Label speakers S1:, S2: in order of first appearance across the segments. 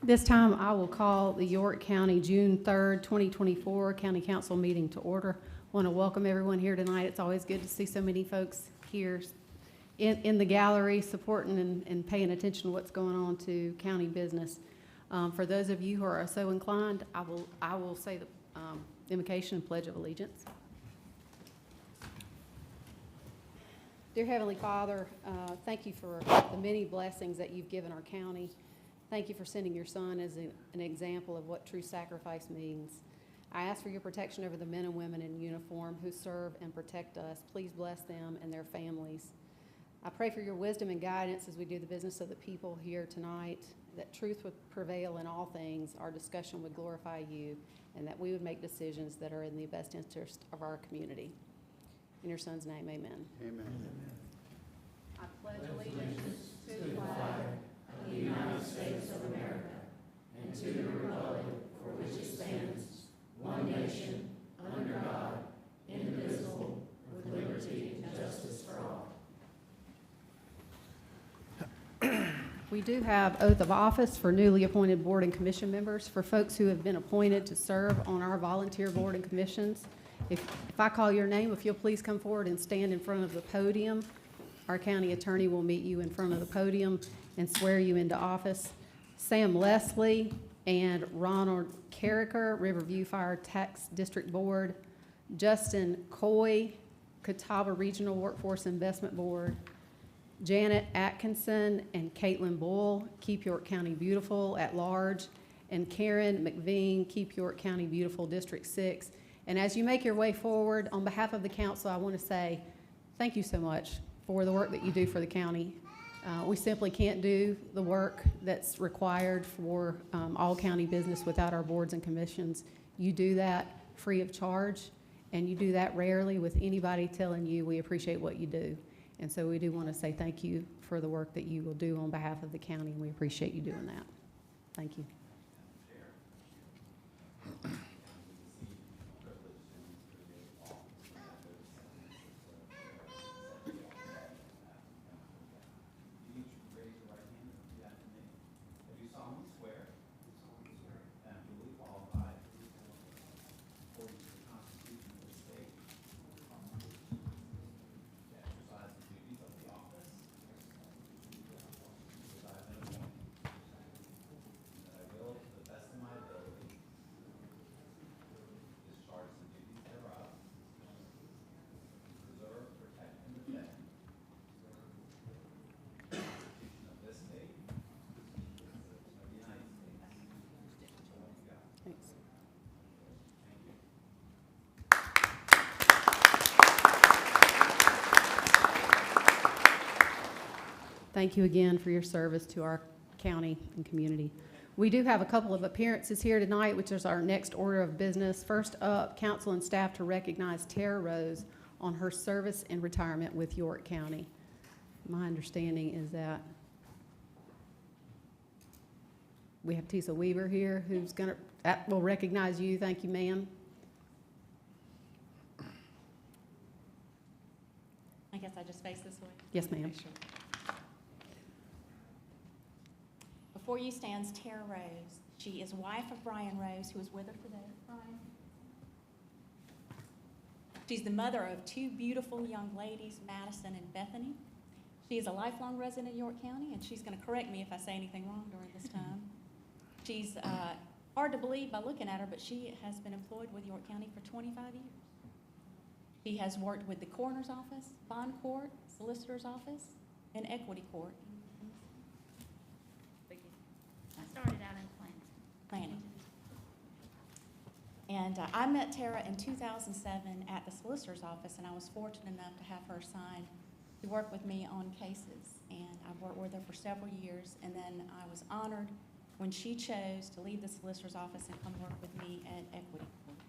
S1: This time, I will call the York County June 3rd, 2024 County Council meeting to order. Want to welcome everyone here tonight. It's always good to see so many folks here in the gallery supporting and paying attention to what's going on to county business. For those of you who are so inclined, I will say the invocation and pledge of allegiance. Dear Heavenly Father, thank you for the many blessings that you've given our county. Thank you for sending your son as an example of what true sacrifice means. I ask for your protection over the men and women in uniform who serve and protect us. Please bless them and their families. I pray for your wisdom and guidance as we do the business of the people here tonight, that truth would prevail in all things, our discussion would glorify you, and that we would make decisions that are in the best interest of our community. In your son's name, amen.
S2: Amen.
S1: I pledge allegiance to the flag of the United States of America and to the republic for which it stands, one nation, under God, indivisible, with liberty and justice for all. We do have oath of office for newly appointed board and commission members. For folks who have been appointed to serve on our volunteer board and commissions, if I call your name, if you'll please come forward and stand in front of the podium. Our county attorney will meet you in front of the podium and swear you into office. Sam Leslie and Ronald Carricker, Riverview Fire Tax District Board. Justin Coy, Catawba Regional Workforce Investment Board. Janet Atkinson and Caitlin Bull, Keep York County Beautiful at large. And Karen McVean, Keep York County Beautiful District 6. And as you make your way forward, on behalf of the council, I want to say thank you so much for the work that you do for the county. We simply can't do the work that's required for all county business without our boards and commissions. You do that free of charge, and you do that rarely with anybody telling you we appreciate what you do. And so we do want to say thank you for the work that you will do on behalf of the county, and we appreciate you doing that. Thank you. Thanks. Thank you again for your service to our county and community. We do have a couple of appearances here tonight, which is our next order of business. First up, council and staff to recognize Tara Rose on her service and retirement with York County. My understanding is that we have Tisa Weaver here who's going to, will recognize you. Thank you, ma'am.
S3: I guess I just face this way.
S1: Yes, ma'am.
S3: Make sure. Before you stands Tara Rose. She is wife of Brian Rose, who is with her today. Brian. She's the mother of two beautiful young ladies, Madison and Bethany. She is a lifelong resident of York County, and she's going to correct me if I say anything wrong during this time. She's hard to believe by looking at her, but she has been employed with York County for 25 years. She has worked with the coroner's office, bond court, solicitor's office, and equity court.
S4: I started out in planning.
S3: And I met Tara in 2007 at the solicitor's office, and I was fortunate enough to have her assigned to work with me on cases. And I've worked with her for several years, and then I was honored when she chose to leave the solicitor's office and come work with me at equity court.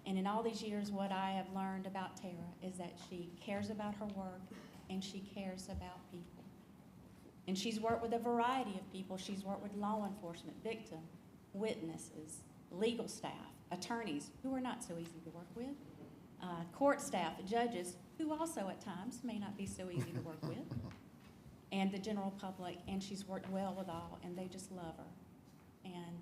S3: And in all these years, what I have learned about Tara is that she cares about her work and she cares about people. And she's worked with a variety of people. She's worked with law enforcement, victim, witnesses, legal staff, attorneys who are not so easy to work with, court staff, judges who also at times may not be so easy to work with, and the general public. And she's worked well with all, and they just love her. and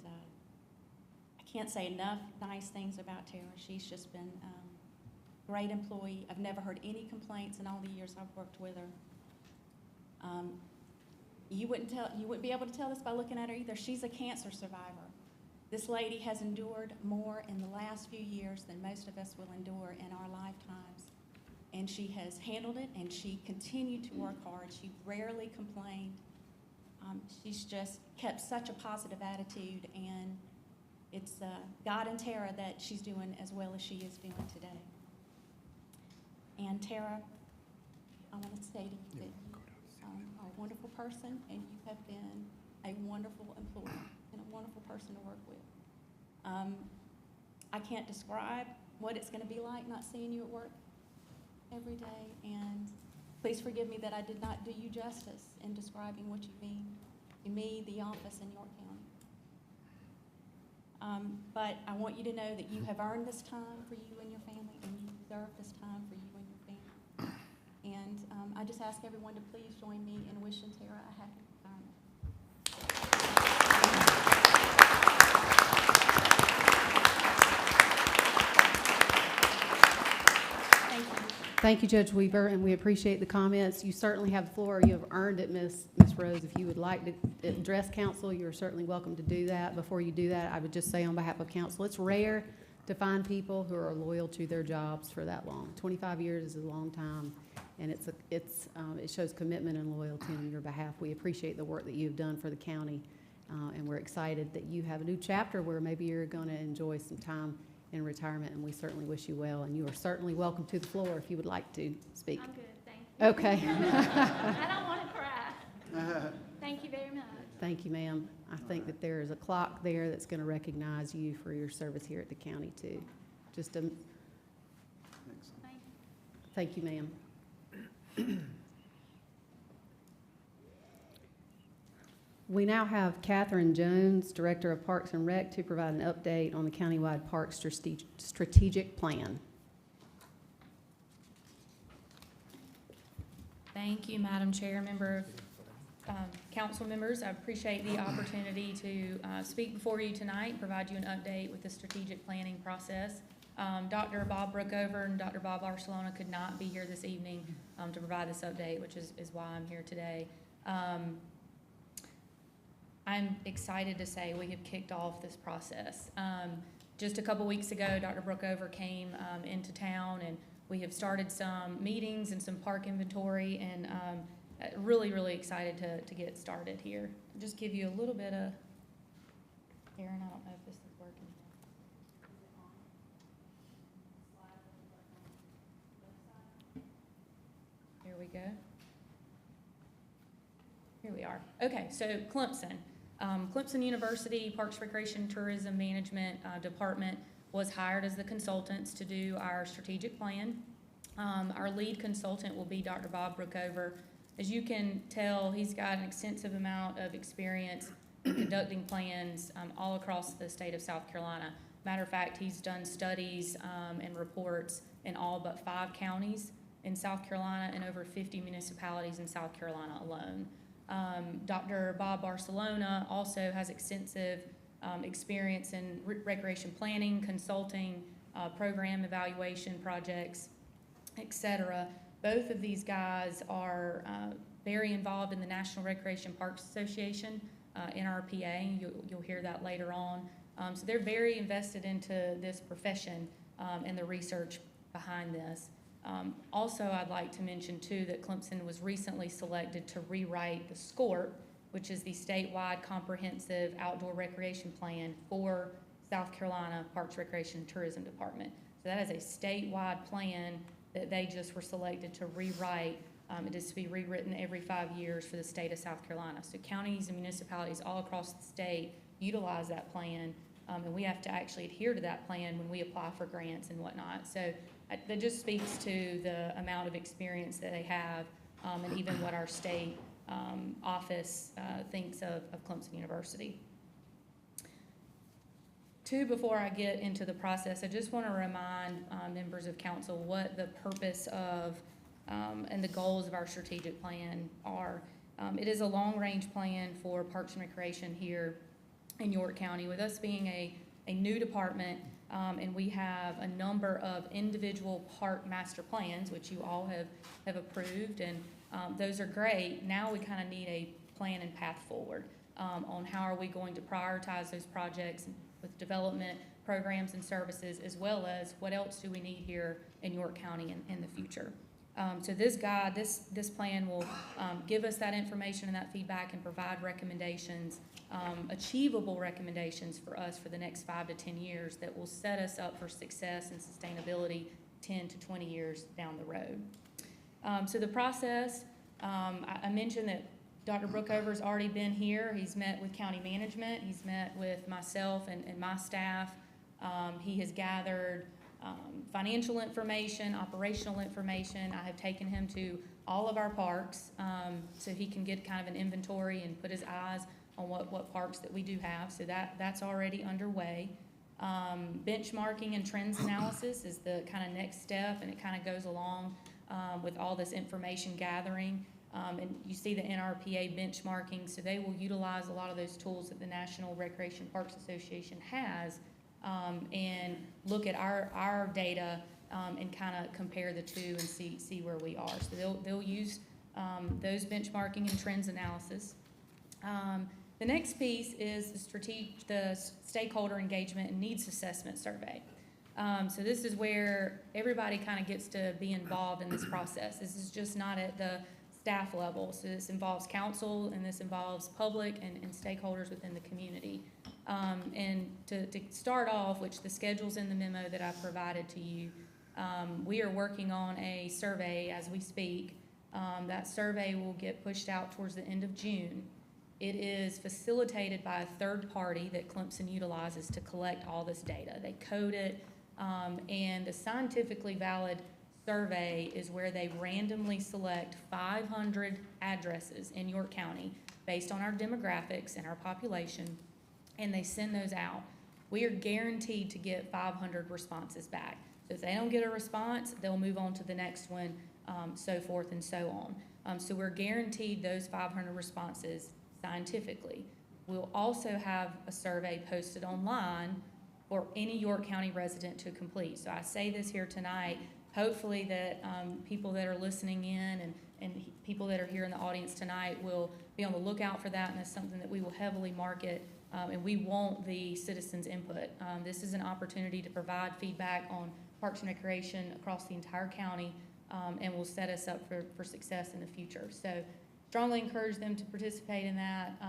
S3: I can't say enough nice things about Tara. She's just been a great employee. I've never heard any complaints in all the years I've worked with her. You wouldn't be able to tell this by looking at her either. She's a cancer survivor. This lady has endured more in the last few years than most of us will endure in our lifetimes. And she has handled it, and she continued to work hard. She rarely complained. She's just kept such a positive attitude, and it's God and Tara that she's doing as well as she is doing today. And Tara, I want to say to you that you are a wonderful person, and you have been a wonderful employee and a wonderful person to work with. I can't describe what it's going to be like not seeing you at work every day, and please forgive me that I did not do you justice in describing what you mean to me, the office, in York County. But I want you to know that you have earned this time for you and your family, and you deserve this time for you and your family. And I just ask everyone to please join me in wishing Tara a happy retirement.
S1: Thank you, Judge Weaver, and we appreciate the comments. You certainly have the floor. You have earned it, Ms. Rose. If you would like to address council, you're certainly welcome to do that. Before you do that, I would just say on behalf of council, it's rare to find people who are loyal to their jobs for that long. 25 years is a long time, and it shows commitment and loyalty on your behalf. We appreciate the work that you've done for the county, and we're excited that you have a new chapter where maybe you're going to enjoy some time in retirement, and we certainly wish you well. And you are certainly welcome to the floor if you would like to speak.
S4: I'm good, thank you.
S1: Okay.
S4: I don't want to cry. Thank you very much.
S1: Thank you, ma'am. I think that there is a clock there that's going to recognize you for your service here at the county, too. Just a, thank you, ma'am. We now have Catherine Jones, Director of Parks and Rec, to provide an update on the countywide park strategic plan.
S2: Thank you, Madam Chair, council members. I appreciate the opportunity to speak before you tonight and provide you an update with the strategic planning process. Dr. Bob Brookover and Dr. Bob Barcelona could not be here this evening to provide this update, which is why I'm here today. I'm excited to say we have kicked off this process. Just a couple weeks ago, Dr. Brookover came into town, and we have started some meetings and some park inventory, and really, really excited to get started here. I'll just give you a little bit of, Aaron, I don't know if this is working. Here we go. Here we are. Okay, so Clemson. Clemson University Parks, Recreation, Tourism Management Department was hired as the consultants to do our strategic plan. Our lead consultant will be Dr. Bob Brookover. As you can tell, he's got an extensive amount of experience in conducting plans all across the state of South Carolina. Matter of fact, he's done studies and reports in all but 5 counties in South Carolina and over 50 municipalities in South Carolina alone. Dr. Bob Barcelona also has extensive experience in recreation planning, consulting, program evaluation projects, etc. Both of these guys are very involved in the National Recreation Parks Association, NRPA. You'll hear that later on. So they're very invested into this profession and the research behind this. Also, I'd like to mention, too, that Clemson was recently selected to rewrite the SCORP, which is the statewide comprehensive outdoor recreation plan for South Carolina Parks, Recreation, and Tourism Department. So that is a statewide plan that they just were selected to rewrite. It is to be rewritten every 5 years for the state of South Carolina. So counties and municipalities all across the state utilize that plan, and we have to actually adhere to that plan when we apply for grants and whatnot. So that just speaks to the amount of experience that they have, and even what our state office thinks of Clemson University. Before I get into the process, I just want to remind members of council what the purpose of and the goals of our strategic plan are. It is a long-range plan for Parks and Recreation here in York County. With us being a new department, and we have a number of individual park master plans, which you all have approved, and those are great. Now we kind of need a plan and path forward on how are we going to prioritize those projects with development programs and services, as well as what else do we need here in York County in the future. So this guide, this plan will give us that information and that feedback and provide recommendations, achievable recommendations for us for the next 5 to 10 years that will set us up for success and sustainability 10 to 20 years down the road. So the process, I mentioned that Dr. Brookover's already been here. He's met with county management. He's met with myself and my staff. He has gathered financial information, operational information. I have taken him to all of our parks so he can get kind of an inventory and put his eyes on what parks that we do have. So that's already underway. Benchmarking and trends analysis is the kind of next step, and it kind of goes along with all this information gathering. And you see the NRPA benchmarking, so they will utilize a lot of those tools that the National Recreation Parks Association has and look at our data and kind of compare the two and see where we are. So they'll use those benchmarking and trends analysis. The next piece is the stakeholder engagement and needs assessment survey. So this is where everybody kind of gets to be involved in this process. This is just not at the staff level. So this involves council, and this involves public and stakeholders within the community. And to start off, which the schedule's in the memo that I've provided to you, we are working on a survey as we speak. That survey will get pushed out towards the end of June. It is facilitated by a third party that Clemson utilizes to collect all this data. They code it, and the scientifically valid survey is where they randomly select 500 addresses in York County based on our demographics and our population, and they send those out. We are guaranteed to get 500 responses back. So if they don't get a response, they'll move on to the next one, so forth and so on. So we're guaranteed those 500 responses scientifically. We'll also have a survey posted online for any York County resident to complete. So I say this here tonight, hopefully that people that are listening in and people that are here in the audience tonight will be on the lookout for that, and it's something that we will heavily market, and we want the citizens' input. This is an opportunity to provide feedback on Parks and Recreation across the entire county, and will set us up for success in the future. So strongly encourage them to participate in that.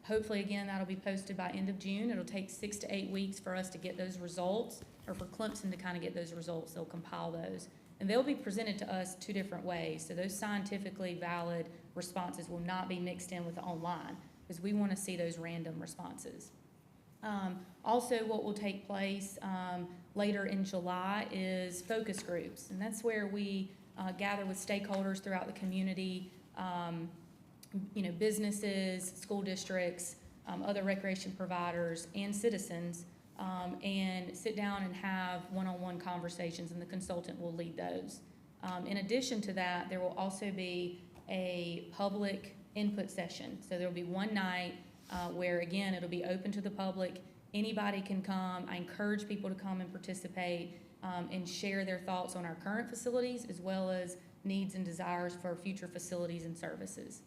S2: Hopefully, again, that'll be posted by end of June. It'll take 6 to 8 weeks for us to get those results, or for Clemson to kind of get those results. They'll compile those. And they'll be presented to us 2 different ways. So those scientifically valid responses will not be mixed in with the online, because we want to see those random responses. Also, what will take place later in July is focus groups. And that's where we gather with stakeholders throughout the community, businesses, school districts, other recreation providers, and citizens, and sit down and have one-on-one conversations, and the consultant will lead those. In addition to that, there will also be a public input session. So there will be one night where, again, it'll be open to the public. Anybody can come. I encourage people to come and participate and share their thoughts on our current facilities, as well as needs and desires for future facilities and services.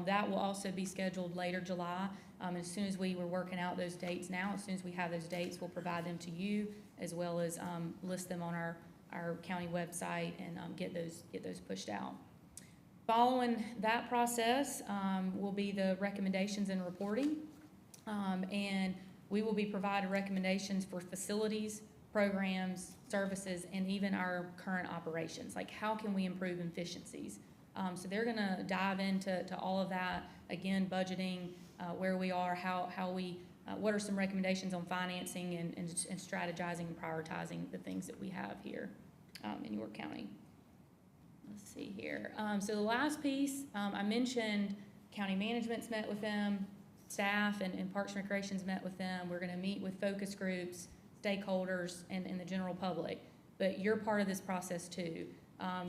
S2: That will also be scheduled later July. As soon as we were working out those dates now, as soon as we have those dates, we'll provide them to you, as well as list them on our county website and get those pushed out. Following that process will be the recommendations and reporting. And we will be providing recommendations for facilities, programs, services, and even our current operations. Like, how can we improve efficiencies? So they're going to dive into all of that, again, budgeting, where we are, how we, what are some recommendations on financing and strategizing and prioritizing the things that we have here in York County. Let's see here. So the last piece, I mentioned county management's met with them, staff and Parks and Recreation's met with them. We're going to meet with focus groups, stakeholders, and the general public. But you're part of this process too.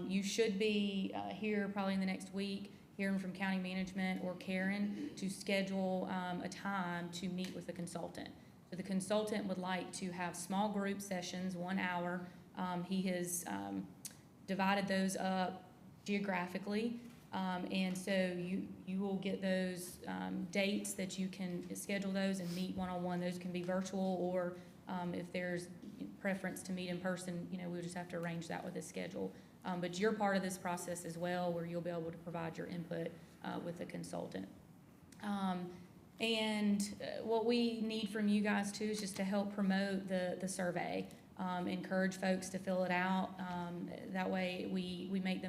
S2: You should be here probably in the next week hearing from county management or Karen to schedule a time to meet with the consultant. So the consultant would like to have small group sessions, 1 hour. He has divided those up geographically. And so you will get those dates that you can schedule those and meet one-on-one. Those can be virtual, or if there's preference to meet in person, we'll just have to arrange that with the schedule. But you're part of this process as well, where you'll be able to provide your input with the consultant. What we need from you guys too is just to help promote the survey. Encourage folks to fill it out. That way we make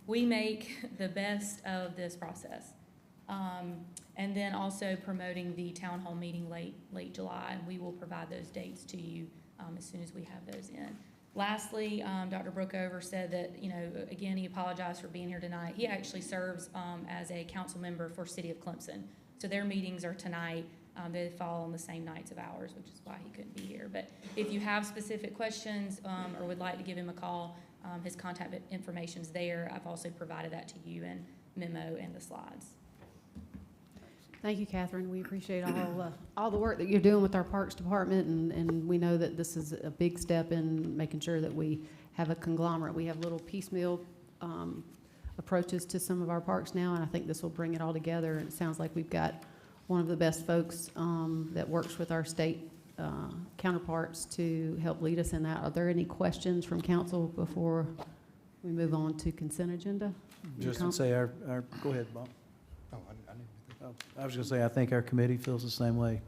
S2: we make the best of this process. And then also promoting the town hall meeting late July, and we will provide those dates to you as soon as we have those in. Lastly, Dr. Brookover said that, again, he apologized for being here tonight. He actually serves as a council member for City of Clemson. So their meetings are tonight. They fall on the same nights of ours, which is why he couldn't be here. But if you have specific questions or would like to give him a call, his contact information's there. I've also provided that to you in memo and the slides.
S1: Thank you, Catherine. We appreciate all the work that you're doing with our Parks Department, and we know that this is a big step in making sure that we have a conglomerate. We have little piecemeal approaches to some of our parks now, and I think this will bring it all together. And it sounds like we've got one of the best folks that works with our state counterparts to help lead us in that. Are there any questions from council before we move on to consent agenda?
S5: Just to say go ahead, Bob. I was going to say, I think our committee feels the same way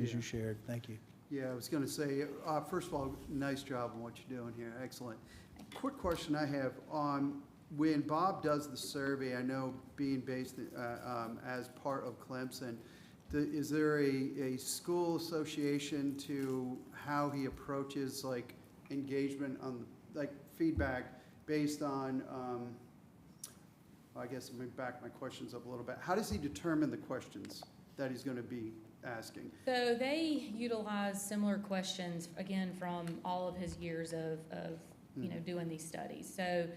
S5: as you shared. Thank you.
S6: Yeah, I was going to say, first of all, nice job on what you're doing here. Excellent. Quick question I have on when Bob does the survey, I know being based as part of Clemson, is there a school association to how he approaches like engagement on like feedback based on, I guess let me back my questions up a little bit. How does he determine the questions that he's going to be asking?
S2: So they utilize similar questions, again, from all of his years of doing these studies. So,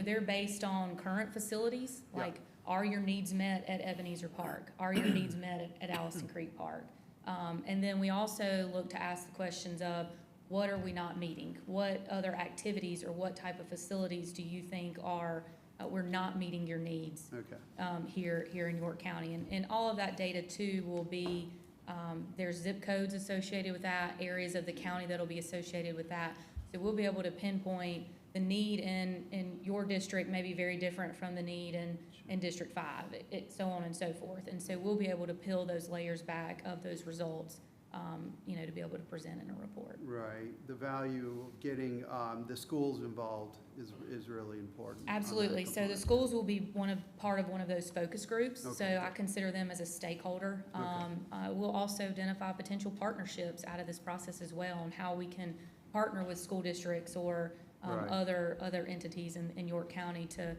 S2: they're based on current facilities, like are your needs met at Ebenezer Park? Are your needs met at Allison Creek Park? And then we also look to ask the questions of what are we not meeting? What other activities or what type of facilities do you think are we're not meeting your needs here in York County? And all of that data too will be, there's zip codes associated with that, areas of the county that'll be associated with that. So we'll be able to pinpoint the need in your district may be very different from the need in District 5, so on and so forth. And so we'll be able to peel those layers back of those results, to be able to present in a report.
S6: Right. The value of getting the schools involved is really important.
S2: Absolutely. So the schools will be part of one of those focus groups.
S6: Okay.
S2: So I consider them as a stakeholder. We'll also identify potential partnerships out of this process as well, on how we can partner with school districts or other entities in York County to,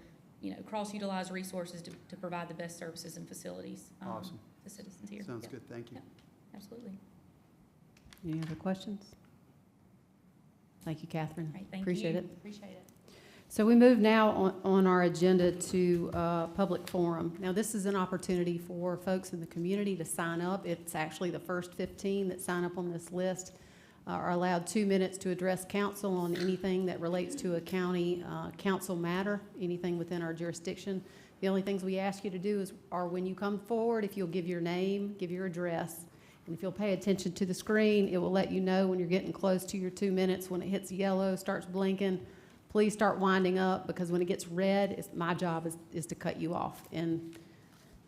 S2: cross-utilize resources to provide the best services and facilities
S6: Awesome.
S2: to citizens here.
S6: Sounds
S2: Yeah.
S6: good. Thank you.
S2: Yeah. Absolutely.
S1: Any other questions? Thank you, Catherine.
S2: All right, thank
S1: Appreciate
S2: you.
S1: it.
S2: Appreciate it.
S1: So we move now on our agenda to public forum. Now, this is an opportunity for folks in the community to sign up. It's actually the first 15 that sign up on this list are allowed 2 minutes to address council on anything that relates to a county council matter, anything within our jurisdiction. The only things we ask you to do are when you come forward, if you'll give your name, give your address, and if you'll pay attention to the screen, it will let you know when you're getting close to your 2 minutes. When it hits yellow, starts blinking, please start winding up, because when it gets red, my job is to cut you off. And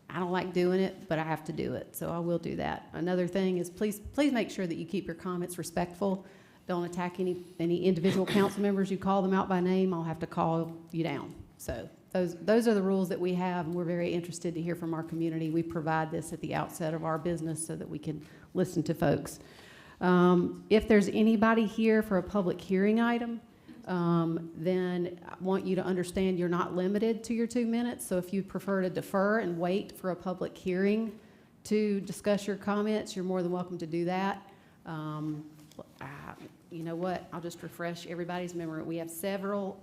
S1: I don't like doing it, but I have to do it, so I will do that. Another thing is please make sure that you keep your comments respectful. Don't attack any individual council members. You call them out by name, I'll have to call you down. So those are the rules that we have, and we're very interested to hear from our community. We provide this at the outset of our business so that we can listen to folks. If there's anybody here for a public hearing item, then I want you to understand you're not limited to your 2 minutes. So if you prefer to defer and wait for a public hearing to discuss your comments, you're more than welcome to do that. You know what? I'll just refresh everybody's memory. We have several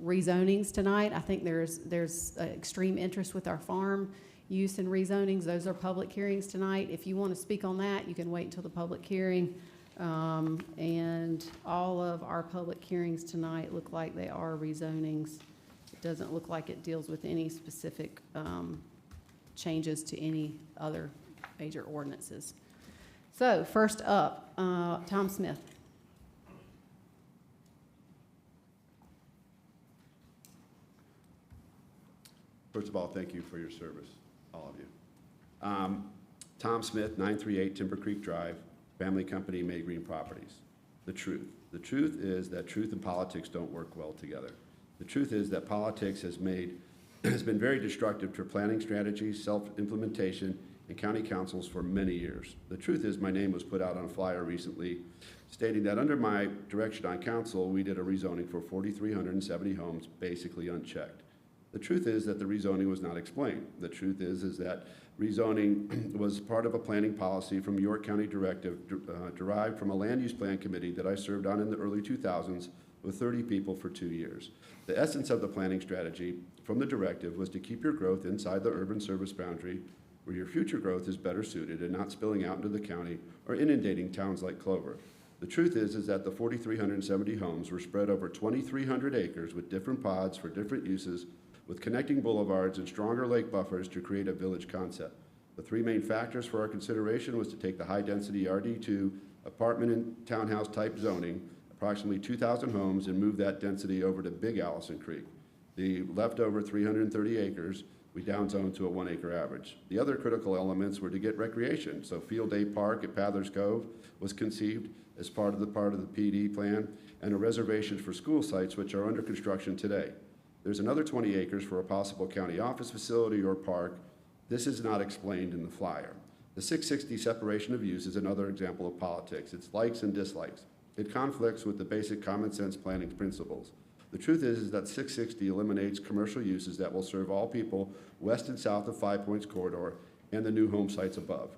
S1: rezonings tonight. I think there's extreme interest with our farm use and rezonings. Those are public hearings tonight. If you want to speak on that, you can wait until the public hearing. And all of our public hearings tonight look like they are rezonings. It doesn't look like it deals with any specific changes to any other major ordinances. So first up, Tom Smith.
S7: First of all, thank you for your service, all of you. Tom Smith, 938 Timber Creek Drive, family company, May Green Properties. The truth. The truth is that truth and politics don't work well together. The truth is that politics has been very destructive to planning strategies, self-implementation, and county councils for many years. The truth is my name was put out on a flyer recently stating that under my direction on council, we did a rezoning for 4,370 homes, basically unchecked. The truth is that the rezoning was not explained. The truth is that rezoning was part of a planning policy from York County directive derived from a land use plan committee that I served on in the early 2000s with 30 people for 2 years. The essence of the planning strategy from the directive was to keep your growth inside the urban service boundary where your future growth is better suited and not spilling out into the county or inundating towns like Clover. The truth is that the 4,370 homes were spread over 2,300 acres with different pods for different uses, with connecting boulevards and stronger lake buffers to create a village concept. The three main factors for our consideration was to take the high-density RD2 apartment and townhouse type zoning, approximately 2,000 homes, and move that density over to Big Allison Creek. The leftover 330 acres, we downzoned to a 1 acre average. The other critical elements were to get recreation. So Field Day Park at Pathers Cove was conceived as part of the PD plan, and a reservation for school sites which are under construction today. There's another 20 acres for a possible county office facility or park. This is not explained in the flyer. The 660 separation of use is another example of politics. It's likes and dislikes. It conflicts with the basic common sense planning principles. The truth is that 660 eliminates commercial uses that will serve all people west and south of Five Points Corridor and the new home sites above.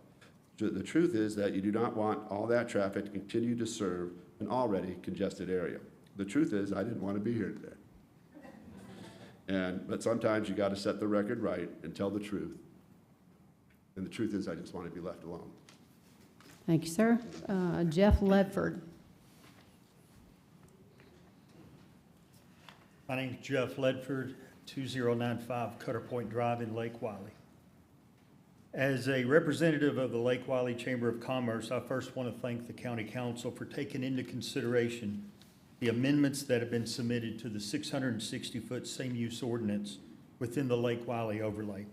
S7: The truth is that you do not want all that traffic to continue to serve an already congested area. The truth is I didn't want to be here today. But sometimes you got to set the record right and tell the truth. And the truth is I just want to be left alone.
S1: Thank you, sir. Jeff Ledford.
S8: My name's Jeff Ledford, 2095 Cutter Point Drive in Lake Wiley. As a representative of the Lake Wiley Chamber of Commerce, I first want to thank the County Council for taking into consideration the amendments that have been submitted to the 660-foot same-use ordinance within the Lake Wiley overlay.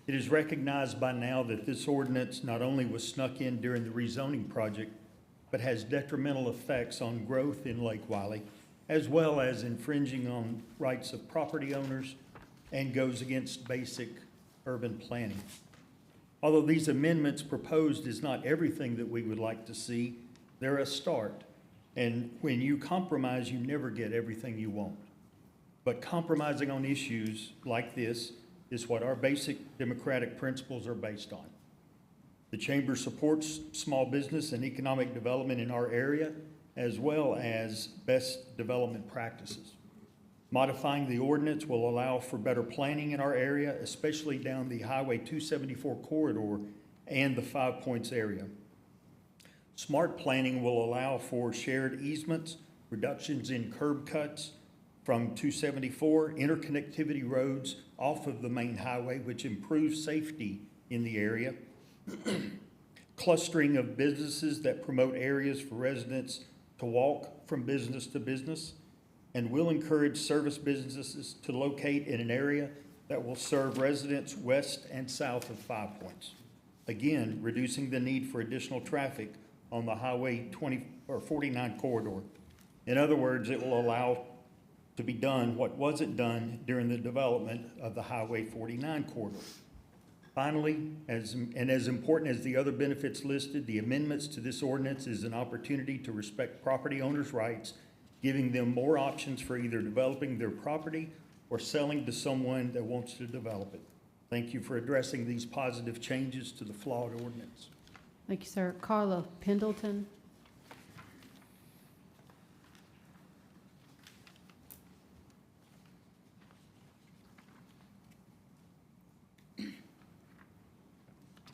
S8: It is recognized by now that this ordinance not only was snuck in during the rezoning project, but has detrimental effects on growth in Lake Wiley, as well as infringing on rights of property owners and goes against basic urban planning. Although these amendments proposed is not everything that we would like to see, they're a start. And when you compromise, you never get everything you want. But compromising on issues like this is what our basic democratic principles are based on. The Chamber supports small business and economic development in our area, as well as best development practices. Modifying the ordinance will allow for better planning in our area, especially down the Highway 274 corridor and the 5 Points area. Smart planning will allow for shared easements, reductions in curb cuts from 274, interconnectivity roads off of the main highway, which improves safety in the area, clustering of businesses that promote areas for residents to walk from business to business, and will encourage service businesses to locate in an area that will serve residents west and south of 5 Points. Again, reducing the need for additional traffic on the Highway 49 corridor. In other words, it will allow to be done what wasn't done during the development of the Highway 49 corridor. Finally, as important as the other benefits listed, the amendments to this ordinance is an opportunity to respect property owners' rights, giving them more options for either developing their property or selling to someone that wants to develop it. Thank you for addressing these positive changes to the flawed ordinance.
S1: Thank you, sir. Carla Pendleton.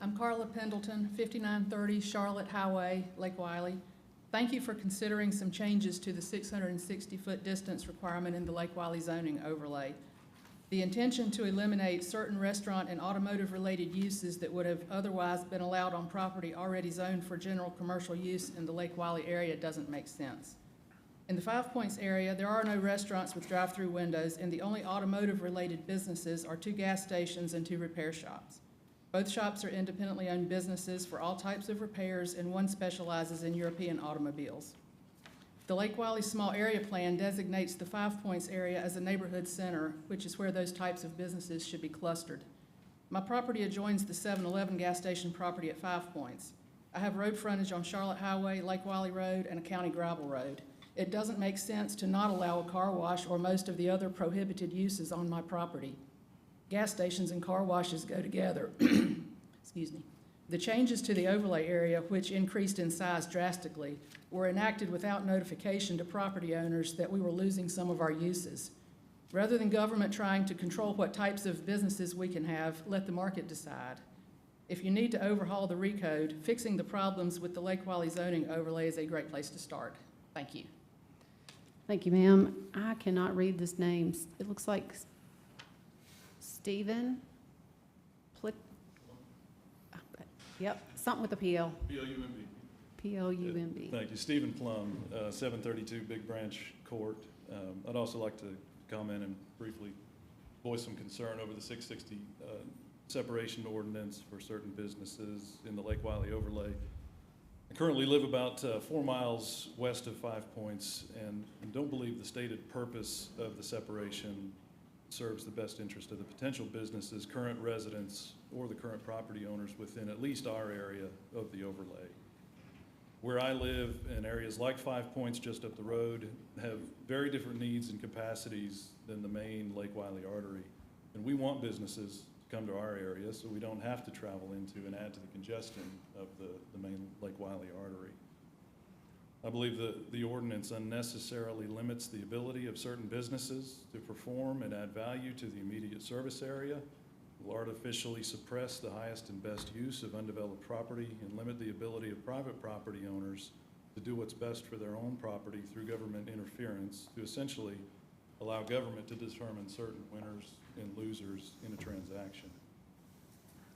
S9: I'm Carla Pendleton, 5930 Charlotte Highway, Lake Wiley. Thank you for considering some changes to the 660-foot distance requirement in the Lake Wiley zoning overlay. The intention to eliminate certain restaurant and automotive-related uses that would have otherwise been allowed on property already zoned for general commercial use in the Lake Wiley area doesn't make sense. In the Five Points area, there are no restaurants with drive-through windows, and the only automotive-related businesses are 2 gas stations and 2 repair shops. Both shops are independently owned businesses for all types of repairs, and one specializes in European automobiles. The Lake Wiley Small Area Plan designates the Five Points area as a neighborhood center, which is where those types of businesses should be clustered. My property adjoins the 7-Eleven gas station property at Five Points. I have road frontage on Charlotte Highway, Lake Wiley Road, and a county gravel road. It doesn't make sense to not allow a car wash or most of the other prohibited uses on my property. Gas stations and car washes go together. Excuse me. The changes to the overlay area, which increased in size drastically, were enacted without notification to property owners that we were losing some of our uses. Rather than government trying to control what types of businesses we can have, let the market decide. If you need to overhaul the recode, fixing the problems with the Lake Wiley zoning overlay is a great place to start. Thank you.
S1: Thank you, ma'am. I cannot read this name. It looks like Stephen Plick. Yep, something with a PL.
S10: P-L-U-M-B.
S1: P-L-U-M-B.
S10: Thank you. Stephen Plum, 732 Big Branch Court. I'd also like to comment and briefly voice some concern over the 660 separation ordinance for certain businesses in the Lake Wiley overlay. I currently live about 4 miles west of Five Points and don't believe the stated purpose of the separation serves the best interest of the potential businesses, current residents, or the current property owners within at least our area of the overlay. Where I live and areas like Five Points just up the road have very different needs and capacities than the main Lake Wiley artery. And we want businesses to come to our area so we don't have to travel into and add to the congestion of the main Lake Wiley artery. I believe that the ordinance unnecessarily limits the ability of certain businesses to perform and add value to the immediate service area, will artificially suppress the highest and best use of undeveloped property, and limit the ability of private property owners to do what's best for their own property through government interference to essentially allow government to determine certain winners and losers in a transaction.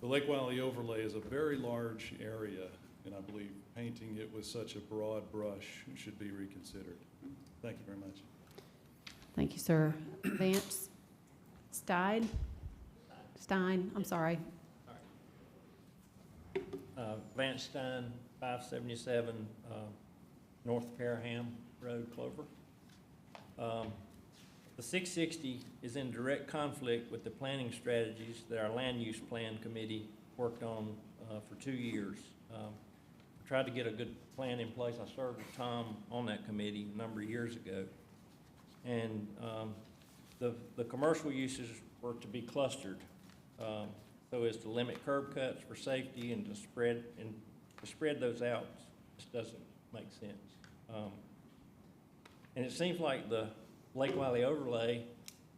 S10: The Lake Wiley overlay is a very large area, and I believe painting it with such a broad brush should be reconsidered. Thank you very much.
S1: Thank you, sir. Vance Stein, I'm sorry.
S11: Vance Stein, 577 North Paraham Road, Clover. The 660 is in direct conflict with the planning strategies that our land use plan committee worked on for 2 years. Tried to get a good plan in place. I served with Tom on that committee a number of years ago. And the commercial uses were to be clustered so as to limit curb cuts for safety and to spread those out just doesn't make sense. And it seems like the Lake Wiley overlay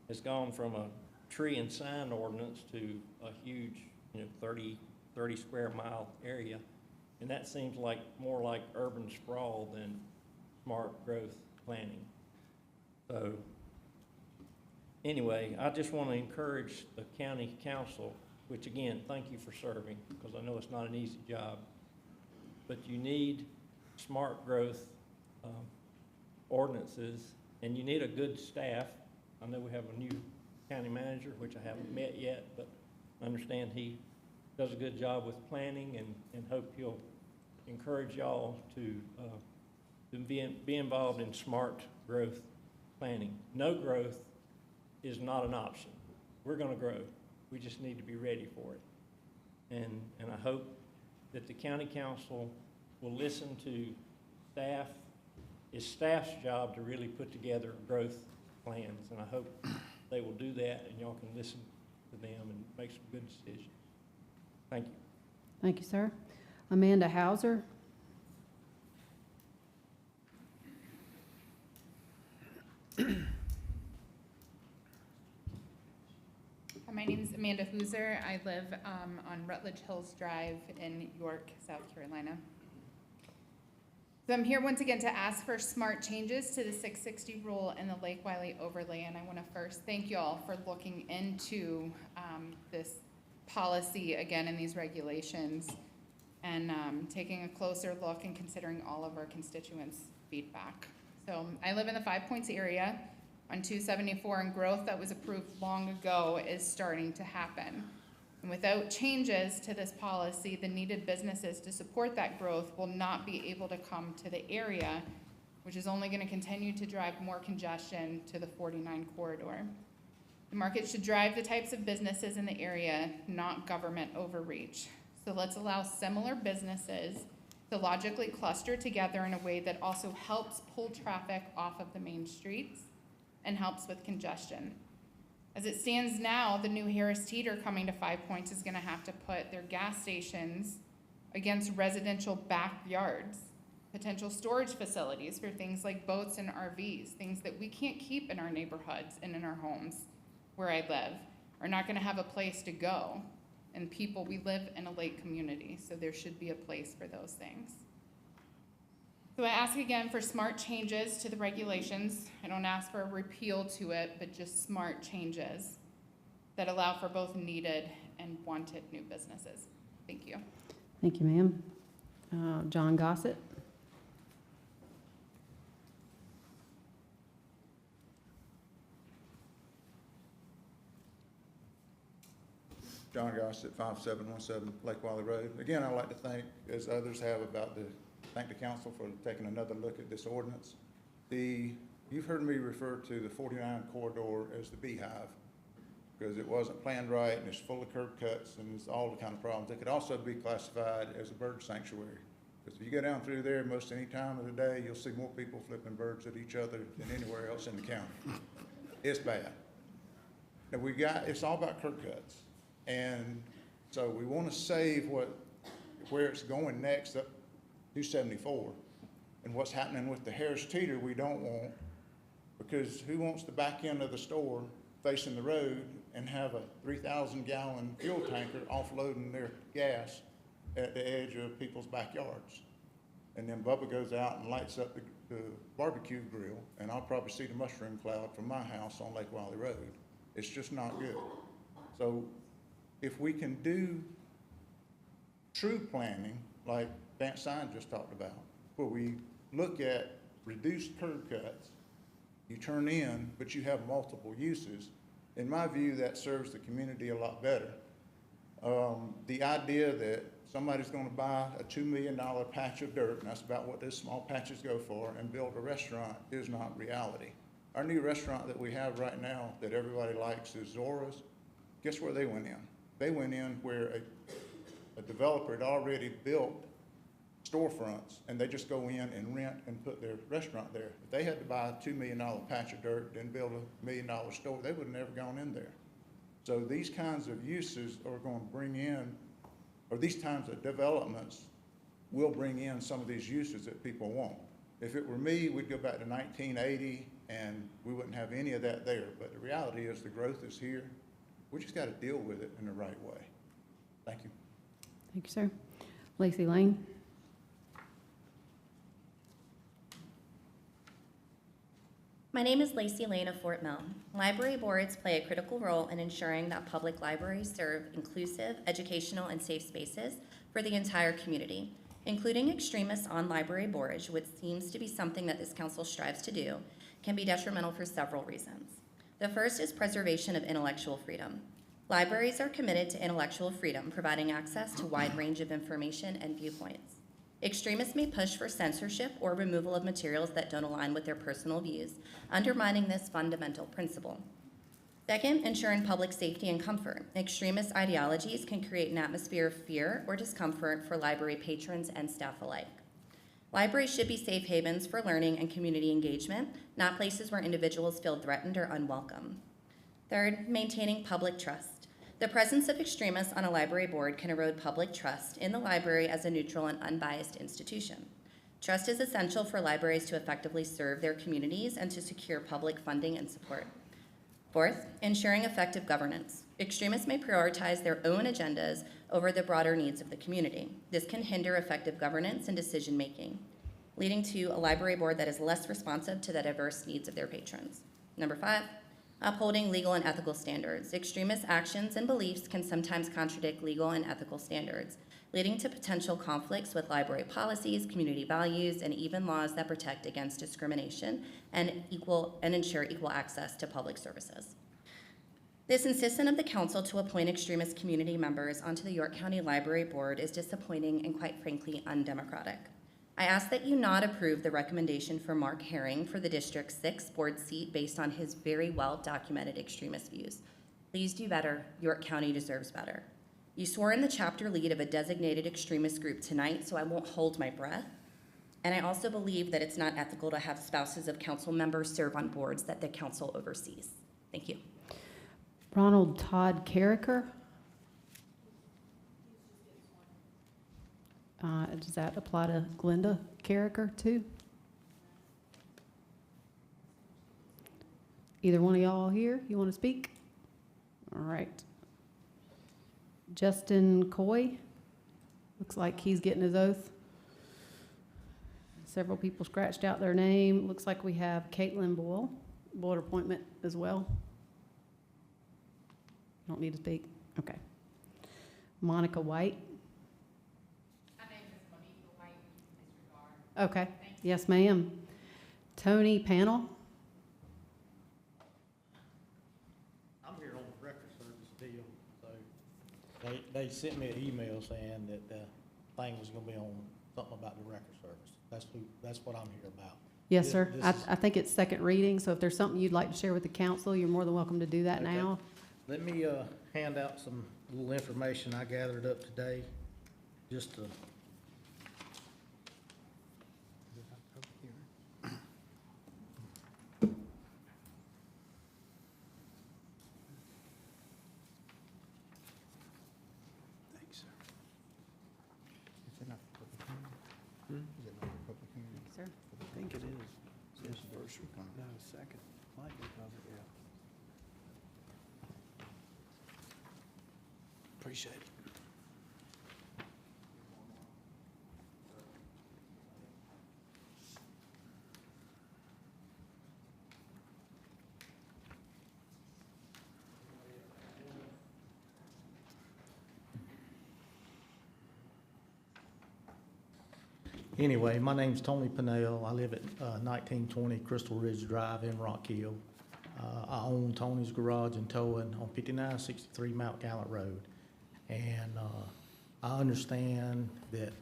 S11: has gone from a tree and sign ordinance to a huge, 30 square mile area. And that seems like more like urban sprawl than smart growth planning. So anyway, I just want to encourage the county council, which again, thank you for serving, because I know it's not an easy job, but you need smart growth ordinances, and you need a good staff. I know we have a new county manager, which I haven't met yet, but I understand he does a good job with planning, and hope he'll encourage y'all to be involved in smart growth planning. No growth is not an option. We're going to grow. We just need to be ready for it. And I hope that the county council will listen to staff. It's staff's job to really put together growth plans, and I hope they will do that, and y'all can listen to them and make some good decisions. Thank you.
S1: Thank you, sir. Amanda Hauser.
S12: My name is Amanda Hooser. I live on Rutledge Hills Drive in York, South Carolina. So I'm here once again to ask for smart changes to the 660 rule and the Lake Wiley overlay. And I want to first thank you all for looking into this policy again in these regulations and taking a closer look and considering all of our constituents' feedback. So I live in the Five Points area on 274, and growth that was approved long ago is starting to happen. And without changes to this policy, the needed businesses to support that growth will not be able to come to the area, which is only going to continue to drive more congestion to the 49 corridor. The market should drive the types of businesses in the area, not government overreach. So let's allow similar businesses to logically cluster together in a way that also helps pull traffic off of the main streets and helps with congestion. As it stands now, the new Harris Teeter coming to 5 Points is gonna have to put their gas stations against residential backyards, potential storage facilities for things like boats and RVs, things that we can't keep in our neighborhoods and in our homes where I live, are not gonna have a place to go. And people, we live in a lake community, so there should be a place for those things. So I ask again for smart changes to the regulations. I don't ask for a repeal to it, but just smart changes that allow for both needed and wanted new businesses. Thank you.
S1: Thank you, ma'am. John Gossett.
S13: John Gossett, 5717 Lake Wiley Road. Again, I'd like to thank, as others have, thank the council for taking another look at this ordinance. You've heard me refer to the 49 corridor as the beehive because it wasn't planned right and it's full of curb cuts and it's all the kind of problems. It could also be classified as a bird sanctuary. Because if you go down through there most any time of the day, you'll see more people flipping birds at each other than anywhere else in the county. It's bad. And it's all about curb cuts. And so we want to save where it's going next up 274. And what's happening with the Harris Teeter we don't want, because who wants the back end of the store facing the road and have a 3,000-gallon fuel tanker offloading their gas at the edge of people's backyards? And then Bubba goes out and lights up the barbecue grill, and I'll probably see the mushroom cloud from my house on Lake Wiley Road. It's just not good. So if we can do true planning, like Vance Sign just talked about, where we look at reduced curb cuts, you turn in, but you have multiple uses, in my view, that serves the community a lot better. The idea that somebody's gonna buy a $2 million patch of dirt, and that's about what those small patches go for, and build a restaurant is not reality. Our new restaurant that we have right now that everybody likes is Zora's. Guess where they went in? They went in where a developer had already built storefronts, and they just go in and rent and put their restaurant there. If they had to buy a $2 million patch of dirt, then build a $1 million store, they would have never gone in there. So these kinds of uses are going to bring in, or these kinds of developments will bring in some of these uses that people want. If it were me, we'd go back to 1980, and we wouldn't have any of that there. But the reality is the growth is here. We just got to deal with it in the right way. Thank you.
S1: Thank you, sir. Lacey Lane.
S14: My name is Lacey Lane of Fort Mill. Library boards play a critical role in ensuring that public libraries serve inclusive, educational, and safe spaces for the entire community. Including extremists on library boards, which seems to be something that this council strives to do, can be detrimental for several reasons. The first is preservation of intellectual freedom. Libraries are committed to intellectual freedom, providing access to a wide range of information and viewpoints. Extremists may push for censorship or removal of materials that don't align with their personal views, undermining this fundamental principle. Second, ensuring public safety and comfort. Extremist ideologies can create an atmosphere of fear or discomfort for library patrons and staff alike. Libraries should be safe havens for learning and community engagement, not places where individuals feel threatened or unwelcome. Third, maintaining public trust. The presence of extremists on a library board can erode public trust in the library as a neutral and unbiased institution. Trust is essential for libraries to effectively serve their communities and to secure public funding and support. Fourth, ensuring effective governance. Extremists may prioritize their own agendas over the broader needs of the community. This can hinder effective governance and decision-making, leading to a library board that is less responsive to the diverse needs of their patrons. Number 5, upholding legal and ethical standards. Extremist actions and beliefs can sometimes contradict legal and ethical standards, leading to potential conflicts with library policies, community values, and even laws that protect against discrimination and ensure equal access to public services. This insistence of the council to appoint extremist community members onto the York County Library Board is disappointing and quite frankly undemocratic. I ask that you not approve the recommendation for Mark Herring for the District 6 board seat based on his very well-documented extremist views. Please do better. York County deserves better. You swore in the chapter lead of a designated extremist group tonight, so I won't hold my breath. And I also believe that it's not ethical to have spouses of council members serve on boards that the council oversees. Thank you.
S1: Ronald Todd Carricker. Does that apply to Glenda Carricker too? Either one of y'all here, you want to speak? All right. Justin Coy, looks like he's getting his oath. Several people scratched out their name. Looks like we have Caitlin Boyle, board appointment as well. Don't need to speak? Okay. Monica White.
S12: My name is Monica White, Mr. Gar.
S1: Okay. Yes, ma'am. Tony Panel.
S15: I'm here on the record service deal, so they sent me an email saying that the thing was gonna be on something about the record service. That's what I'm here about.
S1: Yes, sir.
S15: This is-
S1: I think it's second reading, so if there's something you'd like to share with the council, you're more than welcome to do that
S15: Okay.
S1: now.
S15: Let me hand out some little information I gathered up today, just to.
S6: Thanks, sir.
S13: Is it not for public hearing? Is it not for public hearing?
S1: Sir.
S5: I think it is.
S13: It's the first one.
S5: No, second. Might be public, yeah. Appreciate it.
S15: Anyway, my name's Tony Pennell. I live at 1920 Crystal Ridge Drive in Rock Hill. I own Tony's Garage and Towing on 5963 Mount Gallant Road. And I understand that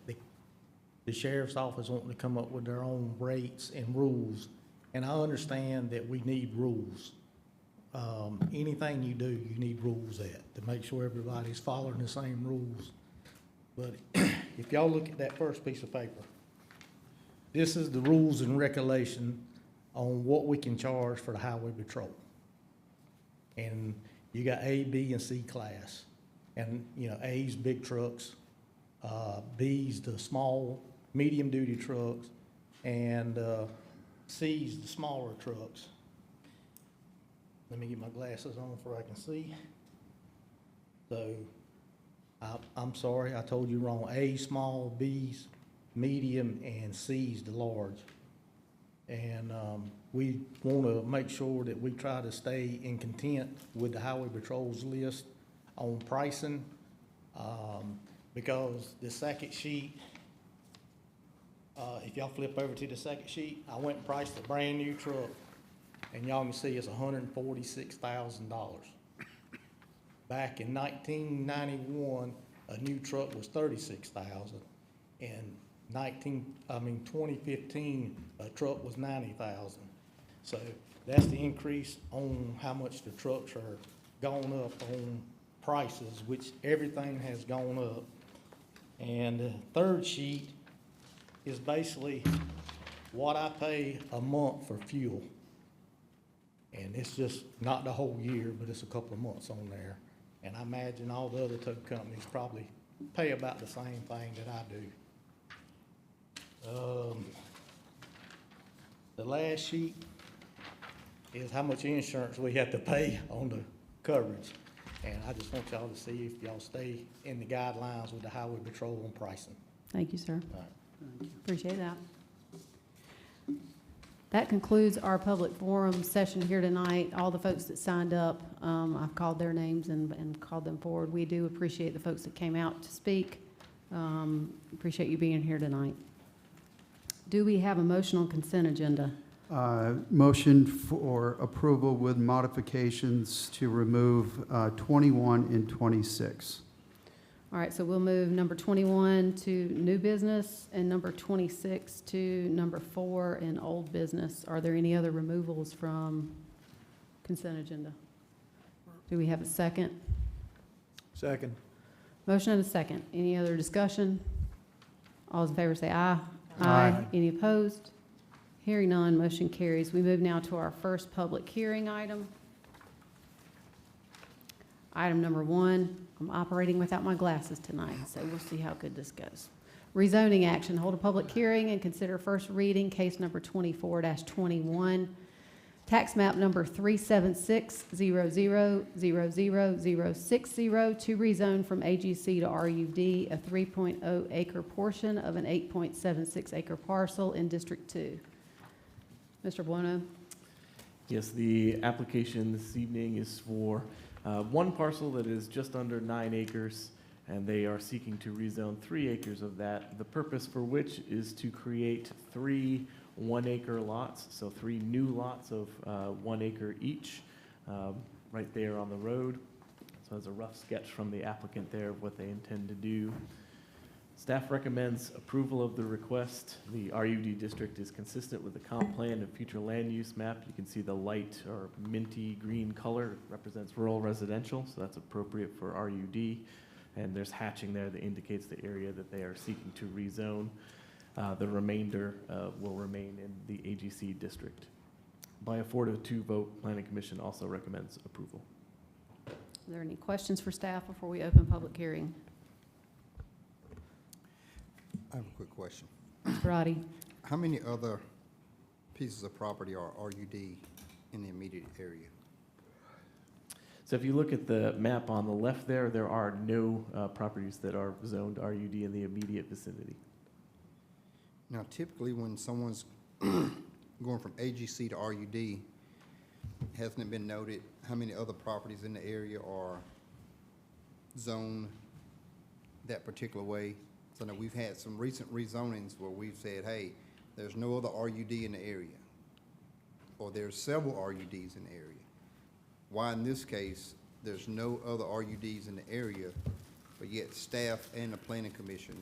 S15: the sheriff's office wanting to come up with their own rates and rules. And I understand that we need rules. Anything you do, you need rules to make sure everybody's following the same rules. But if y'all look at that first piece of paper, this is the rules and regulation on what we can charge for the highway patrol. And you got A, B, and C class. And, you know, A's big trucks, B's the small, medium-duty trucks, and C's the smaller trucks. Let me get my glasses on before I can see. So, I'm sorry, I told you wrong. A, small, B's, medium, and C's the large. And we want to make sure that we try to stay in content with the Highway Patrol's list on pricing, because the second sheet, if y'all flip over to the second sheet, I went and priced a brand-new truck, and y'all can see it's $146,000. Back in 1991, a new truck was $36,000. In 2015, a truck was $90,000. So that's the increase on how much the trucks are gone up on prices, which everything has gone up. And the third sheet is basically what I pay a month for fuel. And it's just not the whole year, but it's a couple of months on there. And I imagine all the other tow companies probably pay about the same thing that I do. The last sheet is how much insurance we have to pay on the coverage. And I just want y'all to see if y'all stay in the guidelines with the highway patrol on pricing.
S1: Thank you, sir.
S15: All right.
S1: Appreciate that. That concludes our public forum session here tonight. All the folks that signed up, I've called their names and called them forward. We do appreciate the folks that came out to speak. Appreciate you being here tonight. Do we have a motion on consent agenda?
S6: Motion for approval with modifications to remove 21 and 26.
S1: All right, so we'll move number 21 to new business and number 26 to number 4 in old business. Are there any other removals from consent agenda? Do we have a second?
S5: Second.
S1: Motion and a second. Any other discussion? All those in favor say aye.
S6: Aye.
S1: Any opposed? Hearing none, motion carries. We move now to our first public hearing item. Item number 1, I'm operating without my glasses tonight, so we'll see how good this goes. Rezoning action, hold a public hearing and consider first reading, case number 24-21, tax map number 376000060 to rezone from AGC to RUD, a 3.0 acre portion of an 8.76 acre parcel in District 2. Mr. Buono?
S16: Yes, the application this evening is for one parcel that is just under 9 acres, and they are seeking to rezone 3 acres of that, the purpose for which is to create 3 1-acre lots, so 3 new lots of 1 acre each, right there on the road. So as a rough sketch from the applicant there of what they intend to do. Staff recommends approval of the request. The RUD district is consistent with the comp plan and future land use map. You can see the light or minty green color represents rural residential, so that's appropriate for RUD. And there's hatching there that indicates the area that they are seeking to rezone. The remainder will remain in the AGC district. By a 4-2 vote, Planning Commission also recommends approval.
S1: Are there any questions for staff before we open public hearing?
S17: I have a quick question.
S1: Mr. Roddy?
S17: How many other pieces of property are RUD in the immediate area?
S16: So if you look at the map on the left there, there are no properties that are zoned RUD in the immediate vicinity.
S17: Now, typically, when someone's going from AGC to RUD, hasn't it been noted how many other properties in the area are zoned that particular way? So now we've had some recent rezonings where we've said, hey, there's no other RUD in the area, or there's several RUDs in the area. Why in this case, there's no other RUDs in the area, but yet staff and the Planning Commission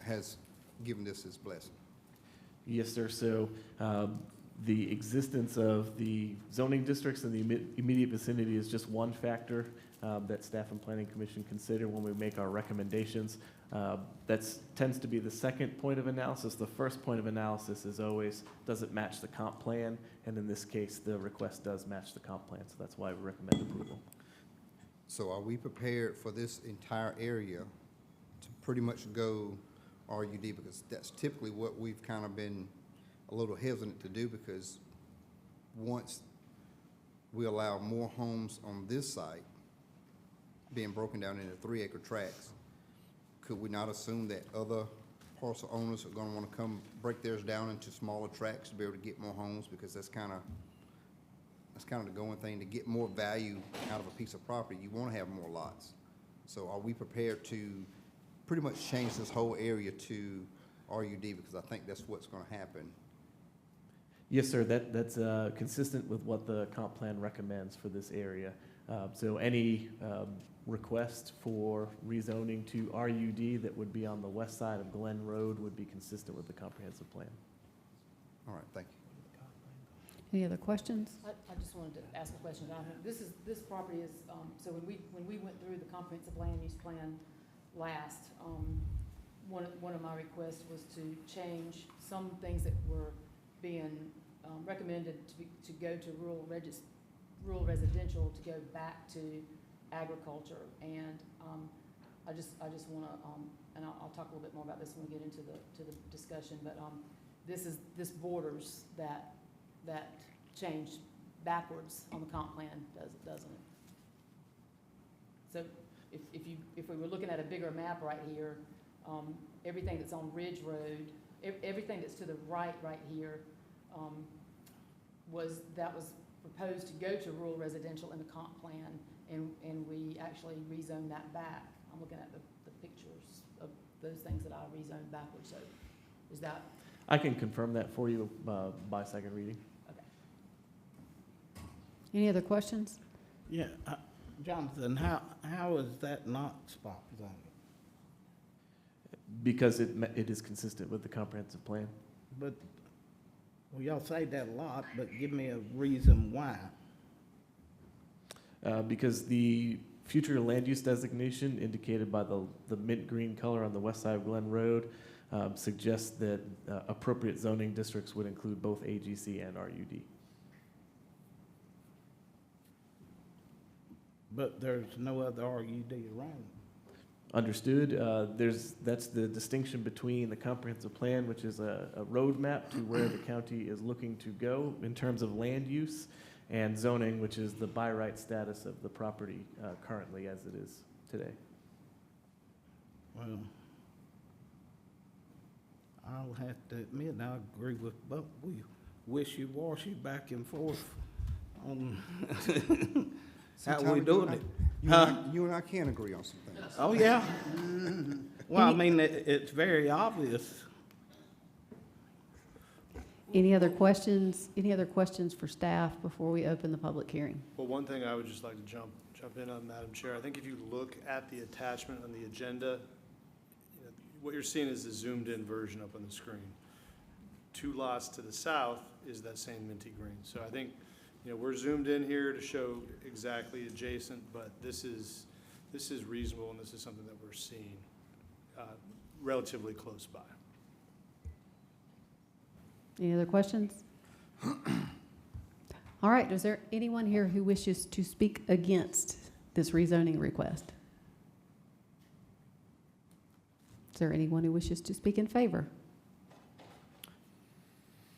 S17: has given this its blessing?
S16: Yes, sir. So the existence of the zoning districts in the immediate vicinity is just one factor that staff and Planning Commission consider when we make our recommendations. That tends to be the second point of analysis. The first point of analysis is always, does it match the comp plan? And in this case, the request does match the comp plan, so that's why we recommend approval.
S17: So are we prepared for this entire area to pretty much go RUD? Because that's typically what we've kind of been a little hesitant to do, because once we allow more homes on this site being broken down into 3-acre tracts, could we not assume that other parcel owners are going to want to come break theirs down into smaller tracts to be able to get more homes? Because that's kind of the going thing. To get more value out of a piece of property, you want to have more lots. So are we prepared to pretty much change this whole area to RUD? Because I think that's what's going to happen.
S16: Yes, sir. That's consistent with what the comp plan recommends for this area. So any request for rezoning to RUD that would be on the west side of Glen Road would be consistent with the comprehensive plan.
S17: All right, thank you.
S1: Any other questions?
S18: I just wanted to ask a question, Jonathan. This property is, so when we went through the comprehensive land use plan last, one of my requests was to change some things that were being recommended to go to rural residential to go back to agriculture. And I just want to, and I'll talk a little bit more about this when we get into the discussion, but this borders that change backwards on the comp plan, doesn't it? So if we were looking at a bigger map right here, everything that's on Ridge Road, everything that's to the right here, was proposed to go to rural residential in the comp plan, and we actually rezoned that back. I'm looking at the pictures of those things that I rezoned backwards, so is that?
S16: I can confirm that for you by second reading.
S18: Okay.
S1: Any other questions?
S19: Yeah, Jonathan, how is that not spot zoning?
S16: Because it is consistent with the comprehensive plan.
S19: But, well, y'all say that a lot, but give me a reason why.
S16: Because the future land use designation indicated by the mint green color on the west side of Glen Road suggests that appropriate zoning districts would include both AGC and RUD.
S19: But there's no other RUD around.
S16: Understood. That's the distinction between the comprehensive plan, which is a roadmap to where the county is looking to go in terms of land use, and zoning, which is the by right status of the property currently as it is today.
S19: Well, I'll have to admit, I agree with both. We wishy-washy back and forth on how we doing it.
S17: You and I can agree on some things.
S19: Oh, yeah. Well, I mean, it's very obvious.
S1: Any other questions? Any other questions for staff before we open the public hearing?
S20: Well, one thing I would just like to jump in on, Madam Chair. I think if you look at the attachment on the agenda, you know, what you're seeing is the zoomed-in version up on the screen. 2 lots to the south is that same minty green. So I think, you know, we're zoomed in here to show exactly adjacent, but this is reasonable, and this is something that we're seeing relatively close by.
S1: Any other questions? All right, is there anyone here who wishes to speak against this rezoning request? Is there anyone who wishes to speak in favor?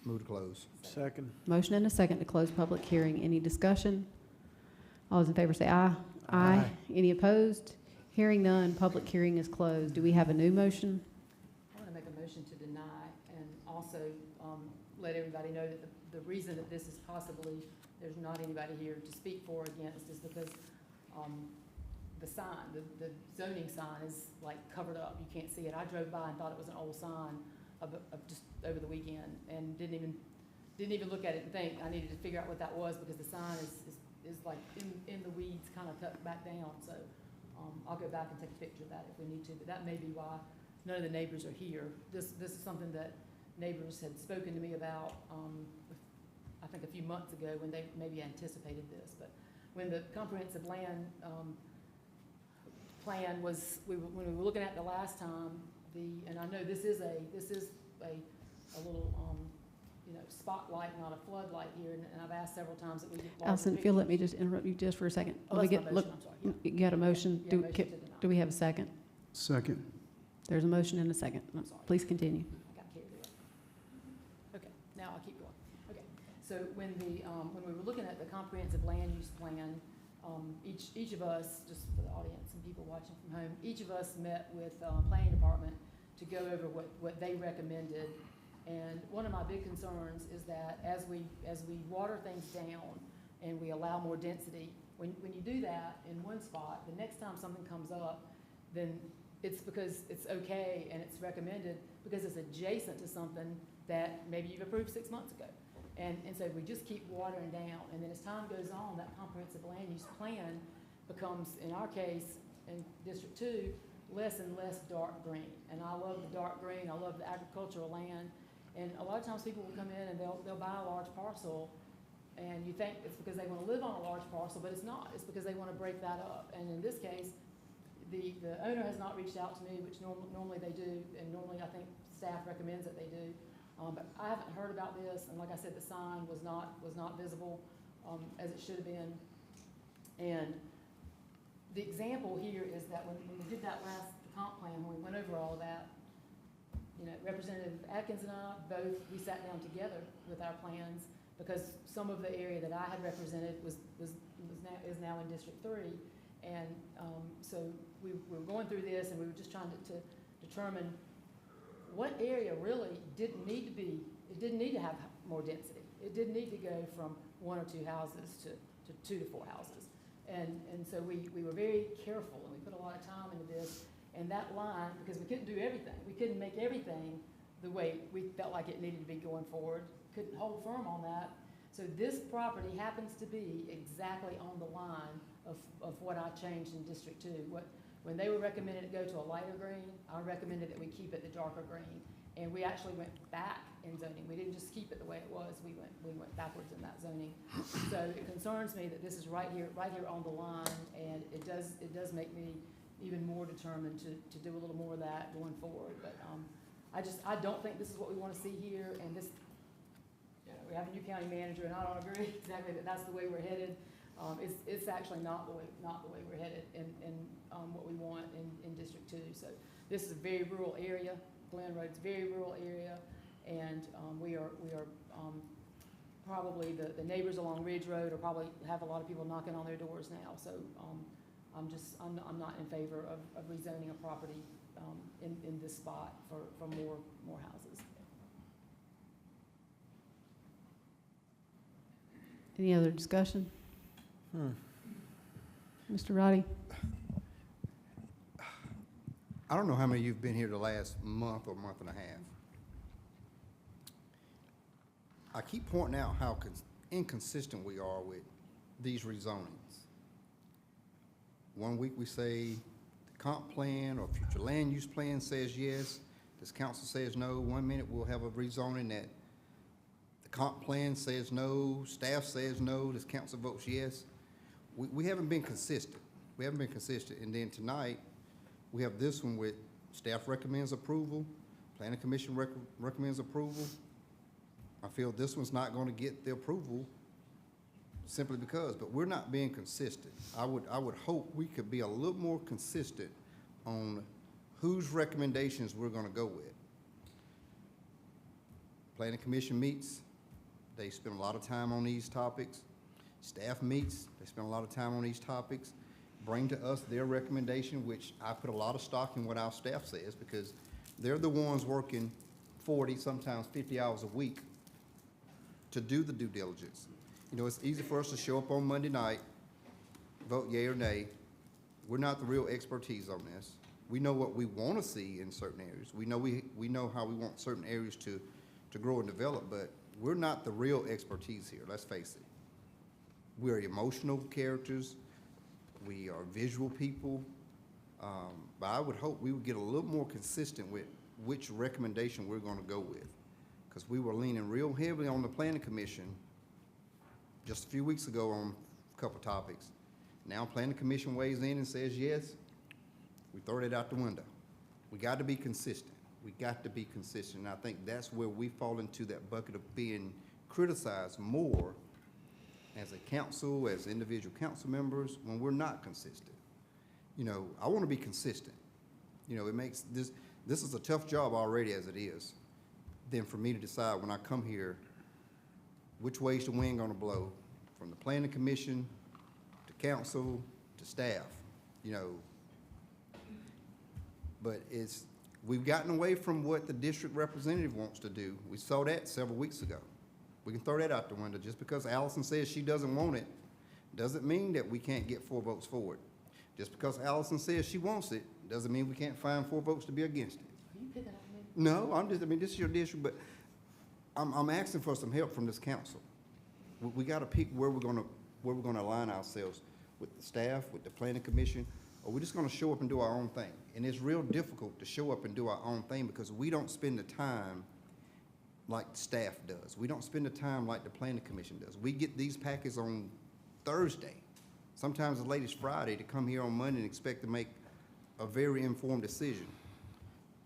S17: Move to close.
S5: Second.
S1: Motion and a second to close public hearing. Any discussion? All those in favor say aye. Aye. Any opposed? Hearing none, public hearing is closed. Do we have a new motion?
S18: I want to make a motion to deny and also let everybody know that the reason that this is possibly, there's not anybody here to speak for or against is because the sign, the zoning sign is like covered up. You can't see it. I drove by and thought it was an old sign of just over the weekend and didn't even look at it and think I needed to figure out what that was because the sign is like in the weeds, kind of tucked back down. So I'll go back and take a picture of that if we need to, but that may be why none of the neighbors are here. This is something that neighbors had spoken to me about, I think a few months ago when they maybe anticipated this, but when the comprehensive land plan was, when we were looking at it the last time, and I know this is a little, you know, spotlight, not a floodlight here, and I've asked several times that we get larger
S1: Allison, if you'll let me just interrupt you just for a second.
S18: Oh,
S1: Let me
S18: that's my
S1: look.
S18: motion, I'm sorry.
S1: You got a motion?
S18: Yeah, motion to deny.
S1: Do we have a second?
S6: Second.
S1: There's a motion and a second.
S18: I'm sorry.
S1: Please continue.
S18: I got carried away. Okay, now I'll keep going. Okay, so when we were looking at the comprehensive land use plan, each of us, just for the audience and people watching from home, each of us met with planning department to go over what they recommended. And one of my big concerns is that as we water things down and we allow more density, when you do that in one spot, the next time something comes up, then it's because it's okay and it's recommended because it's adjacent to something that maybe you've approved 6 months ago. And so we just keep watering down, and then as time goes on, that comprehensive land use plan becomes, in our case, in District 2, less and less dark green. And I love the dark green, I love the agricultural land, and a lot of times people will come in and they'll buy a large parcel, and you think it's because they want to live on a large parcel, but it's not. It's because they want to break that up. And in this case, the owner has not reached out to me, which normally they do, and normally I think staff recommends that they do. But I haven't heard about this, and like I said, the sign was not visible as it should have been. And the example here is that when we did that last comp plan, when we went over all of that, you know, Representative Atkins and I we sat down together with our plans because some of the area that I had represented is now in District 3. And so we were going through this, and we were just trying to determine what area really didn't need to have more density. It didn't need to go from 1 or 2 houses to 2 to 4 houses. And so we were very careful, and we put a lot of time into this. And that line, because we couldn't do everything, we couldn't make everything the way we felt like it needed to be going forward, couldn't hold firm on that. So this property happens to be exactly on the line of what I changed in District 2. When they were recommended to go to a lighter green, I recommended that we keep it the darker green. And we actually went back in zoning. We didn't just keep it the way it was. We went backwards in that zoning. So it concerns me that this is right here on the line, and it does make me even more determined to do a little more of that going forward. But I don't think this is what we want to see here. And this, we have a new county manager, and I don't agree exactly that that's the way we're headed. It's actually not the way we're headed in what we want in District 2. So this is a very rural area. Glen Road's a very rural area, and we are probably the neighbors along Ridge Road are probably have a lot of people knocking on their doors now. So I'm not in favor of rezoning a property in this spot for more houses.
S1: Any other discussion? Mr. Roddy?
S17: I don't know how many of you've been here the last month or month and a half. I keep pointing out how inconsistent we are with these rezonings. One week we say the comp plan or future land use plan says yes, this council says no. 1 minute we'll have a rezoning that the comp plan says no, staff says no, this council votes yes. We haven't been consistent. We haven't been consistent. And then tonight, we have this one with staff recommends approval, planning commission recommends approval. I feel this one's not going to get the approval simply because, but we're not being consistent. I would hope we could be a little more consistent on whose recommendations we're going to go with. Planning commission meets, they spend a lot of time on these topics. Staff meets, they spend a lot of time on these topics. Bring to us their recommendation, which I put a lot of stock in what our staff says, because they're the ones working 40, sometimes 50 hours a week to do the due diligence. You know, it's easy for us to show up on Monday night, vote yea or nay. We're not the real expertise on this. We know what we want to see in certain areas. We know how we want certain areas to grow and develop, but we're not the real expertise here, let's face it. We're emotional characters. We are visual people. But I would hope we would get a little more consistent with which recommendation we're going to go with. Because we were leaning real heavily on the planning commission just a few weeks ago on a couple topics. Now planning commission weighs in and says yes, we throw that out the window. We got to be consistent. We got to be consistent. And I think that's where we fall into that bucket of being criticized more as a council, as individual council members, when we're not consistent. You know, I want to be consistent. You know, it makes this is a tough job already as it is. Then for me to decide when I come here, which way's the wind gonna blow, from the planning commission to council to staff, you know. But we've gotten away from what the district representative wants to do. We saw that several weeks ago. We can throw that out the window. Just because Allison says she doesn't want it, doesn't mean that we can't get 4 votes for it. Just because Allison says she wants it, doesn't mean we can't find 4 votes to be against it.
S18: Are you picking on me?
S17: No, this is your district, but I'm asking for some help from this council. We got to pick where we're going to align ourselves with the staff, with the planning commission, or we're just going to show up and do our own thing. And it's real difficult to show up and do our own thing because we don't spend the time like the staff does. We don't spend the time like the planning commission does. We get these packets on Thursday, sometimes as late as Friday, to come here on Monday and expect to make a very informed decision.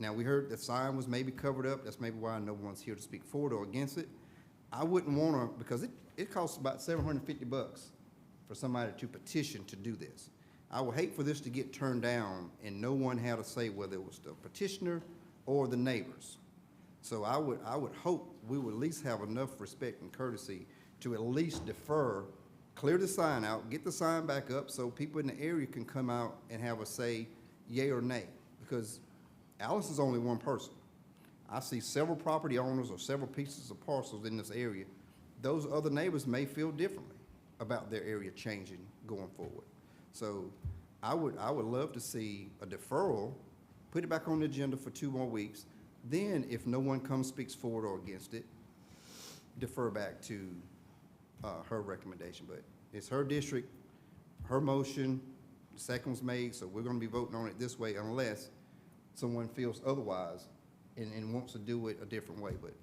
S17: Now, we heard the sign was maybe covered up. That's maybe why no one's here to speak for it or against it. I wouldn't want to, because it costs about $750 for somebody to petition to do this. I would hate for this to get turned down and no one had to say whether it was the petitioner or the neighbors. So I would hope we would at least have enough respect and courtesy to at least defer, clear the sign out, get the sign back up so people in the area can come out and have a say, yay or nay. Because Alice is only one person. I see several property owners or several pieces of parcels in this area. Those other neighbors may feel differently about their area changing going forward. So I would love to see a deferral, put it back on the agenda for 2 more weeks. Then if no one comes, speaks for it or against it, defer back to her recommendation. But it's her district, her motion, the second was made, so we're gonna be voting on it this way unless someone feels otherwise and wants to do it a different way. But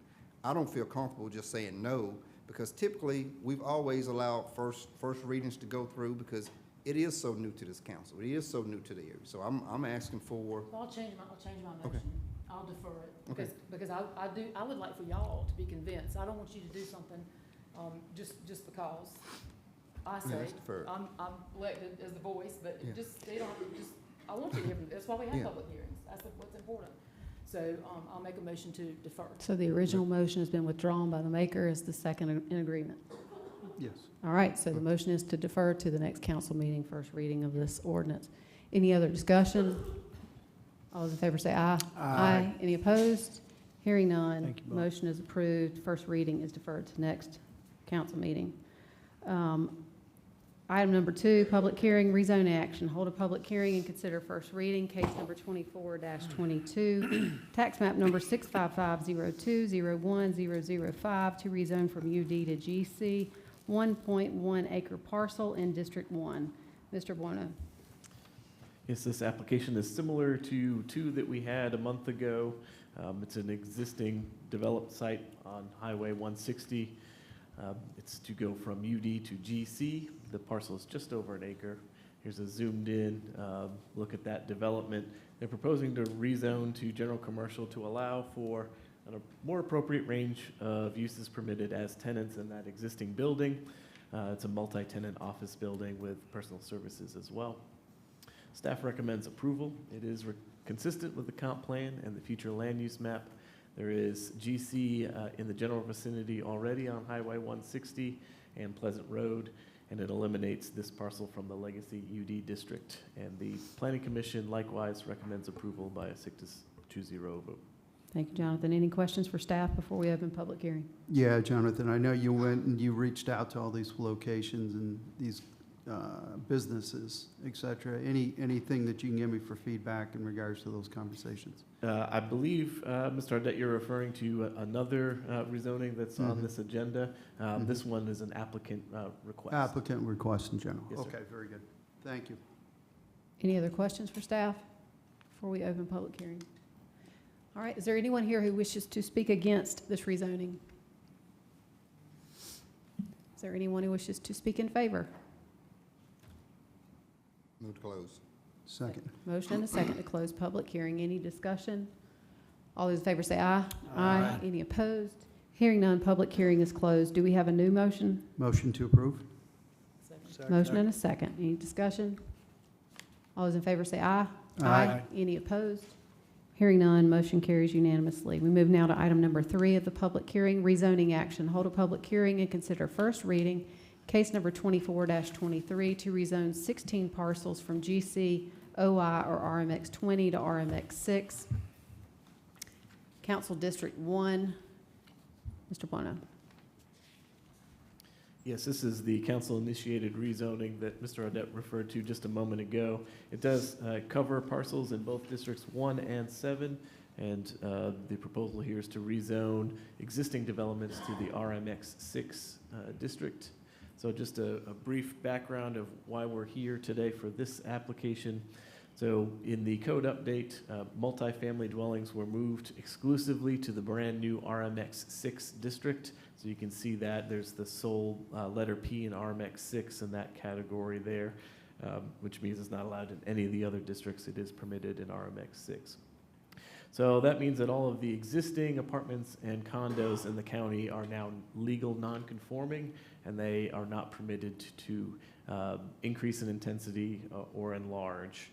S17: I don't feel comfortable just saying no, because typically, we've always allowed first readings to go through because it is so new to this council. It is so new to the area. So I'm asking for,
S18: So I'll change my
S17: Okay.
S18: motion. I'll defer it.
S17: Okay.
S18: Because I would like for y'all to be convinced. I don't want you to do something, just because. I say,
S17: let's defer it.
S18: I'm elected as the voice, but
S17: Yeah.
S18: they don't, I want you to hear from, that's why we have
S17: Yeah.
S18: public hearings. That's what's important. So, I'll make a motion to defer.
S1: So the original motion has been withdrawn by the maker. Is the second in agreement?
S6: Yes.
S1: All right, so the motion is to defer to the next council meeting, first reading of this ordinance. Any other discussion? All those in favor say aye.
S6: Aye.
S1: Any opposed? Hearing none.
S5: Thank you, Bob.
S1: Motion is approved. First reading is deferred to next council meeting. Item number 2, public hearing, rezone action. Hold a public hearing and consider first reading, case number 24-22, tax map number 65502010005 to rezone from UD to GC, 1.1 acre parcel in District 1. Mr. Buono.
S16: Yes, this application is similar to 2 that we had a month ago. It's an existing developed site on Highway 160. It's to go from UD to GC. The parcel is just over an acre. Here's a zoomed in look at that development. They're proposing to rezone to general commercial to allow for a more appropriate range of uses permitted as tenants in that existing building. It's a multi-tenant office building with personal services as well. Staff recommends approval. It is consistent with the comp plan and the future land use map. There is GC in the general vicinity already on Highway 160 and Pleasant Road, and it eliminates this parcel from the legacy UD district. And the Planning Commission likewise recommends approval by a 6-2-0 vote.
S1: Thank you, Jonathan. Any questions for staff before we open public hearing?
S6: Yeah, Jonathan, I know you went and you reached out to all these locations and these businesses, et cetera. Anything that you can give me for feedback in regards to those conversations?
S16: I believe, Mr. Ardette, you're referring to another rezoning that's on this agenda. This one is an applicant request.
S6: Applicant request in general.
S16: Yes, sir.
S6: Okay, very good. Thank you.
S1: Any other questions for staff before we open public hearing? All right, is there anyone here who wishes to speak against this rezoning? Is there anyone who wishes to speak in favor?
S17: move to close.
S6: Second.
S1: Motion and a second to close public hearing. Any discussion? All those in favor say aye.
S6: Aye.
S1: Any opposed? Hearing none, public hearing is closed. Do we have a new motion?
S6: Motion to approve?
S1: Motion and a second. Any discussion? All those in favor say aye.
S6: Aye.
S1: Any opposed? Hearing none, motion carries unanimously. We move now to item number 3 of the public hearing, rezoning action. Hold a public hearing and consider first reading, case number 24-23, to rezone 16 parcels from GC, OI, or RMX 20 to RMX 6. Council District 1. Mr. Buono.
S16: Yes, this is the council-initiated rezoning that Mr. Ardette referred to just a moment ago. It does cover parcels in both Districts 1 and 7, and the proposal here is to rezone existing developments to the RMX 6 district. So just a brief background of why we're here today for this application. So in the code update, multifamily dwellings were moved exclusively to the brand-new RMX 6 district. So you can see that there's the sole letter P in RMX 6 in that category there, which means it's not allowed in any of the other districts. It is permitted in RMX 6. So that means that all of the existing apartments and condos in the county are now legal non-conforming, and they are not permitted to increase in intensity or enlarge.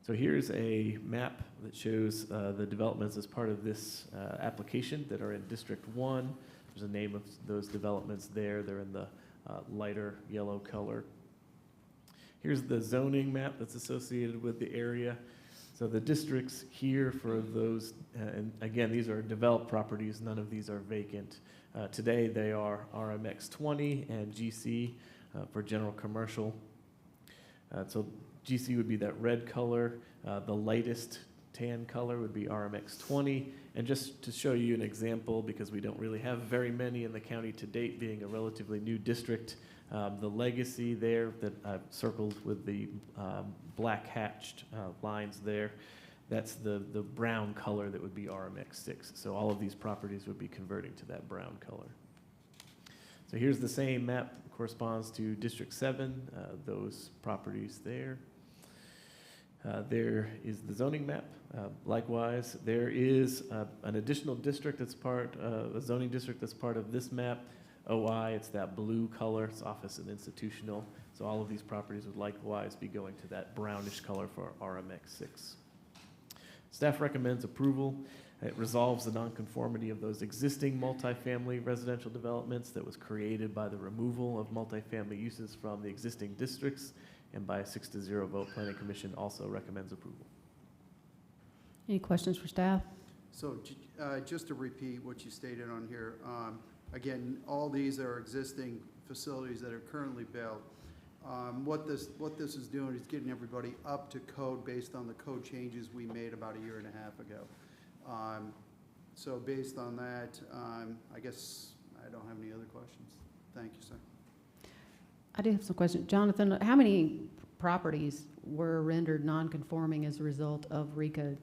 S16: So here's a map that shows the developments as part of this application that are in District 1. There's a name of those developments there. They're in the lighter yellow color. Here's the zoning map that's associated with the area. So the districts here for those, and again, these are developed properties. None of these are vacant. Today, they are RMX 20 and GC for general commercial. So GC would be that red color. The lightest tan color would be RMX 20. And just to show you an example, because we don't really have very many in the county to date, being a relatively new district, the legacy there that I've circled with the black hatched lines there, that's the brown color that would be RMX 6. So all of these properties would be converting to that brown color. So here's the same map, corresponds to District 7, those properties there. There is the zoning map. Likewise, there is an additional district that's part, a zoning district that's part of this map. OI, it's that blue color, it's office and institutional. So all of these properties would likewise be going to that brownish color for RMX 6. Staff recommends approval. It resolves the nonconformity of those existing multifamily residential developments that was created by the removal of multifamily uses from the existing districts, and by a 6-0 vote, Planning Commission also recommends approval.
S1: Any questions for staff?
S6: So just to repeat what you stated on here, again, all these are existing facilities that are currently built. What this is doing is getting everybody up to code based on the code changes we made about 1.5 years ago. So based on that, I guess I don't have any other questions. Thank you, sir.
S1: I do have some questions. Jonathan, how many properties were rendered non-conforming as a result of RECODE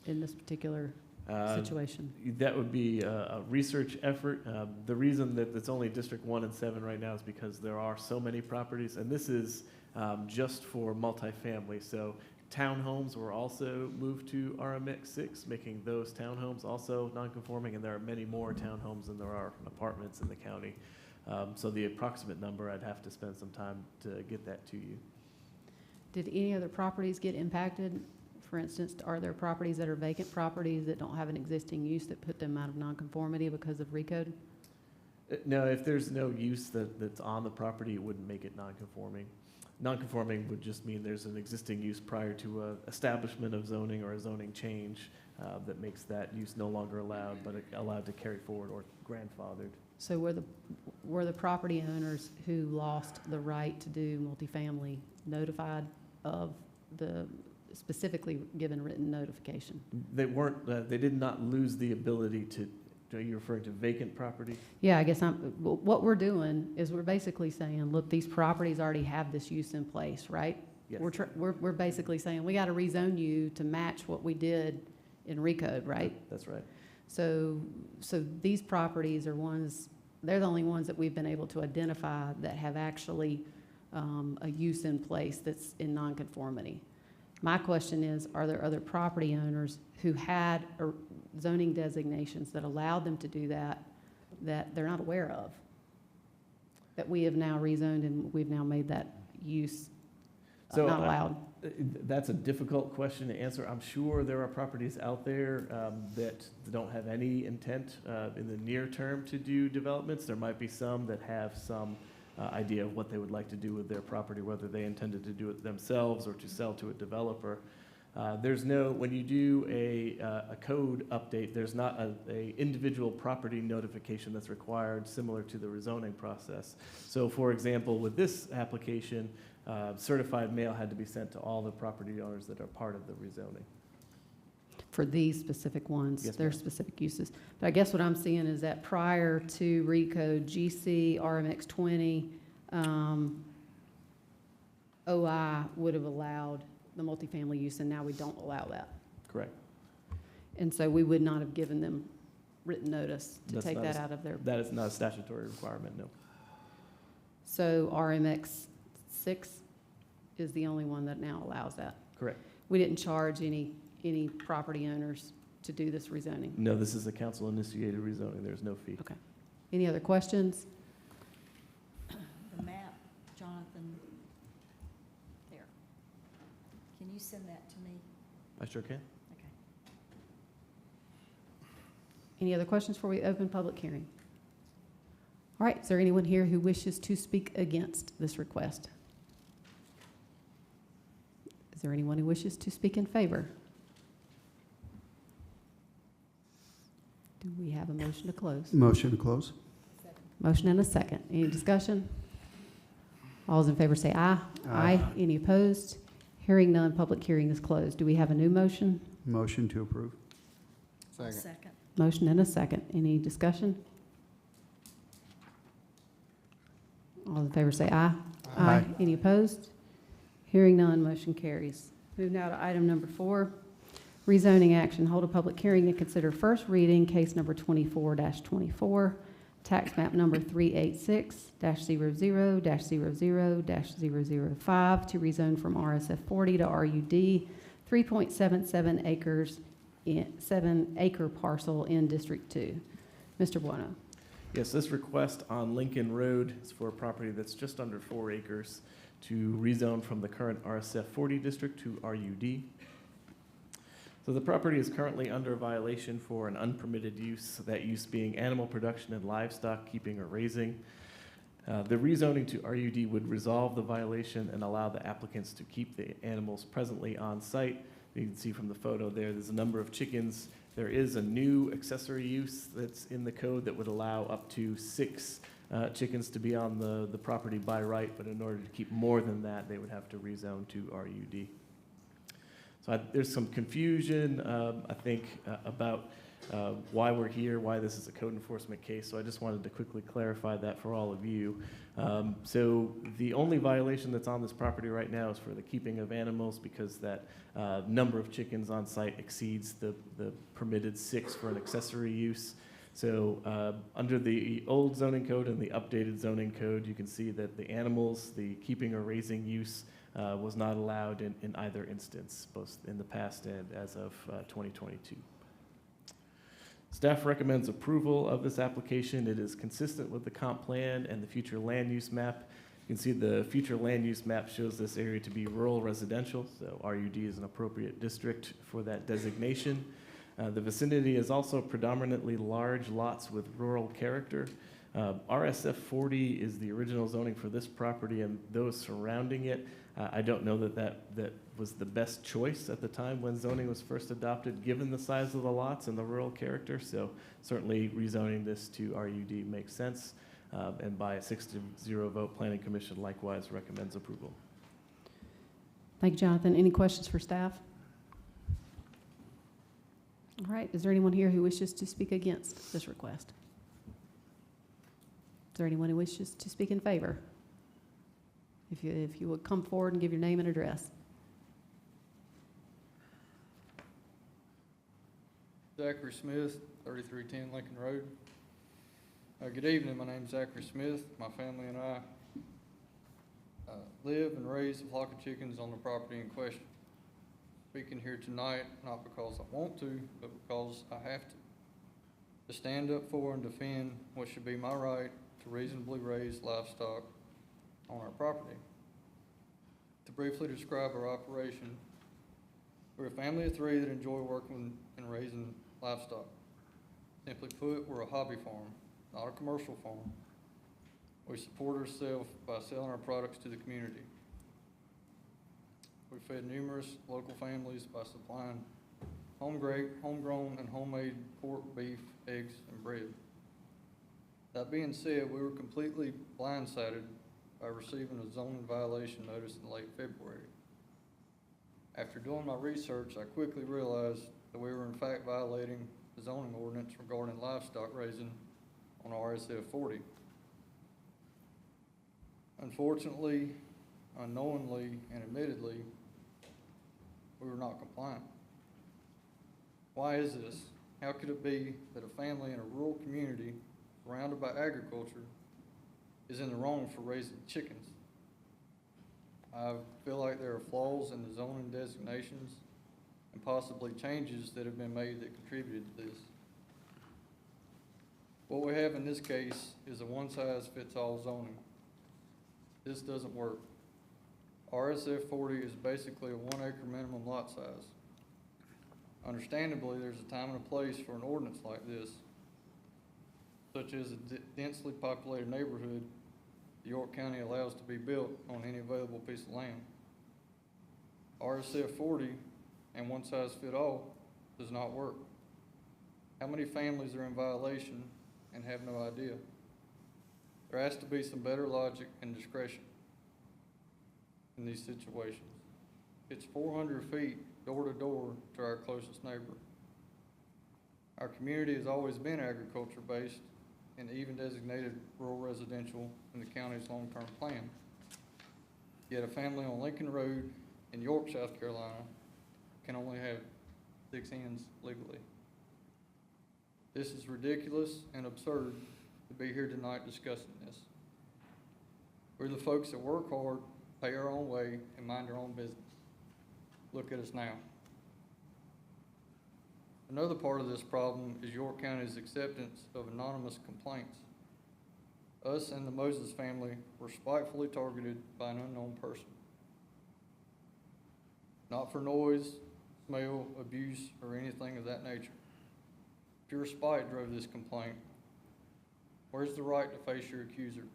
S1: in this particular situation?
S16: That would be a research effort. The reason that it's only District 1 and 7 right now is because there are so many properties, and this is just for multifamily. So townhomes were also moved to RMX 6, making those townhomes also non-conforming, and there are many more townhomes than there are apartments in the county. So the approximate number, I'd have to spend some time to get that to you.
S1: Did any other properties get impacted? For instance, are there properties that are vacant properties that don't have an existing use that put them out of nonconformity because of RECODE?
S16: No, if there's no use that's on the property, it wouldn't make it non-conforming. Non-conforming would just mean there's an existing use prior to a establishment of zoning or a zoning change that makes that use no longer allowed, but allowed to carry forward or grandfathered.
S1: So were the property owners who lost the right to do multifamily notified of the specifically given written notification?
S16: They weren't, they did not lose the ability to, are you referring to vacant property?
S1: Yeah, I guess what we're doing is we're basically saying, look, these properties already have this use in place, right?
S16: Yes.
S1: We're basically saying, we got to rezone you to match what we did in RECODE, right?
S16: That's right.
S1: So these properties are ones, they're the only ones that we've been able to identify that have actually a use in place that's in nonconformity. My question is, are there other property owners who had zoning designations that allowed them to do that they're not aware of, that we have now rezoned and we've now made that use not allowed?
S16: That's a difficult question to answer. I'm sure there are properties out there that don't have any intent in the near term to do developments. There might be some that have some idea of what they would like to do with their property, whether they intended to do it themselves or to sell to a developer. There's no, when you do a code update, there's not a individual property notification that's required, similar to the rezoning process. So for example, with this application, certified mail had to be sent to all the property owners that are part of the rezoning.
S1: For these specific ones,
S16: Yes,
S1: their
S16: ma'am.
S1: specific uses. But I guess what I'm seeing is that prior to RECODE, GC, RMX 20, OI would have allowed the multifamily use, and now we don't allow that.
S16: Correct.
S1: And so we would not have given them written notice to
S16: That's
S1: take
S16: not
S1: that
S16: a-
S1: out of their.
S16: That is not a statutory requirement, no.
S1: So RMX 6 is the only one that now allows that.
S16: Correct.
S1: We didn't charge any property owners to do this rezoning.
S16: No, this is a council-initiated rezoning. There's no fee.
S1: Okay. Any other questions?
S21: The map, Jonathan, there. Can you send that to me?
S16: I sure can.
S21: Okay.
S1: Any other questions before we open public hearing? All right, is there anyone here who wishes to speak against this request? Is there anyone who wishes to speak in favor? Do we have a motion to close?
S6: Motion to close?
S1: Motion and a second. Any discussion? All those in favor say aye.
S6: Aye.
S1: Any opposed? Hearing none, public hearing is closed. Do we have a new motion?
S6: Motion to approve?
S21: Second.
S1: Motion and a second. Any discussion? All those in favor say aye.
S6: Aye.
S1: Any opposed? Hearing none, motion carries. Move now to item number 4, rezoning action. Hold a public hearing and consider first reading, case number 24-24, tax map number 386-00-00-005 to rezone from RSF 40 to RUD, 3.77 acres, 7-acre parcel in District 2. Mr. Bueno.
S16: Yes, this request on Lincoln Road is for a property that's just under 4 acres to rezone from the current RSF 40 district to RUD. So the property is currently under violation for an unpermitted use, that use being animal production and livestock keeping or raising. The rezoning to RUD would resolve the violation and allow the applicants to keep the animals presently on site. You can see from the photo there's a number of chickens. There is a new accessory use that's in the code that would allow up to 6 chickens to be on the property by right, but in order to keep more than that, they would have to rezone to RUD. So there's some confusion, I think, about why we're here, why this is a code enforcement case. So I just wanted to quickly clarify that for all of you. So the only violation that's on this property right now is for the keeping of animals, because that number of chickens on site exceeds the permitted 6 for an accessory use. So under the old zoning code and the updated zoning code, you can see that the animals, the keeping or raising use was not allowed in either instance, both in the past and as of 2022. Staff recommends approval of this application. It is consistent with the comp plan and the future land use map. You can see the future land use map shows this area to be rural residential, so RUD is an appropriate district for that designation. The vicinity is also predominantly large lots with rural character. RSF 40 is the original zoning for this property, and those surrounding it, I don't know that was the best choice at the time when zoning was first adopted, given the size of the lots and the rural character. So certainly rezoning this to RUD makes sense, and by a 6-0 vote, Planning Commission likewise recommends approval.
S1: Thank you, Jonathan. Any questions for staff? All right, is there anyone here who wishes to speak against this request? Is there anyone who wishes to speak in favor? If you would come forward and give your name and address.
S3: Zachary Smith, 3310 Lincoln Road. Good evening, my name's Zachary Smith. My family and I live and raise a flock of chickens on the property in question. Speaking here tonight, not because I want to, but because I have to stand up for and defend what should be my right to reasonably raise livestock on our property. To briefly describe our operation, we're a family of 3 that enjoy working and raising livestock. Simply put, we're a hobby farm, not a commercial farm. We support ourselves by selling our products to the community. We fed numerous local families by supplying homegrown and homemade pork, beef, eggs, and bread. That being said, we were completely blindsided by receiving a zoning violation notice in late February. After doing my research, I quickly realized that we were in fact violating the zoning ordinance regarding livestock raising on RSF 40. Unfortunately, unknowingly, and admittedly, we were not compliant. Why is this? How could it be that a family in a rural community surrounded by agriculture is in the wrong for raising chickens? I feel like there are flaws in the zoning designations and possibly changes that have been made that contributed to this. What we have in this case is a one-size-fits-all zoning. This doesn't work. RSF 40 is basically a 1-acre minimum lot size. Understandably, there's a time and a place for an ordinance like this. such as a densely populated neighborhood, York County allows to be built on any available piece of land. RSF 40 and one-size-fit-all does not work. How many families are in violation and have no idea? There has to be some better logic and discretion in these situations. It's 400 feet door to door to our closest neighbor. Our community has always been agriculture-based and even designated rural residential in the county's long-term plan. Yet a family on Lincoln Road in York, South Carolina can only have 6 hens legally. This is ridiculous and absurd to be here tonight discussing this. We're the folks that work hard, pay our own way, and mind our own business. Look at us now. Another part of this problem is York County's acceptance of anonymous complaints. Us and the Moses family were spitefully targeted by an unknown person. Not for noise, smell, abuse, or anything of that nature. Pure spite drove this complaint. Where's the right to face your accuser?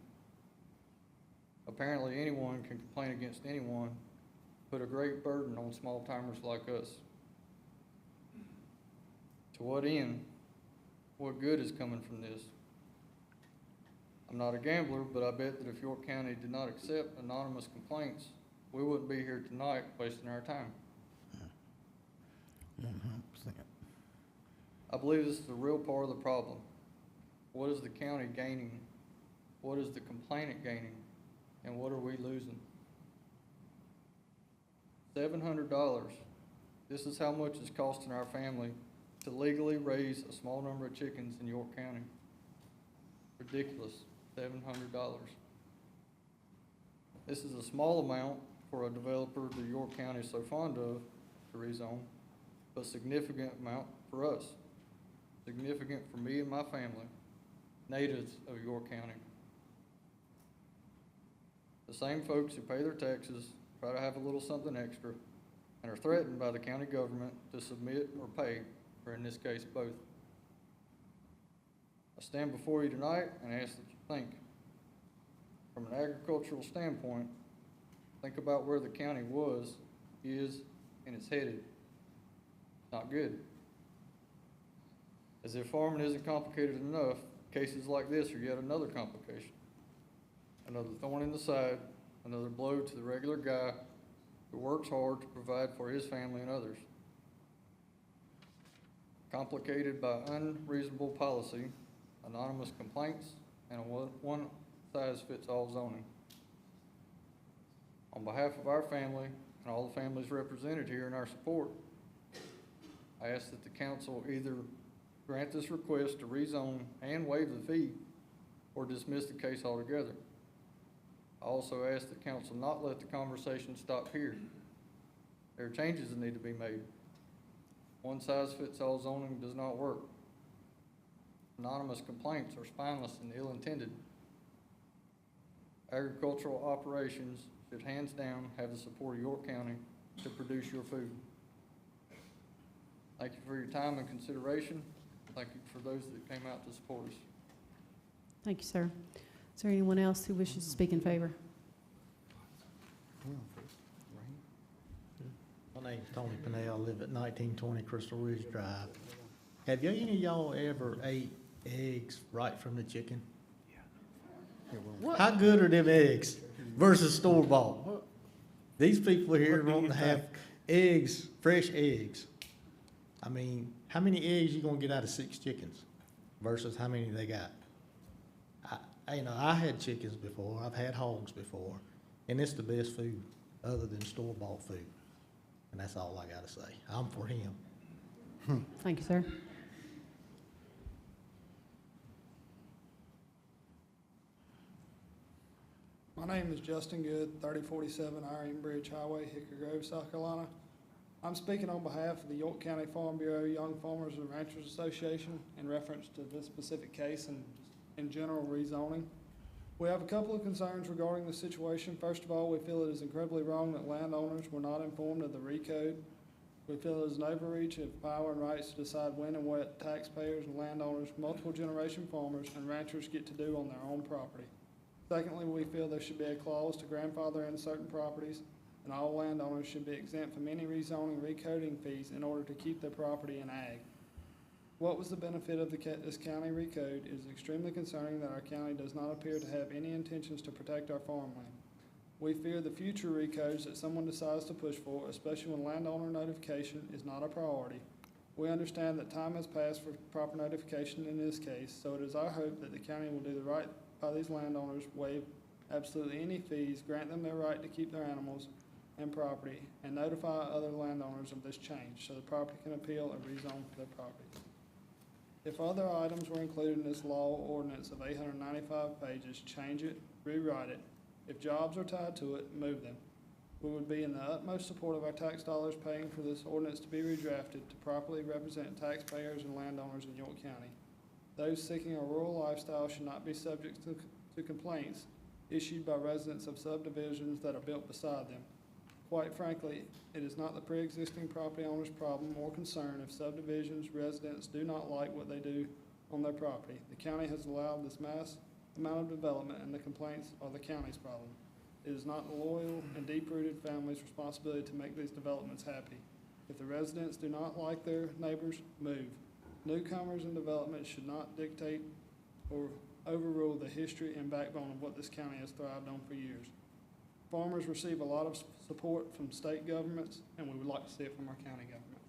S3: Apparently anyone can complain against anyone, put a great burden on small-timers like us. To what end? What good is coming from this? I'm not a gambler, but I bet that if York County did not accept anonymous complaints, we wouldn't be here tonight wasting our time.
S17: 100%.
S3: I believe this is the real part of the problem. What is the county gaining? What is the complainant gaining? And what are we losing? $700. This is how much it's costing our family to legally raise a small number of chickens in York County. Ridiculous, $700. This is a small amount for a developer that York County is so fond of to rezone, but significant amount for us. Significant for me and my family, natives of York County. The same folks who pay their taxes, try to have a little something extra, and are threatened by the county government to submit or pay, or in this case, both. I stand before you tonight and ask that you think. From an agricultural standpoint, think about where the county was, is, and is headed. Not good. As if farming isn't complicated enough, cases like this are yet another complication. Another thorn in the side, another blow to the regular guy who works hard to provide for his family and others. Complicated by unreasonable policy, anonymous complaints, and a one-size-fits-all zoning. On behalf of our family and all the families represented here in our support, I ask that the council either grant this request to rezone and waive the fee, or dismiss the case altogether. I also ask that council not let the conversation stop here. There are changes that need to be made. One-size-fits-all zoning does not work. Anonymous complaints are spineless and ill-intended. Agricultural operations should hands down have the support of York County to produce your food. Thank you for your time and consideration. Thank you for those that came out to support us.
S1: Thank you, sir. Is there anyone else who wishes to speak in favor?
S15: My name's Tony Pennell, I live at 1920 Crystal Ridge Drive. Have any of y'all ever ate eggs right from the chicken? How good are them eggs versus store-bought? These people here want to have eggs, fresh eggs. I mean, how many eggs you gonna get out of 6 chickens versus how many they got? I had chickens before, I've had hogs before, and it's the best food other than store-bought food. And that's all I gotta say. I'm for him.
S1: Thank you, sir.
S4: My name is Justin Good, 3047 Iron Bridge Highway, Hickory Grove, South Carolina. I'm speaking on behalf of the York County Farm Bureau Young Farmers and Ranchers Association in reference to this specific case and in general rezoning. We have a couple of concerns regarding the situation. First of all, we feel it is incredibly wrong that landowners were not informed of the recode We feel it is an overreach of power and rights to decide when and what taxpayers and landowners, multiple generation farmers, and ranchers get to do on their own property. Secondly, we feel there should be a clause to grandfather in certain properties, and all landowners should be exempt from any rezoning, recoding fees in order to keep their property in ag. What was the benefit of this county recode? It is extremely concerning that our county does not appear to have any intentions to protect our farmland. We fear the future recodes that someone decides to push for, especially when landowner notification is not a priority. We understand that time has passed for proper notification in this case, so it is our hope that the county will do the right by these landowners, waive absolutely any fees, grant them their right to keep their animals and property, and notify other landowners of this change so the property can appeal or rezone for their property. If other items were included in this law or ordinance of 895 pages, change it, rewrite it. If jobs are tied to it, move them. We would be in the utmost support of our tax dollars paying for this ordinance to be redrafted to properly represent taxpayers and landowners in York County. Those seeking a rural lifestyle should not be subject to complaints issued by residents of subdivisions that are built beside them. Quite frankly, it is not the pre-existing property owner's problem or concern if subdivisions residents do not like what they do on their property. The county has allowed this mass amount of development, and the complaints are the county's problem. It is not the loyal and deep-rooted family's responsibility to make these developments happy. If the residents do not like their neighbors, move. Newcomers and development should not dictate or overrule the history and backbone of what this county has thrived on for years. Farmers receive a lot of support from state governments, and we would like to see it from our county government.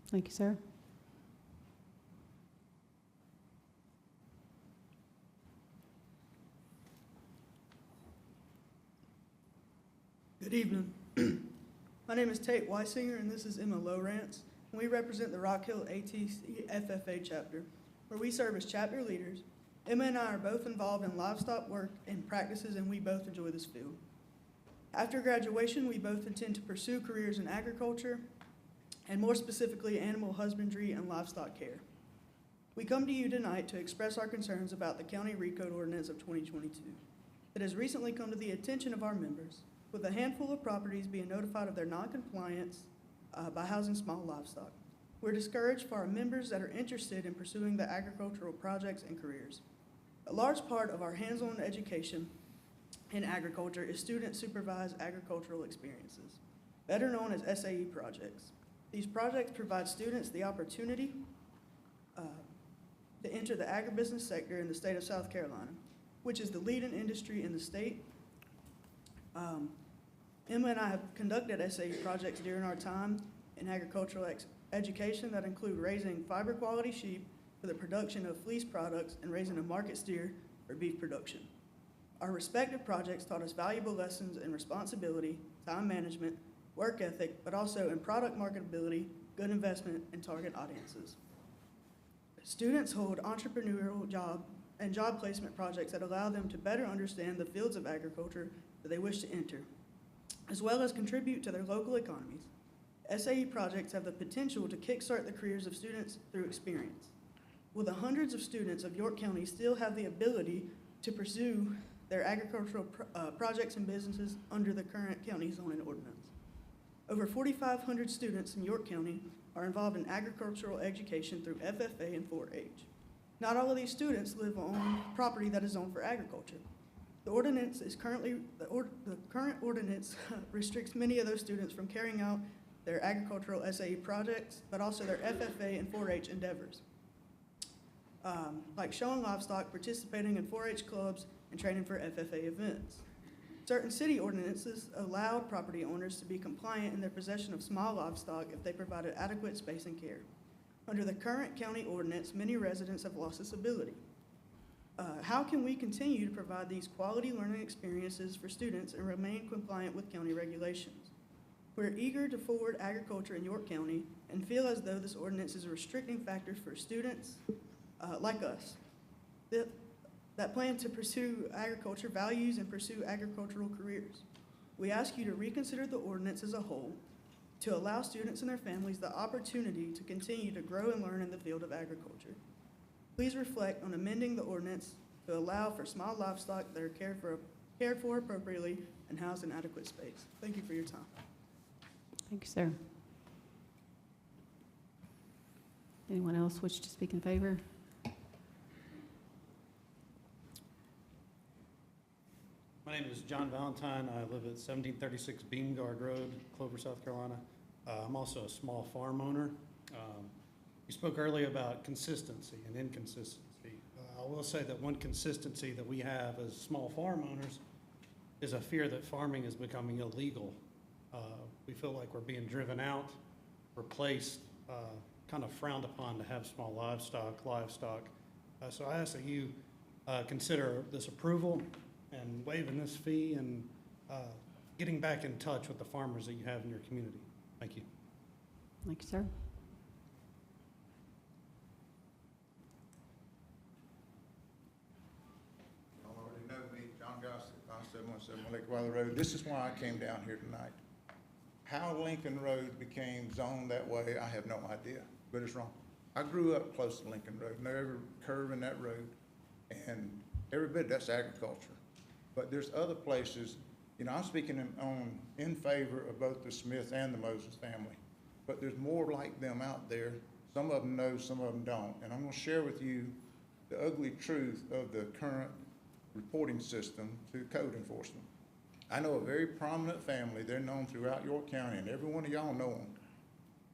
S1: Thank you, sir.
S2: Good evening. My name is Tate Weisinger, and this is Emma Lowrance. We represent the Rock Hill ATC FFA chapter, where we serve as chapter leaders. Emma and I are both involved in livestock work and practices, and we both enjoy this field. After graduation, we both intend to pursue careers in agriculture, and more specifically, animal husbandry and livestock care. We come to you tonight to express our concerns about the County Recode Ordinance of 2022 that has recently come to the attention of our members, with a handful of properties being notified of their noncompliance by housing small livestock. We're discouraged for our members that are interested in pursuing the agricultural projects and careers. A large part of our hands-on education in agriculture is student-supervised agricultural experiences, better known as SAE projects. These projects provide students the opportunity to enter the agribusiness sector in the state of South Carolina, which is the leading industry in the state. Emma and I have conducted SAE projects during our time in agricultural education that include raising fiber quality sheep for the production of fleece products and raising a market steer for beef production. Our respective projects taught us valuable lessons in responsibility, time management, work ethic, but also in product marketability, good investment, and target audiences. Students hold entrepreneurial job placement projects that allow them to better understand the fields of agriculture that they wish to enter, as well as contribute to their local economies. SAE projects have the potential to kickstart the careers of students through experience. Will the hundreds of students of York County still have the ability to pursue their agricultural projects and businesses under the current county zoning ordinance? Over 4,500 students in York County are involved in agricultural education through FFA and 4-H. Not all of these students live on property that is zoned for agriculture. The ordinance is the current ordinance restricts many of those students from carrying out their agricultural SAE projects, but also their FFA and 4-H endeavors, like showing livestock, participating in 4-H clubs, and training for FFA events. Certain city ordinances allowed property owners to be compliant in their possession of small livestock if they provided adequate space and care. Under the current county ordinance, many residents have lost this ability. How can we continue to provide these quality learning experiences for students and remain compliant with county regulations? We're eager to forward agriculture in York County and feel as though this ordinance is a restricting factor for students like us that plan to pursue agriculture values and pursue agricultural careers. We ask you to reconsider the ordinance as a whole to allow students and their families the opportunity to continue to grow and learn in the field of agriculture. Please reflect on amending the ordinance to allow for small livestock that are cared for appropriately and housed in adequate space. Thank you for your time.
S1: Thank you, sir. Anyone else wish to speak in favor?
S7: My name is John Valentine. I live at 1736 Beamguard Road, Clover, South Carolina. I'm also a small farm owner. You spoke earlier about consistency and inconsistency. I will say that one consistency that we have as small farm owners is a fear that farming is becoming illegal. We feel like we're being driven out, replaced, kind of frowned upon to have small livestock. So I ask that you consider this approval and waiving this fee and getting back in touch with the farmers that you have in your community. Thank you.
S1: Thank you, sir.
S13: Y'all already know me, John Gossett, 5717 Lake Wiley Road. This is why I came down here tonight. How Lincoln Road became zoned that way, I have no idea, but it's wrong. I grew up close to Lincoln Road, know every curve in that road, and every bit that's agriculture. But there's other places, you know, I'm speaking in favor of both the Smith and the Moses family, but there's more like them out there. Some of them know, some of them don't. And I'm gonna share with you the ugly truth of the current reporting system to code enforcement. I know a very prominent family. They're known throughout York County, and every one of y'all know them.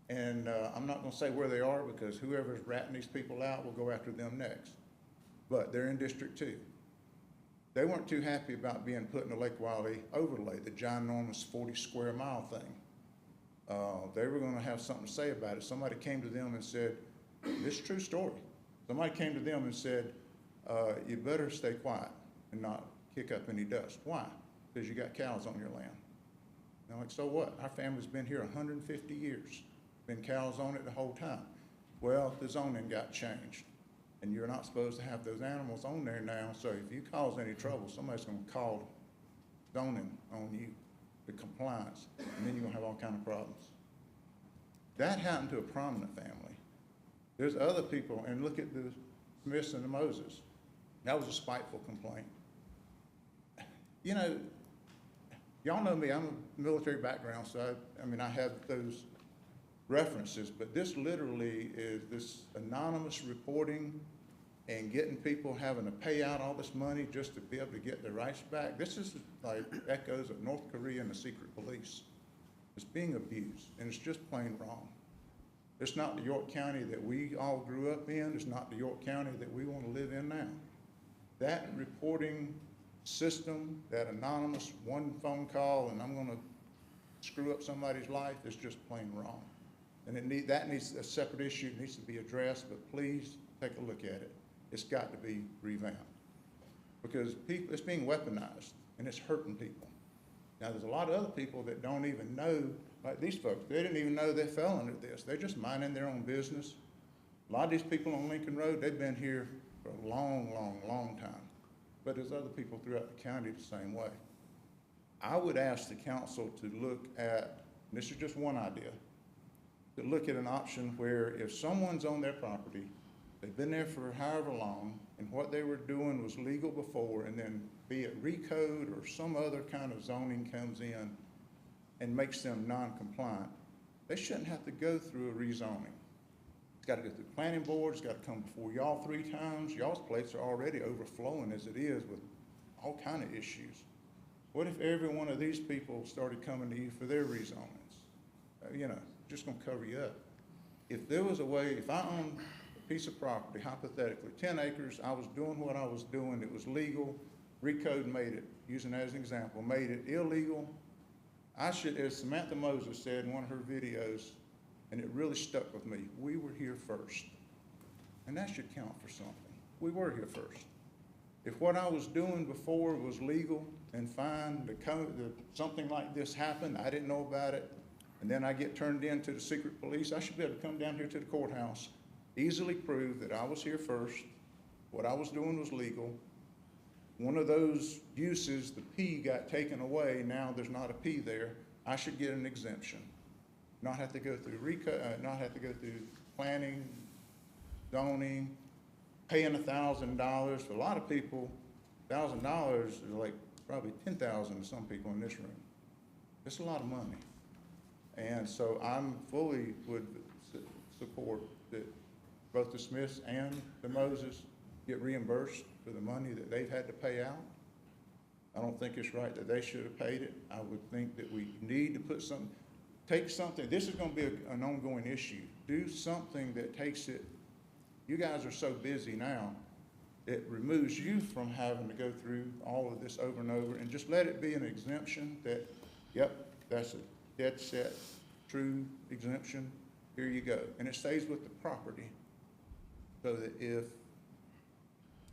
S13: And I'm not gonna say where they are because whoever's ratting these people out will go after them next. But they're in District 2. They weren't too happy about being put in the Lake Wiley overlay, the ginormous 40 square mile thing. They were gonna have something to say about it. Somebody came to them and said, this is a true story. Somebody came to them and said, you better stay quiet and not kick up any dust. Why? Because you got cows on your land. And I'm like, so what? Our family's been here 150 years. Been cows on it the whole time. Well, the zoning got changed. And you're not supposed to have those animals on there now, so if you cause any trouble, somebody's gonna call zoning on you, the compliance, and then you're gonna have all kind of problems. That happened to a prominent family. There's other people, and look at the Smiths and the Moses. That was a spiteful complaint. You know, y'all know me, I'm a military background, so I mean, I have those references, but this literally is this anonymous reporting and getting people having to pay out all this money just to be able to get their rights back. This is like echoes of North Korea and the secret police. It's being abused, and it's just plain wrong. It's not the York County that we all grew up in. It's not the York County that we want to live in now. That reporting system, that anonymous one phone call, and I'm going to screw up somebody's life, is just plain wrong. And that needs a separate issue. It needs to be addressed, but please take a look at it. It's got to be revamped because people, it's being weaponized and it's hurting people. Now, there's a lot of other people that don't even know, like these folks, they didn't even know they fell under this. They're just minding their own business. A lot of these people on Lincoln Road, they've been here for a long, long, long time. But there's other people throughout the county the same way. I would ask the council to look at, and this is just one idea, to look at an option where if someone's on their property, they've been there for however long, and what they were doing was legal before, and then be it recode or some other kind of zoning comes in and makes them non-compliant, they shouldn't have to go through a rezoning. It's got to go through the planning board, it's got to come before y'all 3 times. Y'all's plates are already overflowing as it is with all kind of issues. What if every one of these people started coming to you for their rezonings? You know, just gonna cover you up. If there was a way, if I owned a piece of property, hypothetically, 10 acres, I was doing what I was doing, it was legal, Recode made it, using that as an example, made it illegal, I should, as Samantha Moses said in one of her videos, and it really stuck with me, we were here first. And that should count for something. We were here first. If what I was doing before was legal and fine, something like this happened, I didn't know about it, and then I get turned in to the secret police, I should be able to come down here to the courthouse, easily prove that I was here first, what I was doing was legal. One of those uses, the P got taken away, now there's not a P there, I should get an exemption. Not have to go through not have to go through planning, zoning, paying $1,000. For a lot of people, $1,000 is like probably $10,000 to some people in this room. It's a lot of money. And so I'm fully would support that both the Smiths and the Moses get reimbursed for the money that they've had to pay out. I don't think it's right that they should have paid it. I would think that we need to put some, take something, this is gonna be an ongoing issue. Do something that takes it, you guys are so busy now, it removes you from having to go through all of this over and over, and just let it be an exemption that, yep, that's a dead set, true exemption, here you go. And it stays with the property, so that if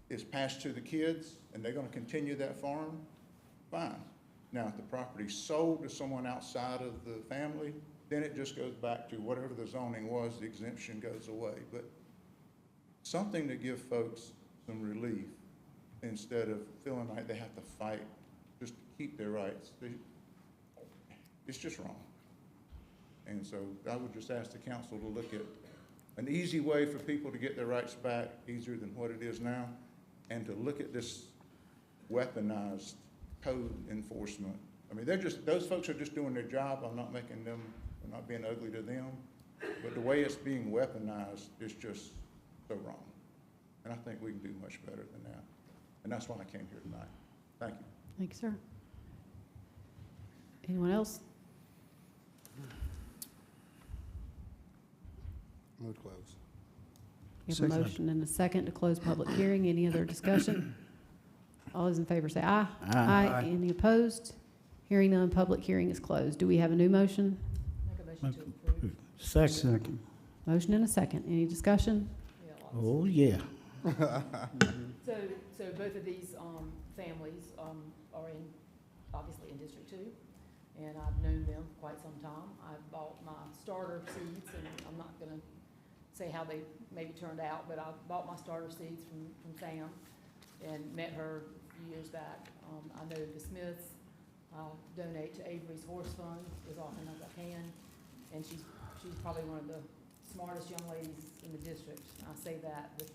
S13: it's passed to the kids and they're gonna continue that farm, fine. Now, if the property's sold to someone outside of the family, then it just goes back to whatever the zoning was, the exemption goes away. But something to give folks some relief instead of feeling like they have to fight just to keep their rights. It's just wrong. And so I would just ask the council to look at an easy way for people to get their rights back, easier than what it is now, and to look at this weaponized code enforcement. I mean, those folks are just doing their job. I'm not making them, I'm not being ugly to them, but the way it's being weaponized is just so wrong. And I think we can do much better than that. And that's why I came here tonight. Thank you.
S1: Thank you, sir. Anyone else?
S17: Move to close.
S1: We have a
S5: Second.
S1: motion and a second to close public hearing. Any other discussion? All those in favor say aye.
S5: Aye.
S1: Any opposed? Hearing none, public hearing is closed. Do we have a new motion?
S18: Make a motion to approve.
S19: Second.
S1: Motion and a second. Any discussion?
S18: Yeah, lots.
S19: Oh, yeah.
S18: So both of these families are in, obviously in District 2, and I've known them for quite some time. I bought my starter seeds, and I'm not gonna say how they maybe turned out, but I bought my starter seeds from Sam and met her a few years back. I know the Smiths donate to Avery's Horse Fund as often as I can, and she's probably one of the smartest young ladies in the district. I say that, but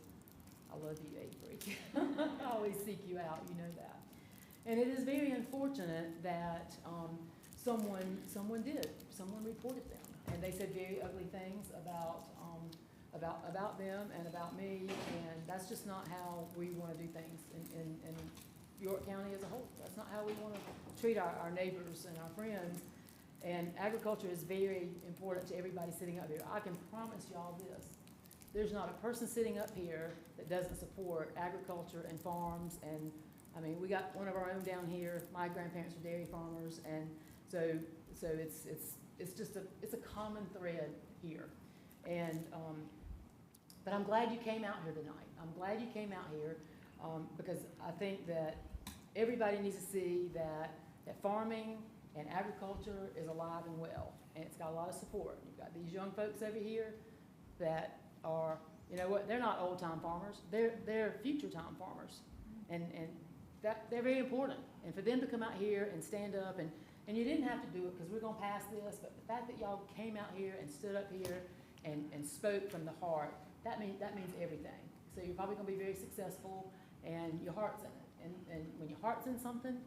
S18: I love you, Avery. I always seek you out, you know that. And it is very unfortunate that someone reported them, and they said very ugly things about them and about me, and that's just not how we want to do things in York County as a whole. That's not how we want to treat our neighbors and our friends. And agriculture is very important to everybody sitting up here. I can promise y'all this. There's not a person sitting up here that doesn't support agriculture and farms. And I mean, we got one of our own down here. My grandparents were dairy farmers, and so it's just a common thread here. And but I'm glad you came out here tonight. I'm glad you came out here because I think that everybody needs to see that farming and agriculture is alive and well, and it's got a lot of support. You've got these young folks over here that are, you know what, they're not old-time farmers, they're future-time farmers, and that they're very important. And for them to come out here and stand up, and you didn't have to do it because we're gonna pass this, but the fact that y'all came out here and stood up here and spoke from the heart, that means everything. So you're probably gonna be very successful, and your heart's in it. And when your heart's in something,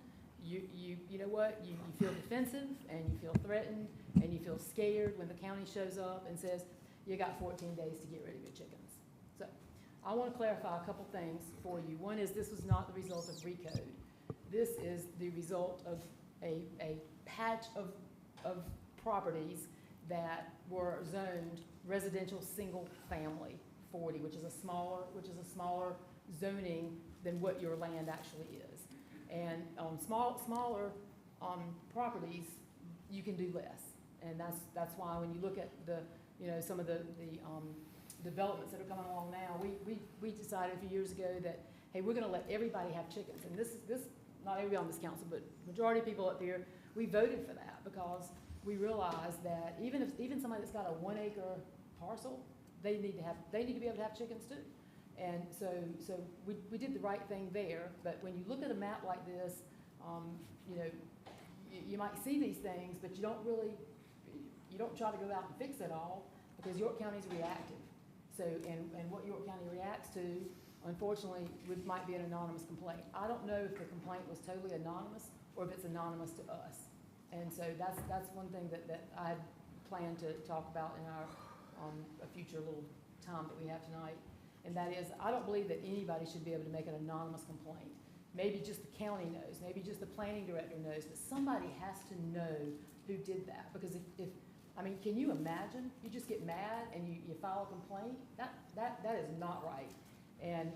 S18: you know what, you feel defensive, and you feel threatened, and you feel scared when the county shows up and says, you got 14 days to get rid of your chickens. So I want to clarify a couple things for you. One is this was not the result of RECODE. This is the result of a patch of properties that were zoned residential single family 40, which is a smaller zoning than what your land actually is. And on smaller properties, you can do less. And that's why when you look at some of the developments that are coming along now, we decided a few years ago that, hey, we're gonna let everybody have chickens. And this not everybody on this council, but majority of people up here, we voted for that because we realized that even somebody that's got a 1 acre parcel, they need to be able to have chickens too. And so we did the right thing there, but when you look at a map like this, you might see these things, but you don't try to go out and fix it all because York County's reactive. So, and what York County reacts to, unfortunately, might be an anonymous complaint. I don't know if the complaint was totally anonymous or if it's anonymous to us. And so that's one thing that I had planned to talk about in our a future little time that we have tonight. And that is, I don't believe that anybody should be able to make an anonymous complaint. Maybe just the county knows, maybe just the planning director knows, but somebody has to know who did that. Because if I mean, can you imagine? You just get mad and you file a complaint? That is not right. And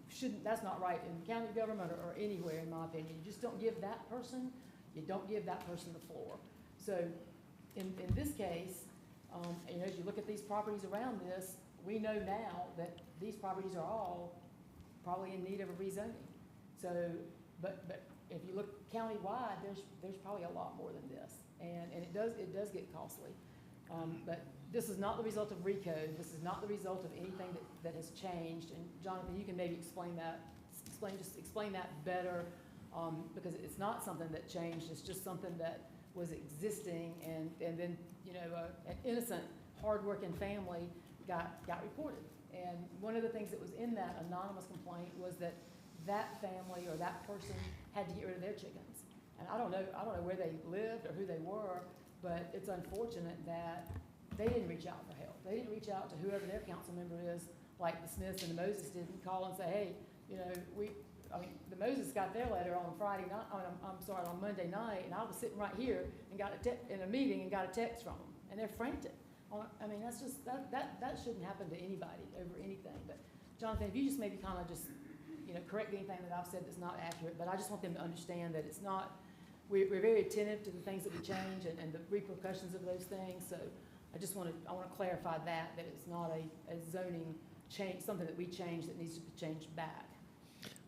S18: shouldn't, that's not right in county government or anywhere, in my opinion. You just don't give that person, the floor. So in this case, you know, as you look at these properties around this, we know now that these properties are all probably in need of a rezoning. So, but if you look countywide, there's probably a lot more than this. And it does get costly. But this is not the result of RECODE. This is not the result of anything that has changed. And Jonathan, you can maybe explain that better, because it's not something that changed. It's just something that was existing, and then, you know, an innocent, hardworking family got reported. And one of the things that was in that anonymous complaint was that family or that person had to get rid of their chickens. And I don't know where they lived or who they were, but it's unfortunate that they didn't reach out for help. They didn't reach out to whoever their council member is, like the Smiths and the Moses didn't call and say, hey, you know, the Moses got their letter on Friday night, on Monday night, and I was sitting right here and got in a meeting and got a text from them, and they're frantic. I mean, that's just, that shouldn't happen to anybody over anything. But Jonathan, if you just maybe kind of just, you know, correct anything that I've said that's not accurate, but I just want them to understand that it's not, we're very attentive to the things that we change and the repercussions of those things. So I want to clarify that it's not a zoning change, something that we change that needs to be changed back.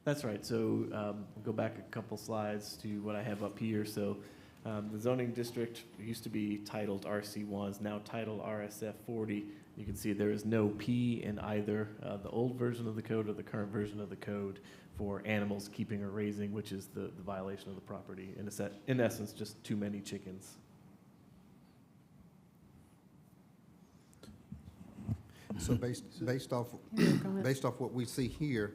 S16: That's right. So we'll go back a couple slides to what I have up here. So the zoning district used to be titled RC1, is now titled RSF 40. You can see there is no P in either the old version of the code or the current version of the code for animals keeping or raising, which is the violation of the property. In essence, just too many chickens.
S17: So based off what we see here,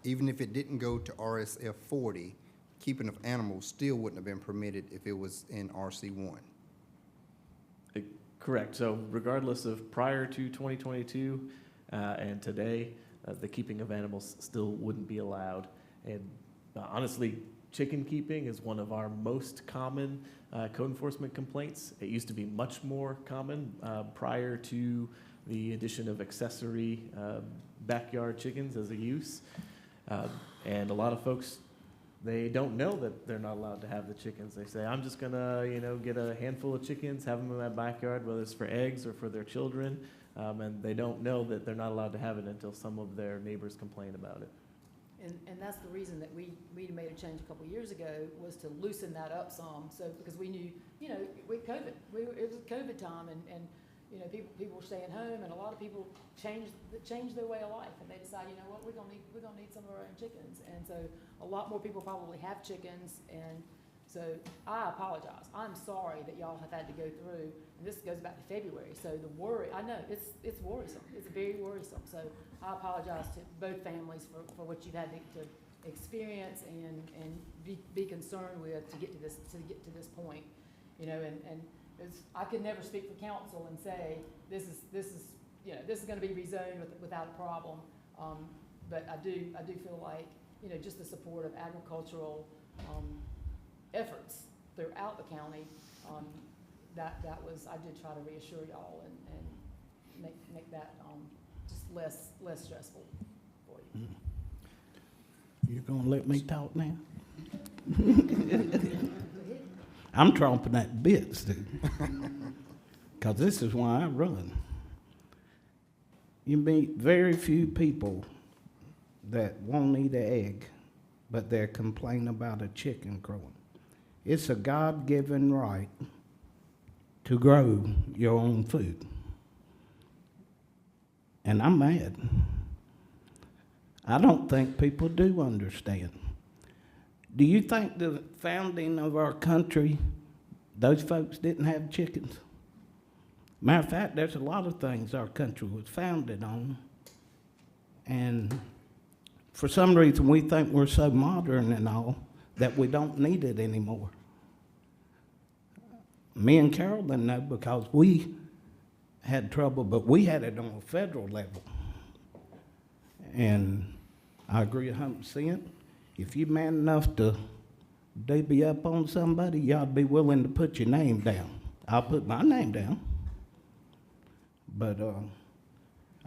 S17: even if it didn't go to RSF 40, keeping of animals still wouldn't have been permitted if it was in RC1.
S16: Correct. So regardless of prior to 2022 and today, the keeping of animals still wouldn't be allowed. And honestly, chicken keeping is one of our most common code enforcement complaints. It used to be much more common prior to the addition of accessory backyard chickens as a use. And a lot of folks, they don't know that they're not allowed to have the chickens. They say, I'm just gonna, you know, get a handful of chickens, have them in my backyard, whether it's for eggs or for their children, and they don't know that they're not allowed to have it until some of their neighbors complain about it.
S18: And that's the reason that we made a change a couple of years ago, was to loosen that up some. So because we knew, you know, with COVID, it was COVID time, and you know, people were staying home, and a lot of people changed their way of life, and they decide, you know what, we're gonna need some of our own chickens. And so a lot more people probably have chickens, and so I apologize. I'm sorry that y'all have had to go through, and this goes back to February. So the worry, I know it's worrisome. It's very worrisome. So I apologize to both families for what you've had to experience and be concerned with to get to this point, you know, and I could never speak for council and say this is going to be rezoned without a problem. But I do feel like, you know, just the support of agricultural efforts throughout the county, that was, I did try to reassure y'all and make that just less stressful for you.
S19: You're gonna let me talk now? I'm tromping at bits, dude. Because this is why I run. You meet very few people that won't eat an egg, but they're complaining about a chicken crowing. It's a God-given right to grow your own food. And I'm mad. I don't think people do understand. Do you think the founding of our country, those folks didn't have chickens? Matter of fact, there's a lot of things our country was founded on. And for some reason, we think we're so modern and all that we don't need it anymore. Me and Carolyn know, because we had trouble, but we had it on a federal level. And I agree 100%. If you're man enough to divvy up on somebody, you ought to be willing to put your name down. I'll put my name down. But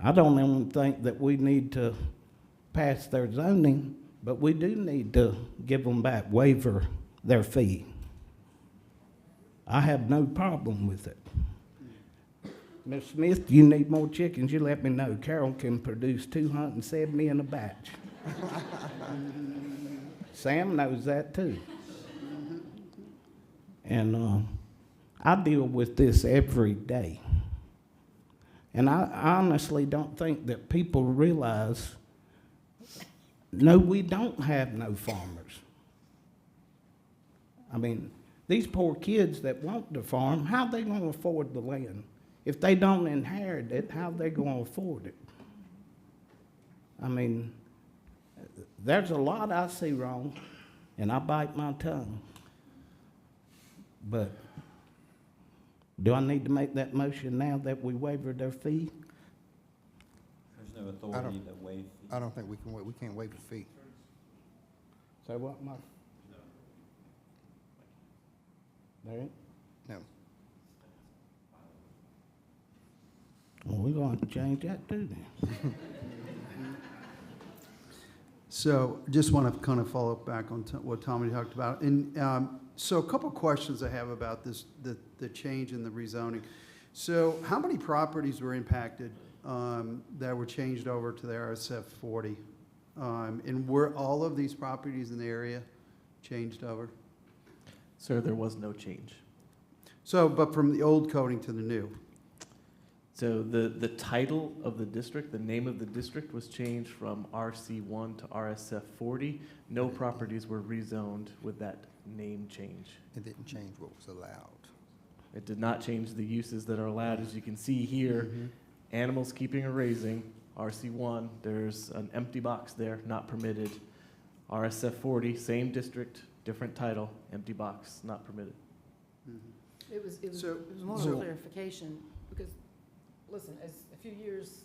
S19: I don't even think that we need to pass their zoning, but we do need to give them back, waiver their fee. I have no problem with it. Ms. Smith, you need more chickens, you let me know. Carol can produce 270 in a batch. Sam knows that too. And I deal with this every day. And I honestly don't think that people realize, no, we don't have no farmers. I mean, these poor kids that want to farm, how they gonna afford the land? If they don't inherit it, how they gonna afford it? I mean, there's a lot I see wrong, and I bite my tongue. But do I need to make that motion now that we waiver their fee?
S8: There's no authority to waive.
S17: I don't think we can waive, we can't waive the fee.
S19: Say what, Mark? There ain't?
S17: No.
S19: Well, we're going to change that too then.
S6: So just want to kind of follow up back on what Tommy talked about. And so a couple of questions I have about this, the change in the rezoning. So how many properties were impacted that were changed over to the RSF 40? And were all of these properties in the area changed over?
S16: Sir, there was no change.
S6: So, but from the old coding to the new?
S16: So the title of the district, the name of the district was changed from RC1 to RSF 40. No properties were rezoned with that name change.
S17: It didn't change what was allowed.
S16: It did not change the uses that are allowed. As you can see here, animals keeping or raising, RC1, there's an empty box there, not permitted. RSF 40, same district, different title, empty box, not permitted.
S18: It was more of a clarification, because, listen, as a few years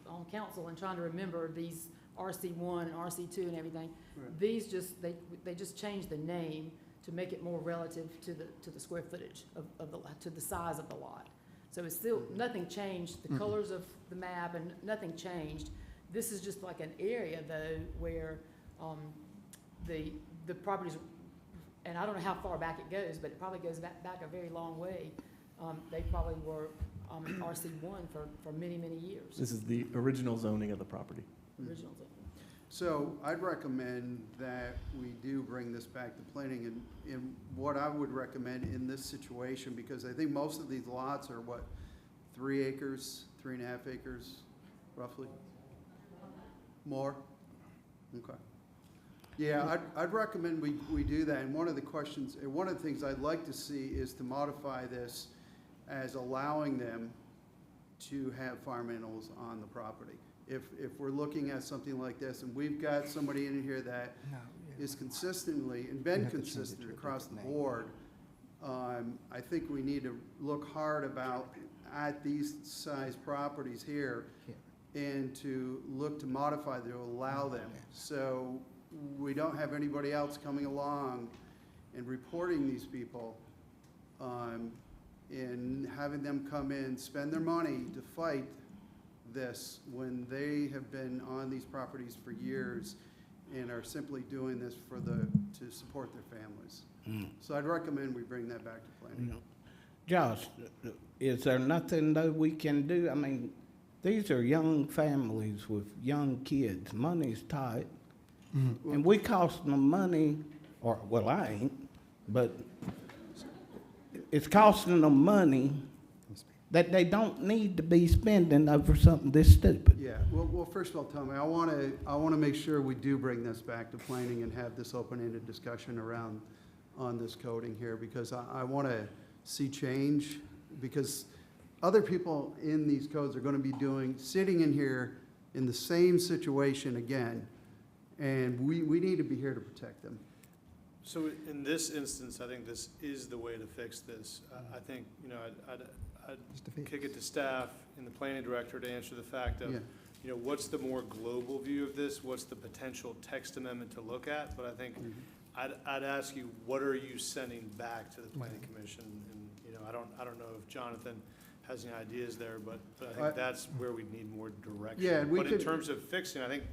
S18: on council and trying to remember these RC1 and RC2 and everything, these just, they just changed the name to make it more relative to the square footage of the, to the size of the lot. So it's still, nothing changed, the colors of the map and nothing changed. This is just like an area though where the properties, and I don't know how far back it goes, but it probably goes back a very long way. They probably were RC1 for many, many years.
S16: This is the original zoning of the property.
S18: Original zoning.
S6: So I'd recommend that we do bring this back to planning, and what I would recommend in this situation, because I think most of these lots are what, 3 acres, 3.5 acres, roughly? More? Okay. Yeah, I'd recommend we do that, and one of the questions, one of the things I'd like to see is to modify this as allowing them to have farm animals on the property. If we're looking at something like this, and we've got somebody in here that is consistently, and been consistent across the board, I think we need to look hard at these size properties here and to look to modify to allow them. So we don't have anybody else coming along and reporting these people and having them come in, spend their money to fight this when they have been on these properties for years and are simply doing this to support their families. So I'd recommend we bring that back to planning.
S19: Josh, is there nothing though we can do? I mean, these are young families with young kids. Money's tight. And we costing them money, or, well, I ain't, but it's costing them money that they don't need to be spending over something this stupid.
S6: Yeah, well, first of all, Tommy, I want to make sure we do bring this back to planning and have this open-ended discussion on this coding here, because I want to see change, because other people in these codes are going to be sitting in here in the same situation again, and we need to be here to protect them.
S20: So in this instance, I think this is the way to fix this. I think, you know, I'd kick it to staff and the planning director to answer the fact of,
S6: Yeah.
S20: you know, what's the more global view of this? What's the potential text amendment to look at? But I think I'd ask you, what are you sending back to the planning commission? And, you know, I don't know if Jonathan has any ideas there, but I think that's where we need more direction.
S6: Yeah, and we
S20: But in
S6: could-
S20: terms of fixing, I think,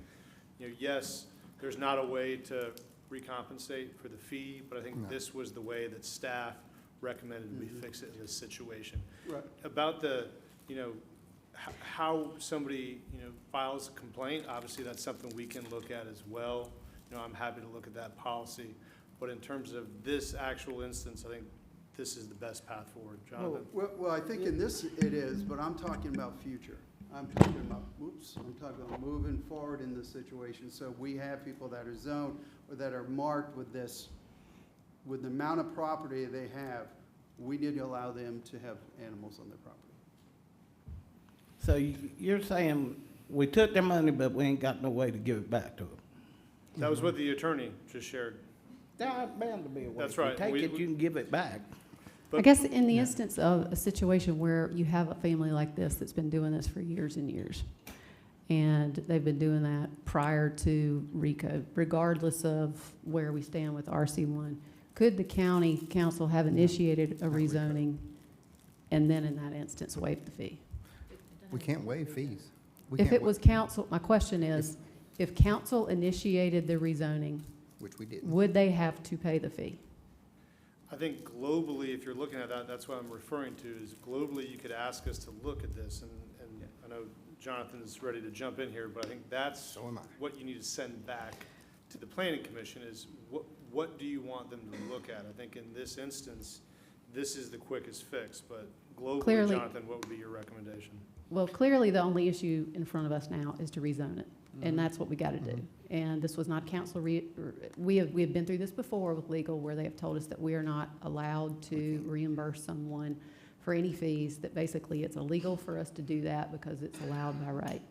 S20: you know, yes, there's not a way to recompensate for the fee, but I think
S6: No.
S20: this was the way that staff recommended we fix it in this situation.
S6: Right.
S20: About the, you know, how somebody, you know, files a complaint, obviously that's something we can look at as well. You know, I'm happy to look at that policy, but in terms of this actual instance, I think this is the best path forward. Jonathan?
S6: Well, I think in this it is, but I'm talking about future. I'm talking about moving forward in this situation. So we have people that are zoned or that are marked with this, with the amount of property they have, we need to allow them to have animals on their property.
S19: So you're saying we took their money, but we ain't got no way to give it back to them?
S20: That was what the attorney just shared.
S19: That's bound to be a way.
S20: That's
S19: If you
S20: right.
S19: take it, you can give it back.
S1: I guess in the instance of a situation where you have a family like this that's been doing this for years and years, and they've been doing that prior to RICO, regardless of where we stand with RC1, could the county council have initiated a rezoning and then in that instance waive the fee?
S17: We can't waive fees. We
S1: If
S17: can't
S1: it
S17: wa-
S1: was council, my question is, if council initiated the rezoning,
S17: Which we didn't.
S1: would they have to pay the fee?
S20: I think globally, if you're looking at that, that's what I'm referring to, is globally, you could ask us to look at this, and I know Jonathan's ready to jump in here, but I think that's what you need to send back to the planning commission is what do you want them to look at? I think in this instance, this is the quickest fix, but globally,
S1: Clearly-
S20: Jonathan, what would be your recommendation?
S1: Well, clearly, the only issue in front of us now is to rezone it,
S20: Mhm.
S1: and that's what we got to do. And this was not council, we have been through this before with legal, where they have told us that we are not allowed to reimburse someone for any fees, that basically it's illegal for us to do that because it's allowed by right.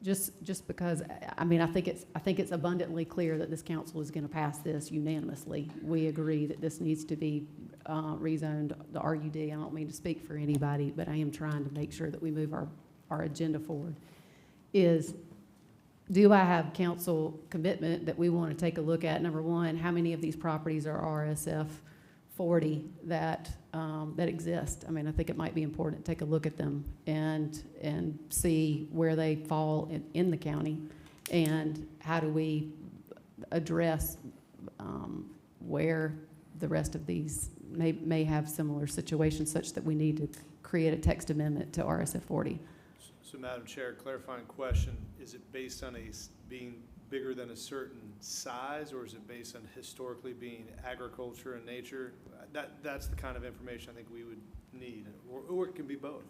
S1: Just because, I mean, I think it's abundantly clear that this council is going to pass this unanimously. We agree that this needs to be rezoned, the RUD. I don't mean to speak for anybody, but I am trying to make sure that we move our agenda forward. Do I have council commitment that we want to take a look at? Number one, how many of these properties are RSF 40 that exist? I mean, I think it might be important to take a look at them and see where they fall in the county, and how do we address where the rest of these may have similar situations, such that we need to create a text amendment to RSF 40.
S20: So, Madam Chair, clarifying question, is it based on being bigger than a certain size, or is it based on historically being agriculture in nature? That's the kind of information I think we would need, or it can be both.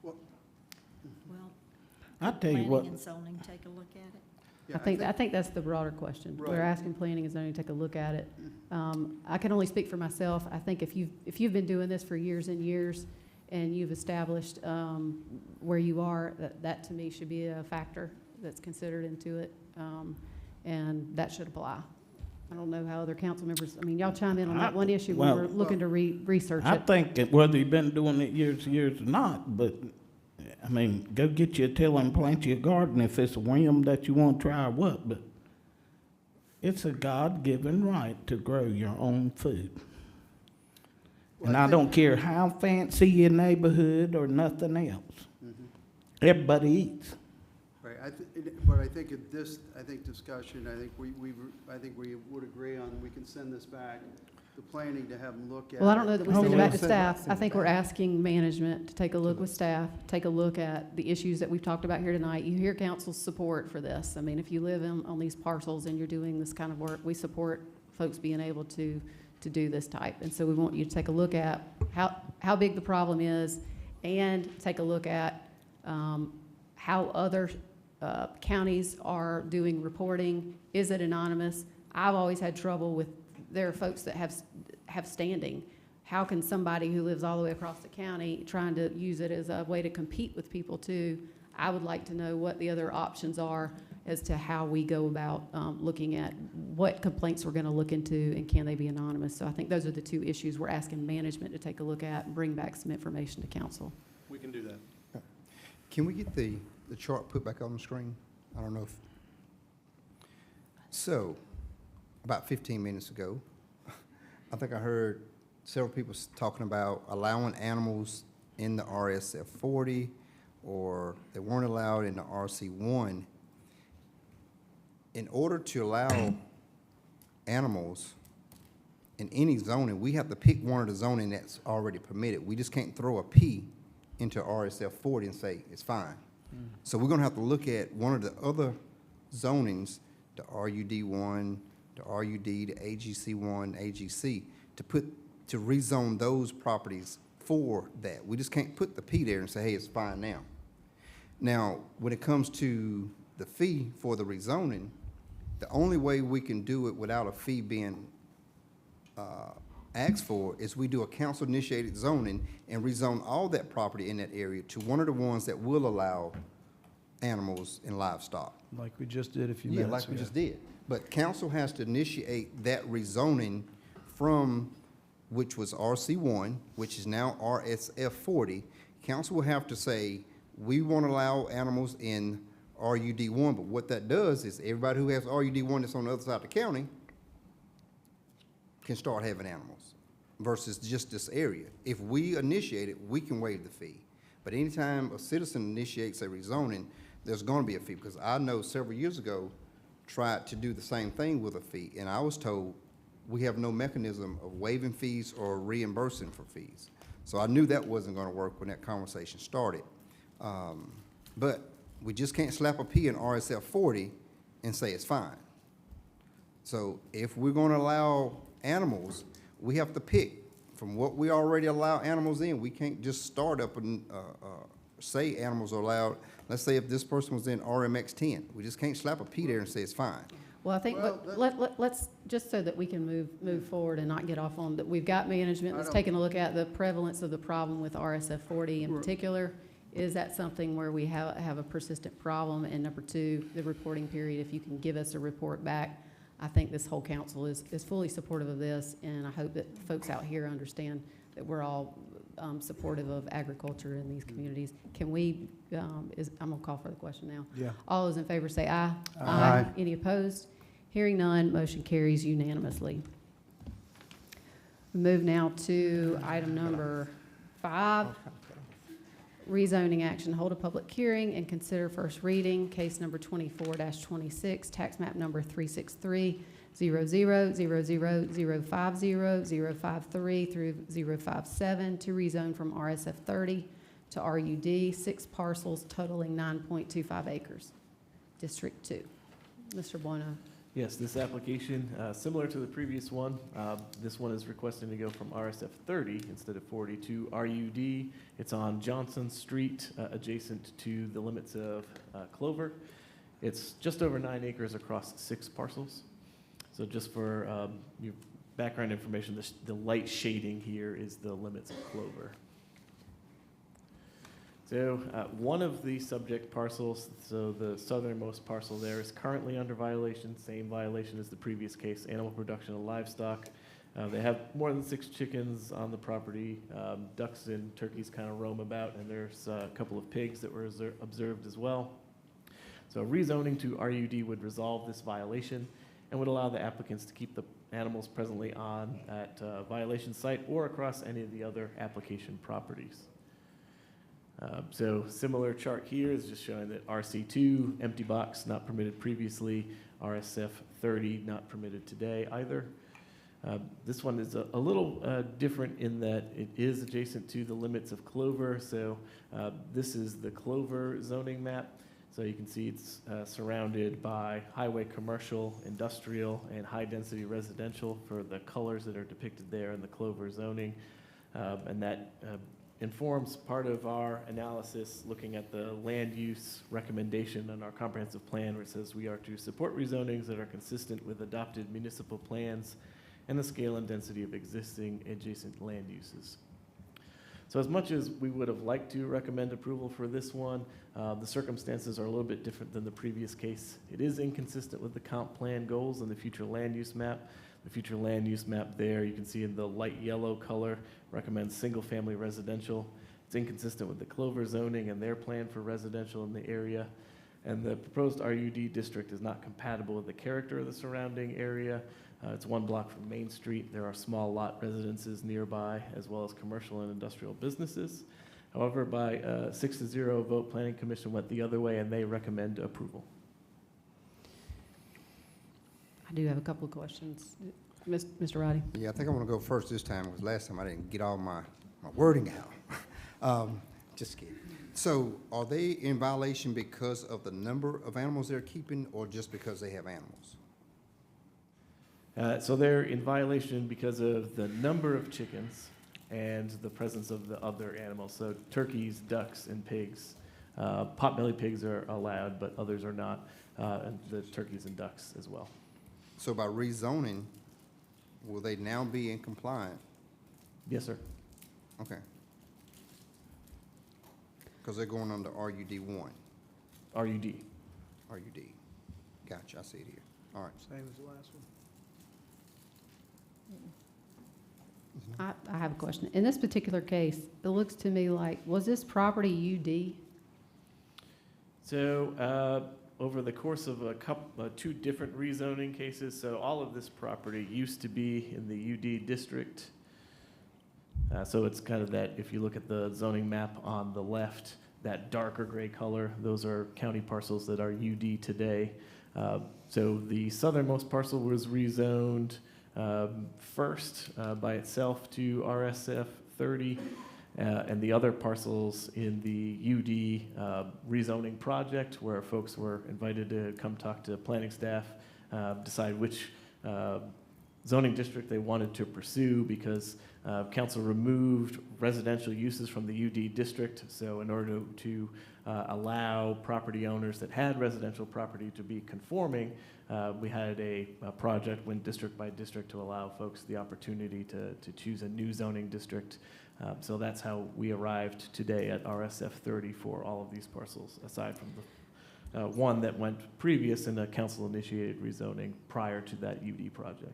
S21: Well,
S19: I'll tell you what.
S21: planning and zoning, take a look at it.
S1: I think that's the broader question. We're
S6: Right.
S1: asking planning and zoning to take a look at it. I can only speak for myself. I think if you've been doing this for years and years, and you've established where you are, that to me should be a factor that's considered into it, and that should apply. I don't know how other council members, I mean, y'all chime in on that one issue when we're looking to research it.
S19: I think that whether you've been doing it years or not, but, I mean, go get you a tiller and plant you a garden if it's a whim that you want to try or what, but it's a God-given right to grow your own food.
S6: Well,
S19: And
S6: I
S19: I don't
S6: think-
S19: care how fancy your neighborhood or nothing else. Everybody eats.
S6: Right, but I think at this, discussion, I think we would agree on, we can send this back to planning to have them look at.
S1: Well, I don't know that we
S19: Oh,
S1: send it
S19: we'll
S1: back to
S19: send it back,
S1: staff. I think we're asking management to take a look with staff, take a look at the issues that we've talked about here tonight. You hear council's support for this. I mean, if you live on these parcels and you're doing this kind of work, we support folks being able to do this type. And so we want you to take a look at how big the problem is, and take a look at how other counties are doing reporting. Is it anonymous? I've always had trouble with, there are folks that have standing. How can somebody who lives all the way across the county trying to use it as a way to compete with people too? I would like to know what the other options are as to how we go about looking at what complaints we're going to look into and can they be anonymous. So I think those are the two issues we're asking management to take a look at and bring back some information to council.
S20: We can do that.
S17: Can we get the chart put back on the screen? I don't know if, so, about 15 minutes ago, I think I heard several people talking about allowing animals in the RSF 40, or they weren't allowed in the RC1. In order to allow animals in any zoning, we have to pick one of the zoning that's already permitted. We just can't throw a P into RSF 40 and say it's fine. So we're gonna have to look at one of the other zonings, the RUD1, the RUD, the AGC1, AGC, to rezone those properties for that. We just can't put the P there and say, hey, it's fine now. Now, when it comes to the fee for the rezoning, the only way we can do it without a fee being asked for is we do a council-initiated zoning and rezone all that property in that area to one of the ones that will allow animals and livestock.
S5: Like we just did a few minutes
S17: Yeah,
S5: ago.
S17: like we just did. But council has to initiate that rezoning from, which was RC1, which is now RSF 40. Council will have to say, we want to allow animals in RUD1, but what that does is everybody who has RUD1 that's on the other side of the county can start having animals versus just this area. If we initiate it, we can waive the fee. But anytime a citizen initiates a rezoning, there's going to be a fee, because I know several years ago, tried to do the same thing with a fee, and I was told we have no mechanism of waiving fees or reimbursing for fees. So I knew that wasn't going to work when that conversation started. But we just can't slap a P in RSF 40 and say it's fine. So if we're going to allow animals, we have to pick from what we already allow animals in. We can't just start up and say animals are allowed. Let's say if this person was in RMX 10, we just can't slap a P there and say it's fine.
S1: Well, I think, let's, just so that we can move forward and not get off on, that we've got management that's taking a look at the prevalence of the problem with RSF 40 in particular. Is that something where we have a persistent problem? And number two, the reporting period, if you can give us a report back. I think this whole council is fully supportive of this, and I hope that folks out here understand that we're all supportive of agriculture in these communities. Can we, I'm gonna call for the question now.
S5: Yeah.
S1: All those in favor say aye.
S5: Aye.
S1: Any opposed? Hearing none, motion carries unanimously. We move now to item number 5. Rezoning action, hold a public hearing and consider first reading, case number 24-26, tax map number 363-000050-053 through 057 to rezone from RSF 30 to RUD, 6 parcels totaling 9.25 acres. District 2. Mr. Bueno.
S16: Yes, this application, similar to the previous one, this one is requesting to go from RSF 30 instead of 40 to RUD. It's on Johnson Street, adjacent to the limits of Clover. It's just over 9 acres across 6 parcels. So just for your background information, the light shading here is the limits of Clover. So one of the subject parcels, so the southernmost parcel there, is currently under violation, same violation as the previous case, animal production of livestock. They have more than 6 chickens on the property. Ducks and turkeys kind of roam about, and there's a couple of pigs that were observed as well. So rezoning to RUD would resolve this violation and would allow the applicants to keep the animals presently on at violation site or across any of the other application properties. So similar chart here is just showing that RC2, empty box, not permitted previously, RSF 30, not permitted today either. This one is a little different in that it is adjacent to the limits of Clover. So this is the Clover zoning map. So you can see it's surrounded by highway commercial, industrial, and high-density residential for the colors that are depicted there in the Clover zoning. And that informs part of our analysis looking at the land use recommendation on our comprehensive plan, where it says we are to support rezonings that are consistent with adopted municipal plans and the scale and density of existing adjacent land uses. So as much as we would have liked to recommend approval for this one, the circumstances are a little bit different than the previous case. It is inconsistent with the comp plan goals and the future land use map. The future land use map there, you can see in the light yellow color, recommends single-family residential. It's inconsistent with the Clover zoning and their plan for residential in the area. And the proposed RUD district is not compatible with the character of the surrounding area. It's 1 block from Main Street. There are small lot residences nearby, as well as commercial and industrial businesses. However, by 6-0 vote, Planning Commission went the other way, and they recommend approval.
S1: I do have a couple of questions. Mr. Roddy?
S17: Yeah, I think I want to go first this time, because last time I didn't get all my wording out. Just kidding. So are they in violation because of the number of animals they're keeping, or just because they have animals?
S16: So they're in violation because of the number of chickens and the presence of the other animals. So turkeys, ducks, and pigs. Potbelly pigs are allowed, but others are not, and the turkeys and ducks as well.
S17: So by rezoning, will they now be in compliance?
S16: Yes, sir.
S17: Okay. Because they're going under RUD 1.
S16: RUD.
S17: RUD. Gotcha, I see it here. All right.
S5: Same as the last one.
S1: I have a question. In this particular case, it looks to me like, was this property UD?
S16: So over the course of two different rezoning cases, so all of this property used to be in the UD district. So it's kind of that, if you look at the zoning map on the left, that darker gray color, those are county parcels that are UD today. So the southernmost parcel was rezoned first by itself to RSF 30, and the other parcels in the UD rezoning project, where folks were invited to come talk to planning staff, decide which zoning district they wanted to pursue, because council removed residential uses from the UD district. So in order to allow property owners that had residential property to be conforming, we had a project, went district by district, to allow folks the opportunity to choose a new zoning district. So that's how we arrived today at RSF 30 for all of these parcels, aside from the one that went previous in a council-initiated rezoning prior to that UD project.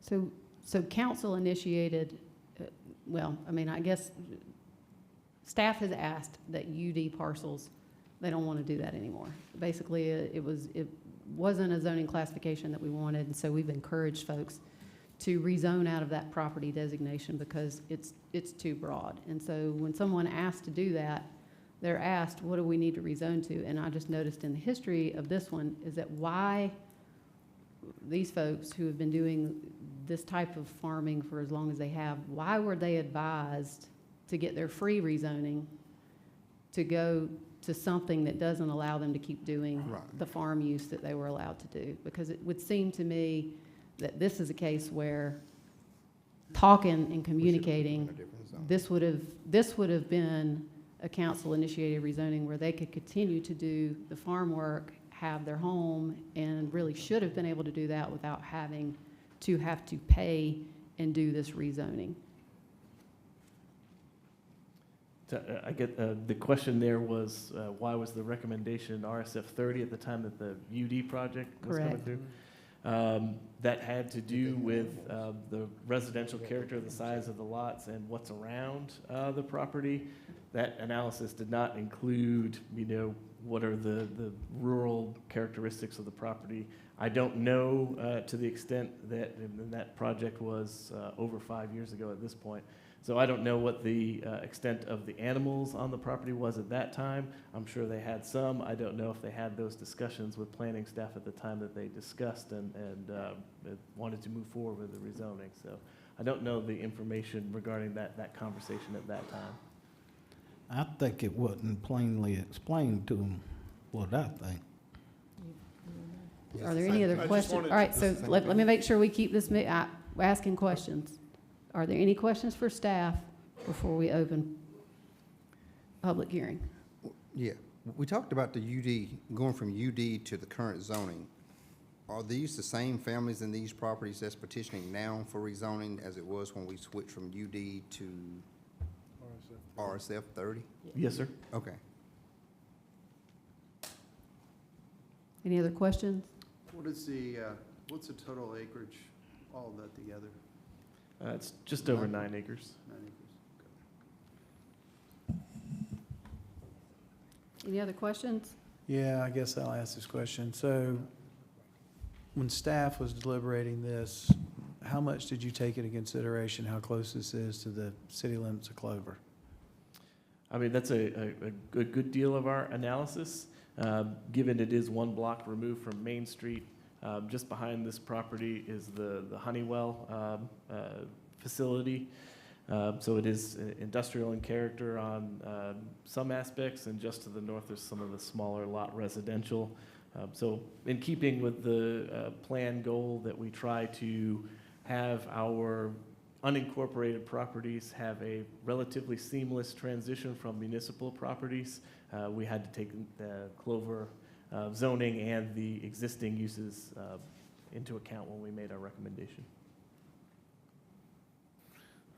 S1: So council initiated, well, I mean, I guess staff has asked that UD parcels, they don't want to do that anymore. Basically, it wasn't a zoning classification that we wanted, and so we've encouraged folks to rezone out of that property designation because it's too broad. And so when someone asks to do that, they're asked, what do we need to rezone to? And I just noticed in the history of this one is that why these folks who have been doing this type of farming for as long as they have, why were they advised to get their free rezoning to go to something that doesn't allow them to keep doing the farm use that they were allowed to do? Because it would seem to me that this is a case where talking and communicating, this would have been a council-initiated rezoning where they could continue to do the farm work, have their home, and really should have been able to do that without having to pay and do this rezoning.
S16: So, I get, the question there was, why was the recommendation RSF 30 at the time that the UD project was coming through? That had to do with the residential character, the size of the lots, and what's around the property. That analysis did not include, what are the rural characteristics of the property. I don't know to the extent that, and that project was over 5 years ago at this point. So I don't know what the extent of the animals on the property was at that time. I'm sure they had some. I don't know if they had those discussions with planning staff at the time that they discussed and wanted to move forward with the rezoning. So I don't know the information regarding that conversation at that time.
S19: I think it wasn't plainly explained to them, what I think.
S1: Are there any other questions? All right, so let me make sure we keep this asking questions. Are there any questions for staff before we open public hearing?
S17: Yeah, we talked about the UD, going from UD to the current zoning. Are these the same families in these properties that's petitioning now for rezoning as it was when we switched from UD to RSF 30?
S16: Yes, sir.
S17: Okay.
S1: Any other questions?
S6: What is the, what's the total acreage, all of that together?
S16: It's just over 9 acres.
S6: 9 acres.
S1: Any other questions?
S5: Yeah, I guess I'll ask this question. So when staff was deliberating this, how much did you take into consideration how close this is to the city limits of Clover?
S16: I mean, that's a good deal of our analysis, given it is 1 block removed from Main Street. Just behind this property is the Honeywell facility. So it is industrial in character on some aspects, and just to the north there's some of the smaller lot residential. So in keeping with the plan goal that we try to have our unincorporated properties have a relatively seamless transition from municipal properties, we had to take the Clover zoning and the existing uses into account when we made our recommendation.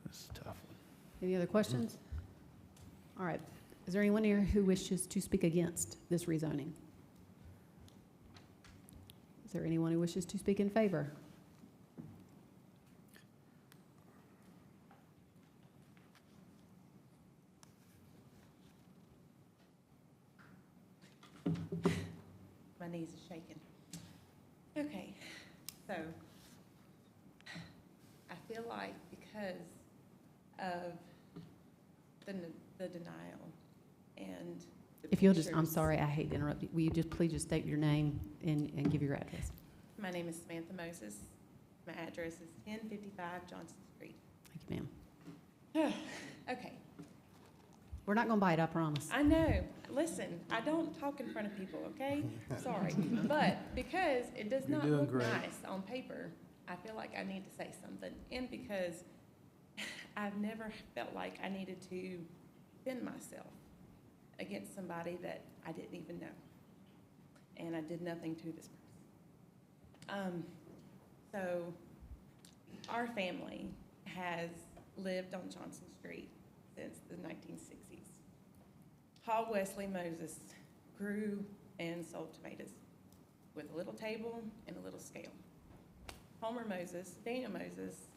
S5: That's a tough one.
S1: Any other questions? All right. Is there anyone here who wishes to speak against this rezoning? Is there anyone who wishes to speak in favor?
S9: My knees are shaking. Okay, so I feel like because of the denial and the
S1: If you'll just, I'm
S9: pictures-
S1: sorry, I hate to interrupt you. Will you just please just state your name and give your address?
S9: My name is Samantha Moses. My address is 1055 Johnson Street.
S1: Thank you, ma'am.
S9: Okay,
S1: We're not going to bite, I promise.
S9: I know. Listen, I don't talk in front of people, okay? Sorry. But because it does
S5: You're
S9: not
S5: doing
S9: look
S5: great.
S9: nice on paper, I feel like I need to say something. And because I've never felt like I needed to defend myself against somebody that I didn't even know. And I did nothing to this person. So our family has lived on Johnson Street since the 1960s. Hall Wesley Moses grew and sold tomatoes with a little table and a little scale. Homer Moses, Daniel Moses,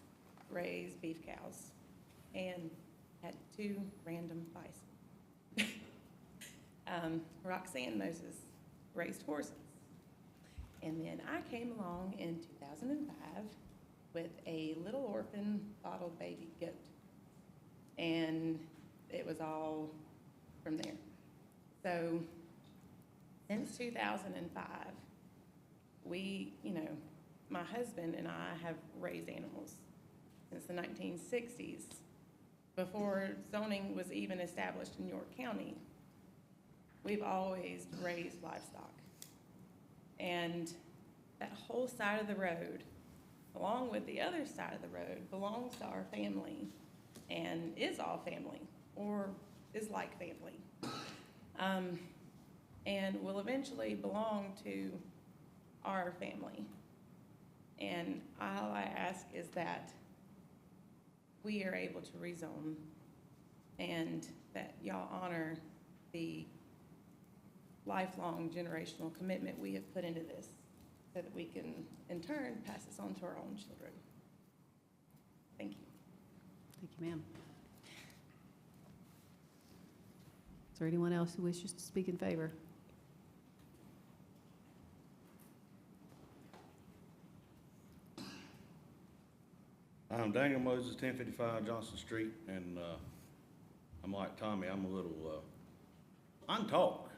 S9: raised beef cows and had 2 random bison. Roxanne Moses raised horses. And then I came along in 2005 with a little orphan bottled baby goat. And it was all from there. So since 2005, we, my husband and I have raised animals since the 1960s. Before zoning was even established in York County, we've always raised livestock. And that whole side of the road, along with the other side of the road, belongs to our family and is all family, or is like family. And will eventually belong to our family. And all I ask is that we are able to rezone and that y'all honor the lifelong generational commitment we have put into this so that we can, in turn, pass this on to our own children. Thank you.
S1: Thank you, ma'am. Is there anyone else who wishes to speak in favor?
S22: I'm Daniel Moses, 1055 Johnson Street, and I'm like Tommy, I'm a little, I can talk,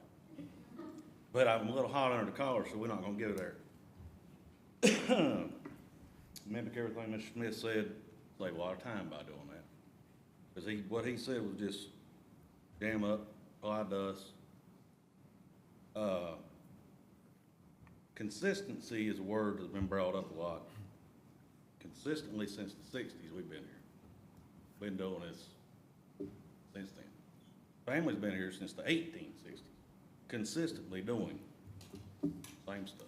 S22: but I'm a little hot under the collar, so we're not gonna go there. Mimic everything Mr. Smith said, save a lot of time by doing that. Because what he said was just jam up, apply dust. Consistency is a word that's been brought up a lot. Consistently since the 60s, we've been here. Been doing this since then. Family's been here since the 1860s, consistently doing same stuff.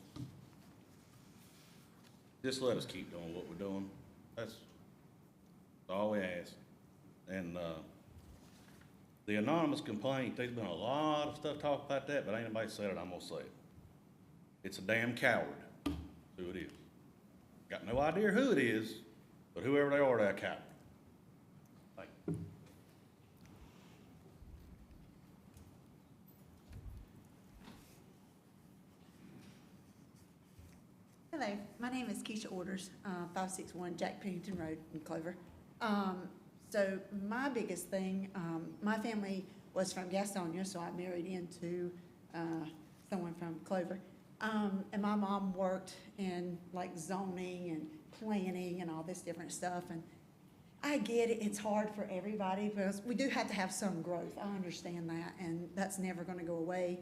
S22: Just let us keep doing what we're doing. That's all we ask. And The anonymous complaint, there's been a lot of stuff talked about that, but ain't nobody said it, I'm gonna say it. It's a damn coward, who it is. Got no idea who it is, but whoever they are, they're a coward. Thank you.
S21: Hello, my name is Keisha Orders, 561 Jack Pennington Road in Clover. So my biggest thing, my family was from Gastonia, so I married into someone from Clover. And my mom worked in like zoning and planning and all this different stuff. And I get it, it's hard for everybody because we do have to have some growth. I understand that, and that's never going to go away.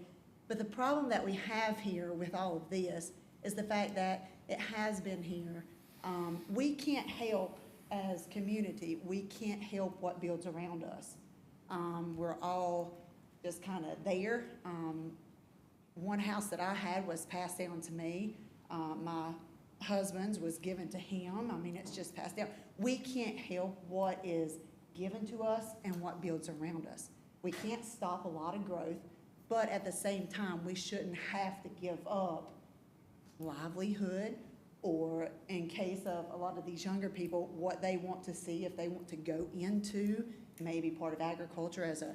S21: But the problem that we have here with all of this is the fact that it has been here. We can't help as community, we can't help what builds around us. We're all just kind of there. One house that I had was passed down to me. My husband's was given to him. I mean, it's just passed down. We can't help what is given to us and what builds around us. We can't stop a lot of growth, but at the same time, we shouldn't have to give up livelihood, or in case of a lot of these younger people, what they want to see, if they want to go into maybe part of agriculture as a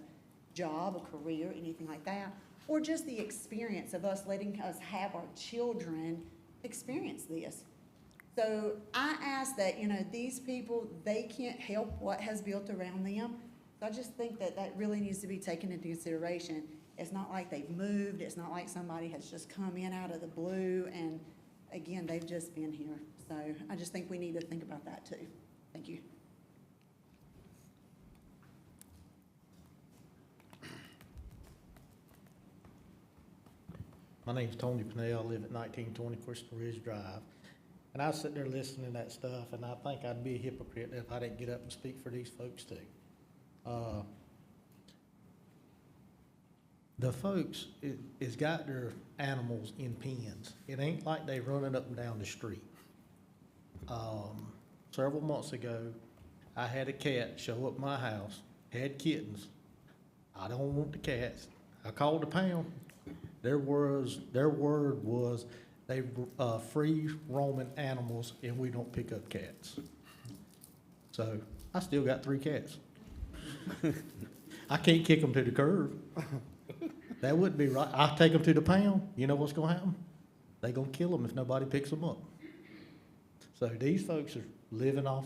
S21: job, a career, anything like that, or just the experience of us letting us have our children experience this. So I ask that, these people, they can't help what has built around them. So I just think that that really needs to be taken into consideration. It's not like they've moved. It's not like somebody has just come in out of the blue and, again, they've just been here. So I just think we need to think about that too. Thank you.
S15: My name's Tony Pennell. I live at 1920 Crystal Ridge Drive. And I was sitting there listening to that stuff, and I think I'd be a hypocrite if I didn't get up and speak for these folks too. The folks is got their animals in pens. It ain't like they running up and down the street. Several months ago, I had a cat show up at my house, had kittens. I don't want the cats. I called the pound. Their word was they free roaming animals and we don't pick up cats. So I still got 3 cats. I can't kick them to the curb. That wouldn't be right. I'll take them to the pound. You know what's gonna happen? They gonna kill them if nobody picks them up. So these folks are living off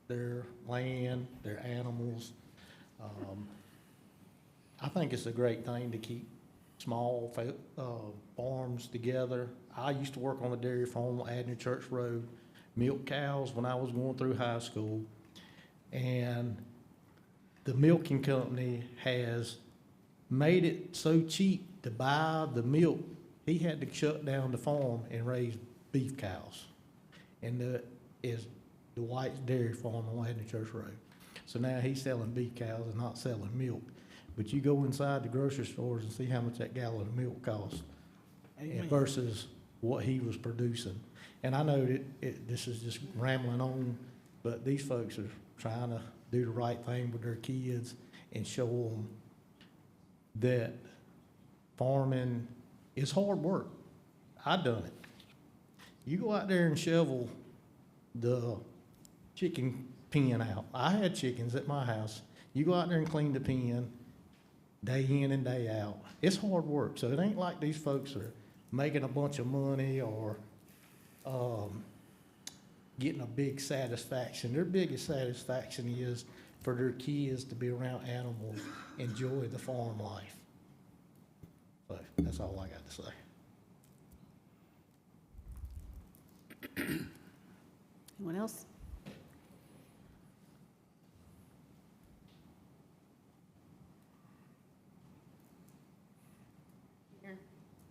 S15: their land, their animals. I think it's a great thing to keep small farms together. I used to work on a dairy farm on Avenue Church Road, milk cows when I was going through high school. And the milking company has made it so cheap to buy the milk, he had to shut down the farm and raise beef cows. And is the White's Dairy Farm on Avenue Church Road. So now he's selling beef cows and not selling milk. But you go inside the grocery stores and see how much that gallon of milk costs versus what he was producing. And I know that this is just rambling on, but these folks are trying to do the right thing with their kids and show them that farming is hard work. I've done it. You go out there and shovel the chicken pen out. I had chickens at my house. You go out there and clean the pen day in and day out. It's hard work. So it ain't like these folks are making a bunch of money or getting a big satisfaction. Their biggest satisfaction is for their kids to be around animals, enjoy the farm life. So that's all I got to say.
S1: Anyone else?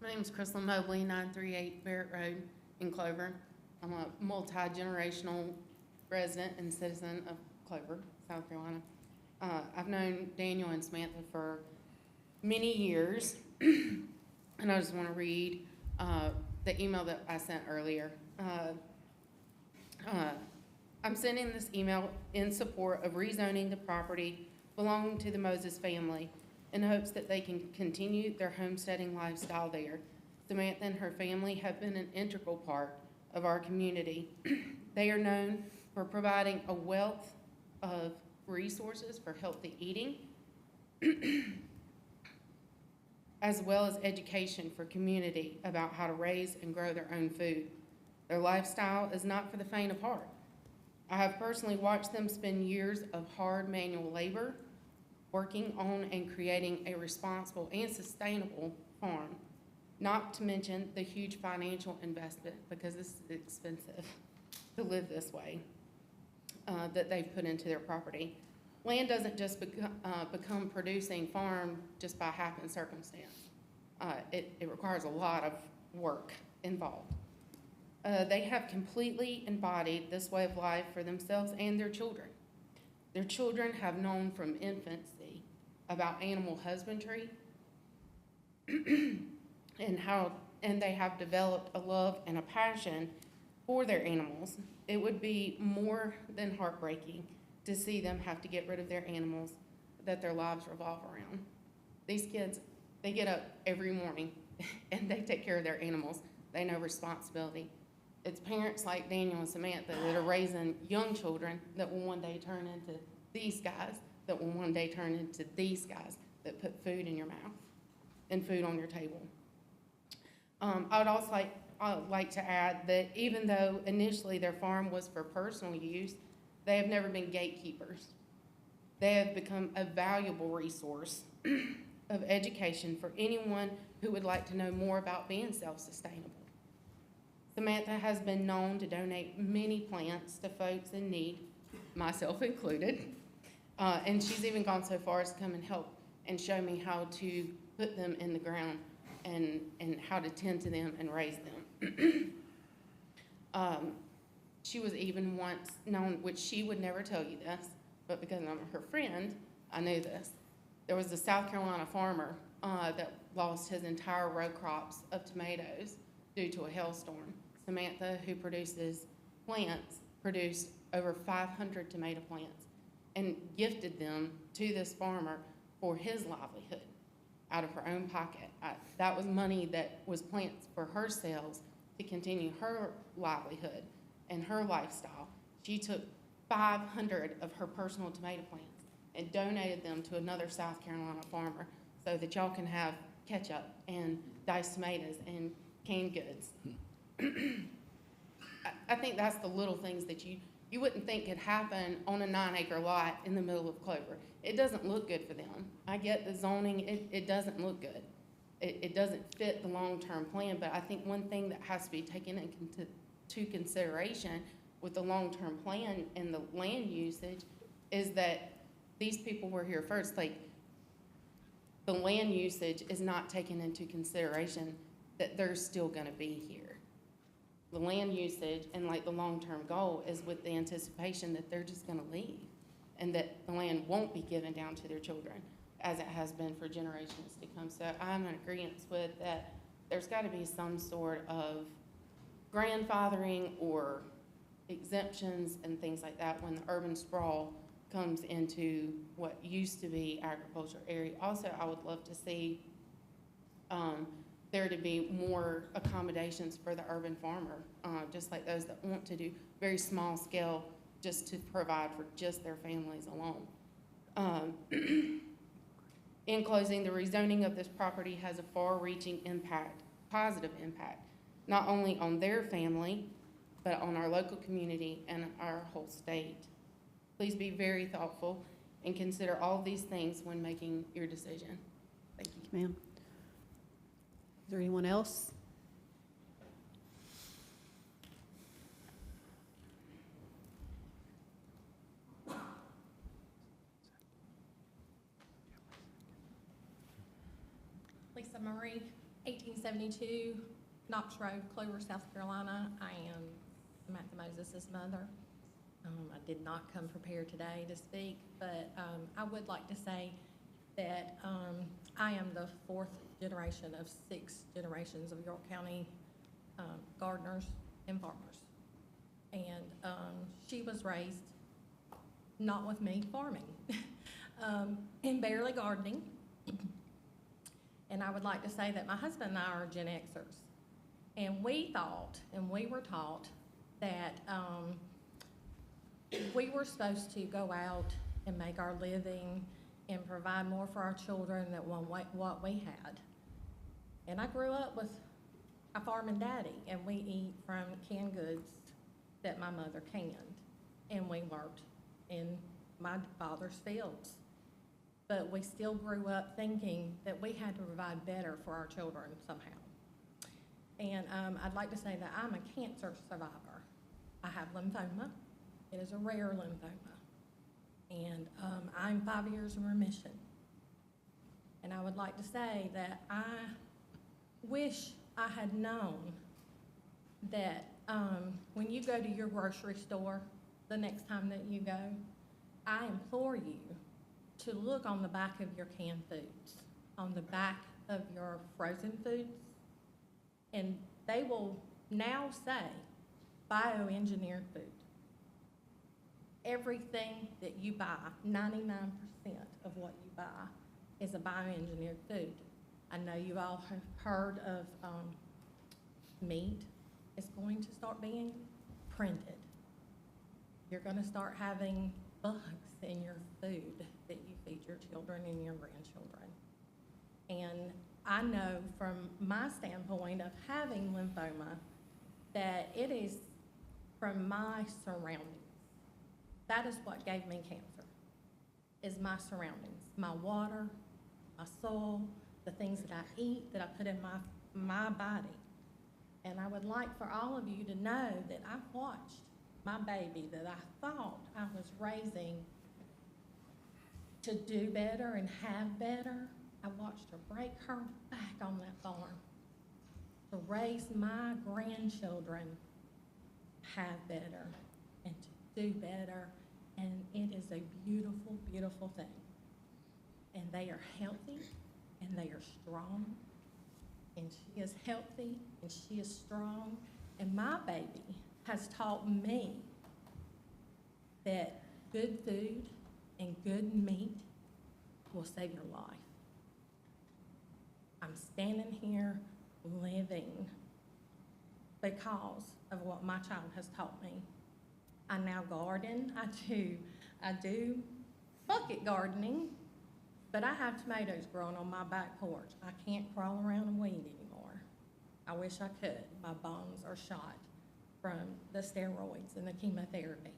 S9: My name is Crystal Mobley, 938 Barrett Road in Clover. I'm a multi-generational resident and citizen of Clover, South Carolina. I've known Daniel and Samantha for many years, and I just want to read the email that I sent earlier. I'm sending this email in support of rezoning the property belonging to the Moses family in hopes that they can continue their homesteading lifestyle there. Samantha and her family have been an integral part of our community. They are known for providing a wealth of resources for healthy eating, as well as education for community about how to raise and grow their own food. Their lifestyle is not for the faint of heart. I have personally watched them spend years of hard manual labor working on and creating a responsible and sustainable farm, not to mention the huge financial investment, because this is expensive to live this way, that they've put into their property. Land doesn't just become producing farm just by happen circumstance. It requires a lot of work involved. They have completely embodied this way of life for themselves and their children. Their children have known from infancy about animal husbandry and they have developed a love and a passion for their animals. It would be more than heartbreaking to see them have to get rid of their animals that their lives revolve around. These kids, they get up every morning and they take care of their animals. They know responsibility. It's parents like Daniel and Samantha that are raising young children that will one day turn into these guys, that will one day turn into these guys that put food in your mouth and food on your table. I would also like to add that even though initially their farm was for personal use, they have never been gatekeepers. They have become a valuable resource of education for anyone who would like to know more about being self-sustainable. Samantha has been known to donate many plants to folks in need, myself included, and she's even gone so far as to come and help and show me how to put them in the ground and how to tend to them and raise them. She was even once known, which she would never tell you this, but because I'm her friend, I knew this. There was a South Carolina farmer that lost his entire row crops of tomatoes due to a hailstorm. Samantha, who produces plants, produced over 500 tomato plants and gifted them to this farmer for his livelihood out of her own pocket. That was money that was plants for her sales to continue her livelihood and her lifestyle. She took 500 of her personal tomato plants and donated them to another South Carolina farmer so that y'all can have ketchup and diced tomatoes and canned goods. I think that's the little things that you wouldn't think could happen on a 9-acre lot in the middle of Clover. It doesn't look good for them. I get the zoning, it doesn't look good. It doesn't fit the long-term plan, but I think one thing that has to be taken into consideration with the long-term plan and the land usage is that these people were here first. Like, the land usage is not taken into consideration that they're still gonna be here. The land usage and like the long-term goal is with the anticipation that they're just gonna leave and that the land won't be given down to their children as it has been for generations to come. So I'm in agreement with that. There's gotta be some sort of grandfathering or exemptions and things like that when the urban sprawl comes into what used to be agriculture area. Also, I would love to see there to be more accommodations for the urban farmer, just like those that want to do very small scale just to provide for just their families alone. In closing, the rezoning of this property has a far-reaching impact, positive impact, not only on their family, but on our local community and our whole state. Please be very thoughtful and consider all these things when making your decision. Thank you.
S1: Ma'am. Is there anyone else?
S10: Lisa Murray, 1872, Knox Road, Clover, South Carolina. I am Samantha Moses' mother. I did not come prepared today to speak, but I would like to say that I am the 4th generation of 6 generations of York County gardeners and farmers. And she was raised not with me farming. in Barely Gardening. And I would like to say that my husband and I are Gen Xers. And we thought, and we were taught, that we were supposed to go out and make our living and provide more for our children than what we had. And I grew up with a farming daddy, and we eat from canned goods that my mother canned. And we worked in my father's fields. But we still grew up thinking that we had to provide better for our children somehow. And I'd like to say that I'm a cancer survivor. I have lymphoma. It is a rare lymphoma. And I'm 5 years in remission. And I would like to say that I wish I had known that when you go to your grocery store the next time that you go, I implore you to look on the back of your canned foods, on the back of your frozen foods, and they will now say bioengineered food. Everything that you buy, 99% of what you buy is a bioengineered food. I know you all have heard of meat is going to start being printed. You're going to start having bugs in your food that you feed your children and your grandchildren. And I know from my standpoint of having lymphoma that it is from my surroundings. That is what gave me cancer, is my surroundings, my water, my soil, the things that I eat, that I put in my body. And I would like for all of you to know that I've watched my baby that I thought I was raising to do better and have better. I watched her break her back on that farm to raise my grandchildren have better and to do better. And it is a beautiful, beautiful thing. And they are healthy and they are strong. And she is healthy and she is strong. And my baby has taught me that good food and good meat will save your life. I'm standing here living because of what my child has taught me. I now garden. I do bucket gardening, but I have tomatoes growing on my back porch. I can't crawl around and weed anymore. I wish I could. My bones are shot from the steroids and the chemotherapy.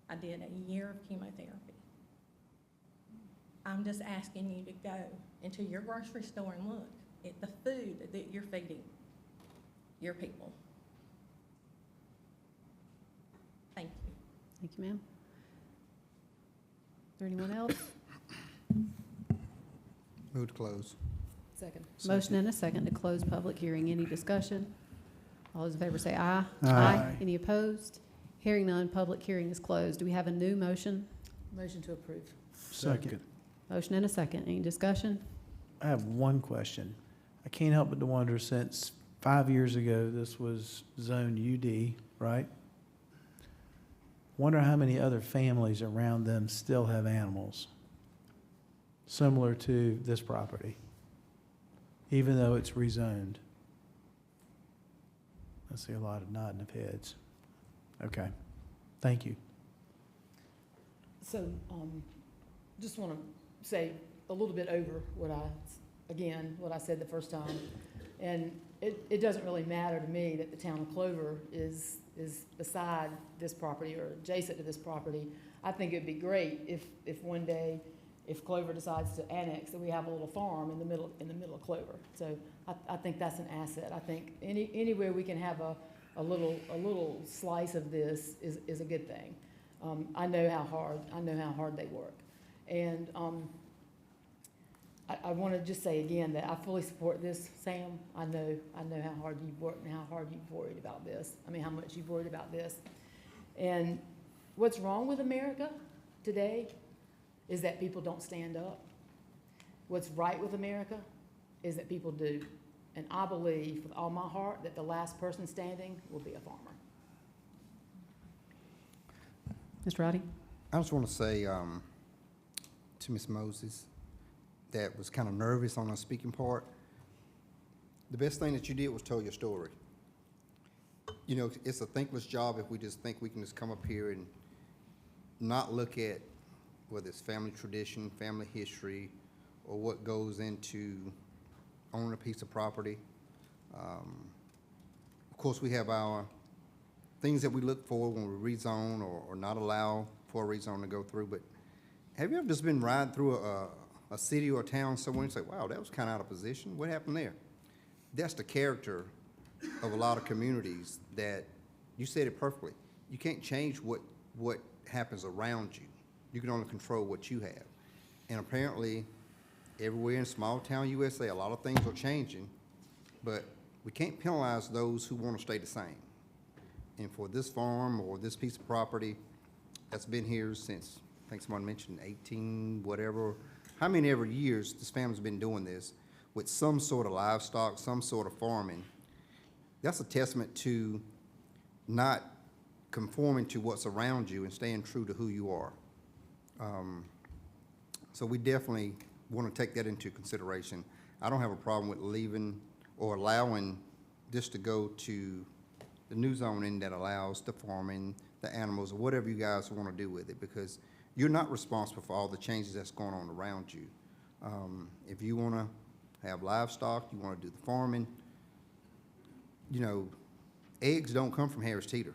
S10: I did a year of chemotherapy. I'm just asking you to go into your grocery store and look at the food that you're feeding your people. Thank you.
S1: Thank you, ma'am. Is there anyone else?
S17: Move to close.
S18: Second.
S1: Motion and a second to close public hearing. Any discussion? All those in favor say aye.
S5: Aye.
S1: Any opposed? Hearing none, public hearing is closed. Do we have a new motion?
S18: Motion to approve.
S5: Second.
S1: Motion and a second. Any discussion?
S5: I have one question. I can't help but to wonder, since 5 years ago, this was zoned UD, right? Wonder how many other families around them still have animals similar to this property, even though it's rezoned. I see a lot of nodding of heads. Okay, thank you.
S18: So, just want to say a little bit over what I said the first time. And it doesn't really matter to me that the town of Clover is beside this property or adjacent to this property. I think it'd be great if one day, if Clover decides to annex, that we have a little farm in the middle of Clover. So I think that's an asset. I think anywhere we can have a little slice of this is a good thing. I know how hard they work. And I want to just say again that I fully support this, Sam. I know how hard you've worked and how hard you've worried about this. I mean, how much you've worried about this. And what's wrong with America today is that people don't stand up. What's right with America is that people do. And I believe with all my heart that the last person standing will be a farmer.
S1: Mr. Roddy?
S17: I just want to say, to Ms. Moses that was kind of nervous on her speaking part. The best thing that you did was tell your story. You know, it's a thankless job if we just think we can just come up here and not look at whether it's family tradition, family history, or what goes into owning a piece of property. Of course, we have our things that we look for when we rezone or not allow for a rezone to go through, but have you ever just been riding through a city or a town somewhere and say, wow, that was kind of out of position? What happened there? That's the character of a lot of communities that, you said it perfectly, you can't change what happens around you. You can only control what you have. And apparently, everywhere in small town USA, a lot of things are changing, but we can't penalize those who want to stay the same. And for this farm or this piece of property that's been here since, I think someone mentioned 18, whatever, how many ever years this family's been doing this with some sort of livestock, some sort of farming, that's a testament to not conforming to what's around you and staying true to who you are. So we definitely want to take that into consideration. I don't have a problem with leaving or allowing this to go to the new zoning that allows the farming, the animals, or whatever you guys want to do with it, because you're not responsible for all the changes that's going on around you. If you want to have livestock, you want to do the farming, you know, eggs don't come from Harris Teeter.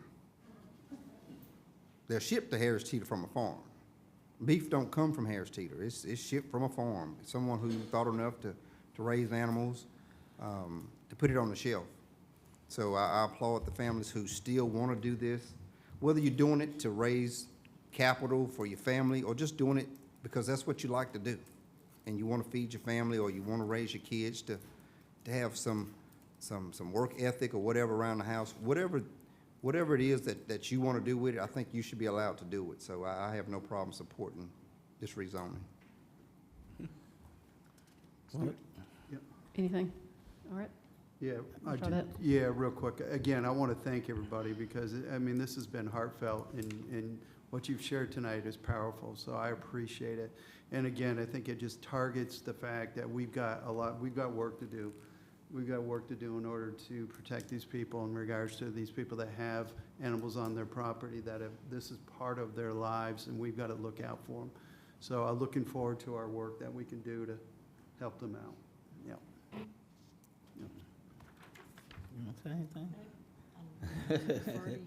S17: They're shipped to Harris Teeter from a farm. Beef don't come from Harris Teeter. It's shipped from a farm. Someone who thought enough to raise animals, to put it on the shelf. So I applaud the families who still want to do this, whether you're doing it to raise capital for your family or just doing it because that's what you like to do. And you want to feed your family or you want to raise your kids to have some work ethic or whatever around the house, whatever it is that you want to do with it, I think you should be allowed to do it. So I have no problem supporting this rezoning.
S1: Anything? All right.
S6: Yeah,
S1: Claudette?
S6: yeah, real quick. Again, I want to thank everybody because, I mean, this has been heartfelt and what you've shared tonight is powerful, so I appreciate it. And again, I think it just targets the fact that we've got work to do. We've got work to do in order to protect these people in regards to these people that have animals on their property, this is part of their lives, and we've got to look out for them. So I'm looking forward to our work that we can do to help them out. Yep. Yep.
S19: You want to say anything?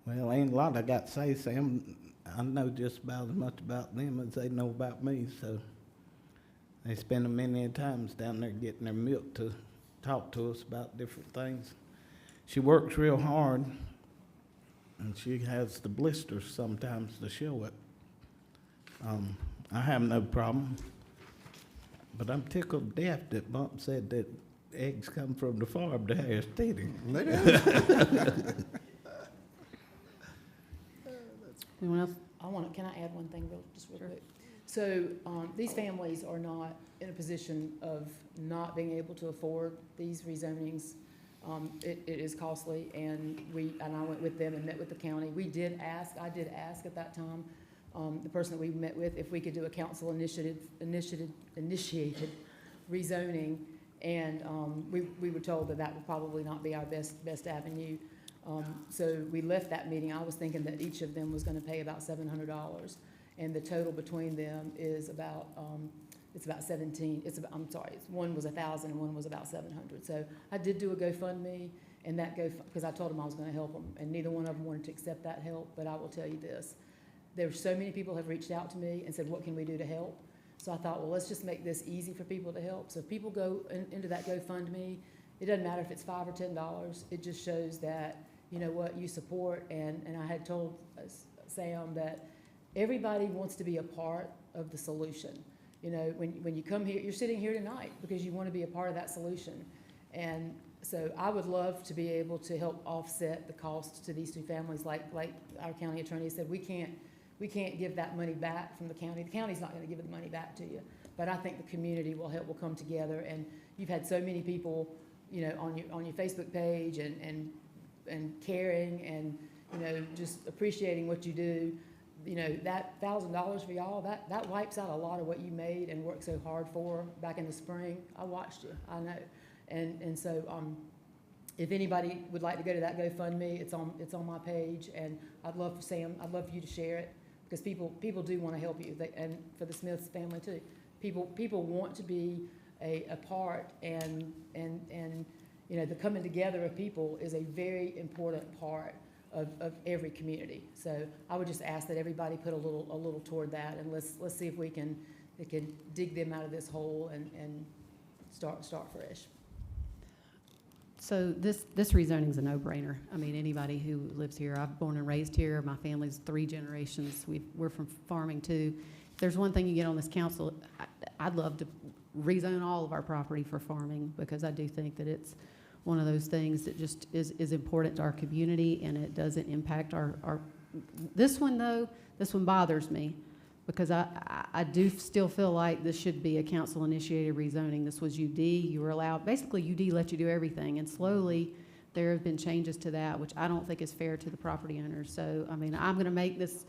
S19: Well, ain't a lot I got to say, Sam. I know just about as much about them as they know about me, so they spend many times down there getting their milk to talk to us about different things. She works real hard, and she has the blisters sometimes to show it. I have no problem, but I'm tickled to death that Bump said that eggs come from the farm to Harris Teeter.
S17: They do.
S1: Anyone else?
S18: Can I add one thing real quick? So, these families are not in a position of not being able to afford these rezonings. It is costly, and I went with them and met with the county. I did ask at that time, the person that we met with, if we could do a council initiated rezoning, and we were told that would probably not be our best avenue. So we left that meeting. I was thinking that each of them was going to pay about $700, and the total between them is about it's about 17. One was 1,000 and one was about 700. So I did do a GoFundMe, and that because I told them I was going to help them, and neither one of them wanted to accept that help. But I will tell you this: there's so many people have reached out to me and said, "What can we do to help?" So I thought, well, let's just make this easy for people to help. So if people go into that GoFundMe, it doesn't matter if it's $5 or $10. It just shows that, you know what, you support. And I had told Sam that everybody wants to be a part of the solution. You know, when you come here, you're sitting here tonight because you want to be a part of that solution. And so I would love to be able to help offset the cost to these two families. Like our county attorney said, we can't give that money back from the county. The county's not going to give the money back to you. But I think the community will come together. And you've had so many people, you know, on your Facebook page and caring and, you know, just appreciating what you do. you know, that $1,000 for y'all, that wipes out a lot of what you made and worked so hard for back in the spring. I watched you, I know. And so, if anybody would like to go to that GoFundMe, it's on my page, and I'd love for Sam, I'd love for you to share it, because people do want to help you, and for the Smiths family too. People want to be a part, and you know, the coming together of people is a very important part of every community. So I would just ask that everybody put a little toward that, and let's see if we can dig them out of this hole and start fresh.
S1: So this rezoning's a no-brainer. I mean, anybody who lives here, I've born and raised here, my family's 3 generations, we're from farming too. If there's one thing you get on this council, I'd love to rezone all of our property for farming, because I do think that it's one of those things that just is important to our community, and it doesn't impact our this one though, this one bothers me, because I do still feel like this should be a council-initiated rezoning. This was UD, you were allowed, basically UD let you do everything, and slowly there have been changes to that, which I don't think is fair to the property owners. So, I mean, I'm gonna make this,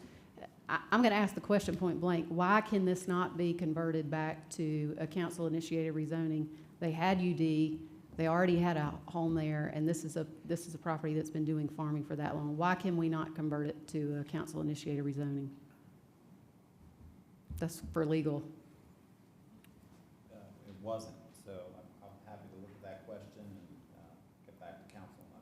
S1: I'm gonna ask the question point blank, why can this not be converted back to a council-initiated rezoning? They had UD, they already had a home there, and this is a property that's been doing farming for that long. Why can we not convert it to a council-initiated rezoning? That's for legal.
S8: It wasn't, so I'm happy to look at that question and get back to council on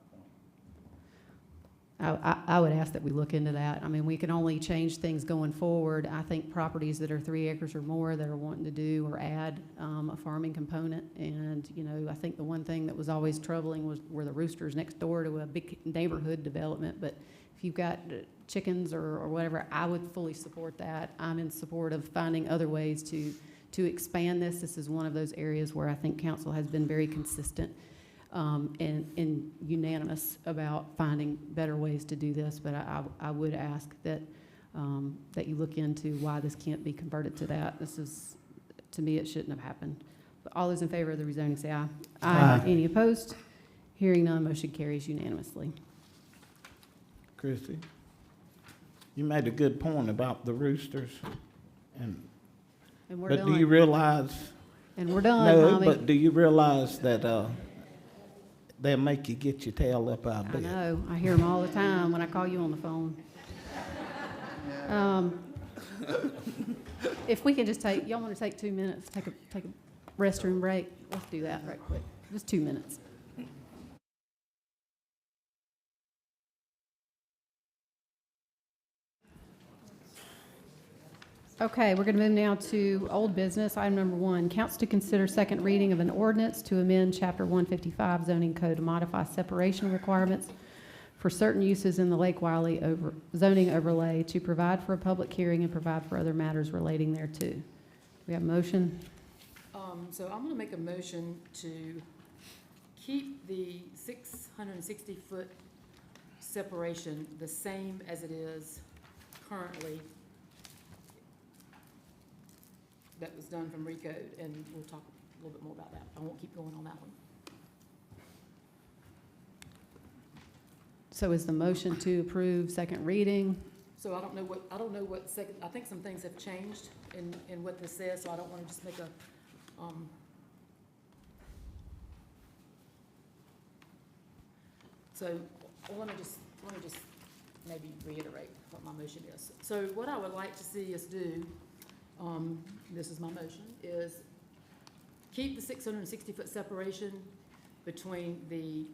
S8: that point.
S1: I would ask that we look into that. I mean, we can only change things going forward. I think properties that are 3 acres or more that are wanting to do or add a farming component. And, you know, I think the one thing that was always troubling were the roosters next door to a big neighborhood development. But if you've got chickens or whatever, I would fully support that. I'm in support of finding other ways to expand this. This is one of those areas where I think council has been very consistent and unanimous about finding better ways to do this. But I would ask that that you look into why this can't be converted to that. This is, to me, it shouldn't have happened. But all those in favor of the rezoning say aye. Aye. Any opposed? Hearing none, motion carries unanimously.
S19: Christie, you made a good point about the roosters,
S1: And we're
S19: but
S1: done.
S19: do you realize?
S1: And we're done,
S19: No,
S1: Tommy.
S19: but do you realize that they'll make you get your tail up out of
S1: I
S19: bed?
S1: know. I hear them all the time when I call you on the phone. If we can just y'all want to take 2 minutes, take a restroom break? Let's do that right quick. Just 2 minutes. Okay, we're going to move now to old business. Item number 1, council to consider second reading of an ordinance to amend Chapter 155 zoning code to modify separation requirements for certain uses in the Lake Wiley zoning overlay, to provide for a public hearing and provide for other matters relating thereto. We have a motion.
S18: So I'm going to make a motion to keep the 660-foot separation the same as it is currently that was done from Recode, and we'll talk a little bit more about that. I won't keep going on that one.
S1: So is the motion to approve second reading?
S18: So I don't know what second, I think some things have changed in what this says, so I don't want to just make a, so let me just maybe reiterate what my motion is. So what I would like to see us do, this is my motion, is keep the 660-foot separation between the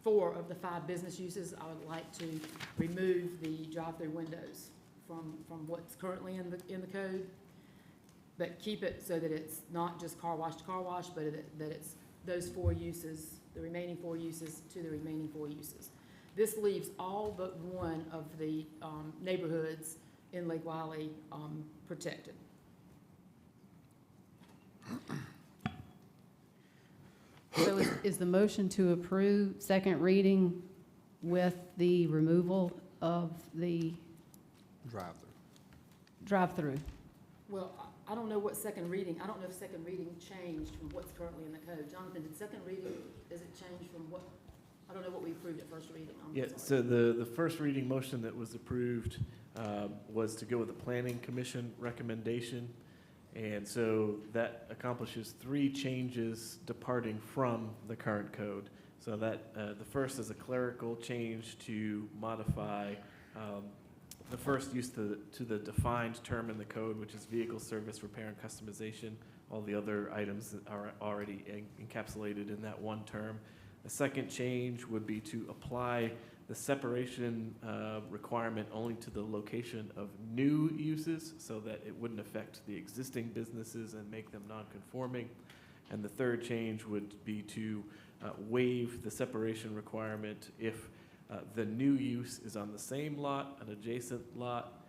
S18: 4 of the 5 business uses. I would like to remove the drive-through windows from what's currently in the code, but keep it so that it's not just car wash to car wash, but that it's those 4 uses, the remaining 4 uses to the remaining 4 uses. This leaves all but one of the neighborhoods in Lake Wiley protected.
S1: So is the motion to approve second reading with the removal of the drive-through?
S18: Well, I don't know what second reading, I don't know if second reading changed from what's currently in the code. Jonathan, did second reading, does it change from what, I don't know what we approved at first reading.
S16: Yeah, so the first reading motion that was approved was to go with the Planning Commission recommendation. And so that accomplishes 3 changes departing from the current code. So that the first is a clerical change to modify the first use to the defined term in the code, which is vehicle service, repair, and customization. All the other items are already encapsulated in that one term. The second change would be to apply the separation requirement only to the location of new uses so that it wouldn't affect the existing businesses and make them non-conforming. And the third change would be to waive the separation requirement if the new use is on the same lot, an adjacent lot,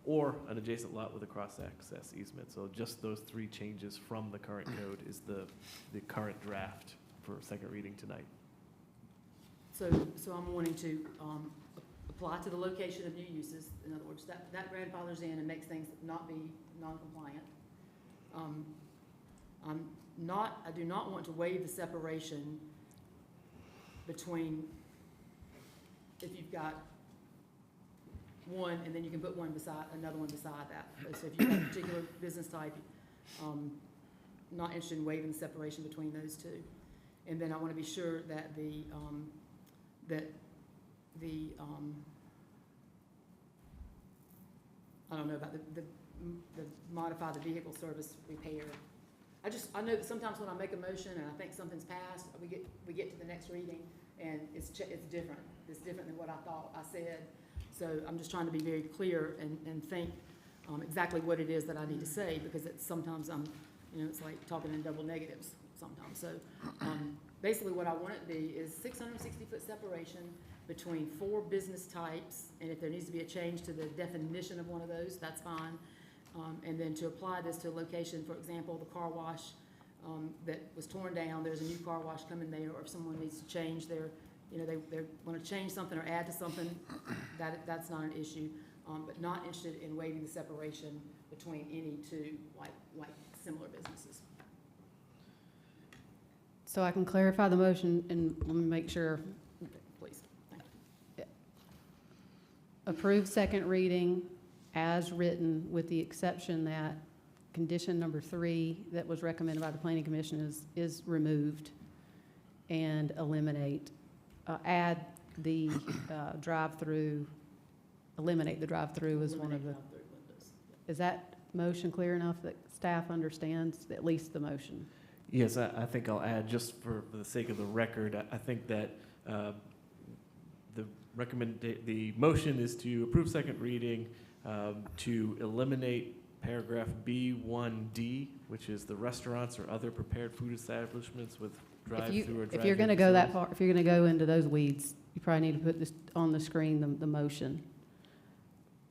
S16: or an adjacent lot with a cross-access easement. So just those 3 changes from the current code is the current draft for second reading tonight.
S18: So I'm wanting to apply to the location of new uses. In other words, that grandfathers in and makes things not be non-compliant. I do not want to waive the separation between, if you've got one and then you can put one beside, another one beside that. So if you've got a particular business type, not interested in waiving the separation between those 2. And then I want to be sure that I don't know about the modify the vehicle service repair. I know that sometimes when I make a motion and I think something's passed, we get to the next reading and it's different. It's different than what I thought I said. So I'm just trying to be very clear and think exactly what it is that I need to say, because sometimes it's like talking in double negatives sometimes. So basically what I want it to be is 660-foot separation between 4 business types, and if there needs to be a change to the definition of one of those, that's fine. And then to apply this to a location, for example, the car wash that was torn down, there's a new car wash coming there, or if someone needs to change they want to change something or add to something, that's not an issue. But not interested in waiving the separation between any 2 like similar businesses.
S1: So I can clarify the motion and let me make sure.
S18: Please. Thank you.
S1: Approve second reading as written, with the exception that condition number 3 that was recommended by the Planning Commission is removed, and eliminate, add the drive-through, eliminate the drive-through as one of the. Is that motion clear enough that staff understands at least the motion?
S16: Yes, I think I'll add, just for the sake of the record, I think that the motion is to approve second reading to eliminate paragraph B1D, which is the restaurants or other prepared food establishments with drive-through or drive-in.
S1: If you're going to go that far, if you're going to go into those weeds, you probably need to put this on the screen, the motion.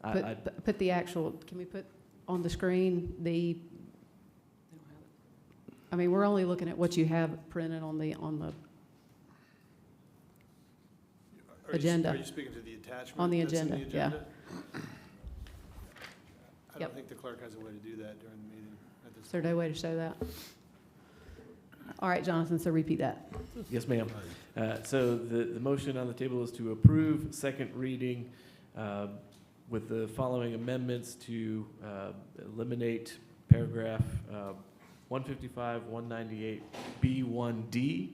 S1: Put the actual, can we put on the screen I mean, we're only looking at what you have printed on the agenda.
S20: Are you speaking to the attachment?
S1: On the
S20: that's in
S1: agenda, yeah.
S20: I don't think the clerk has a way to do that during the meeting at this
S1: Is there no way to show that? All right, Jonathan, so repeat that.
S16: Yes, ma'am. So the motion on the table is to approve second reading with the following amendments: to eliminate paragraph 155, 198, B1D,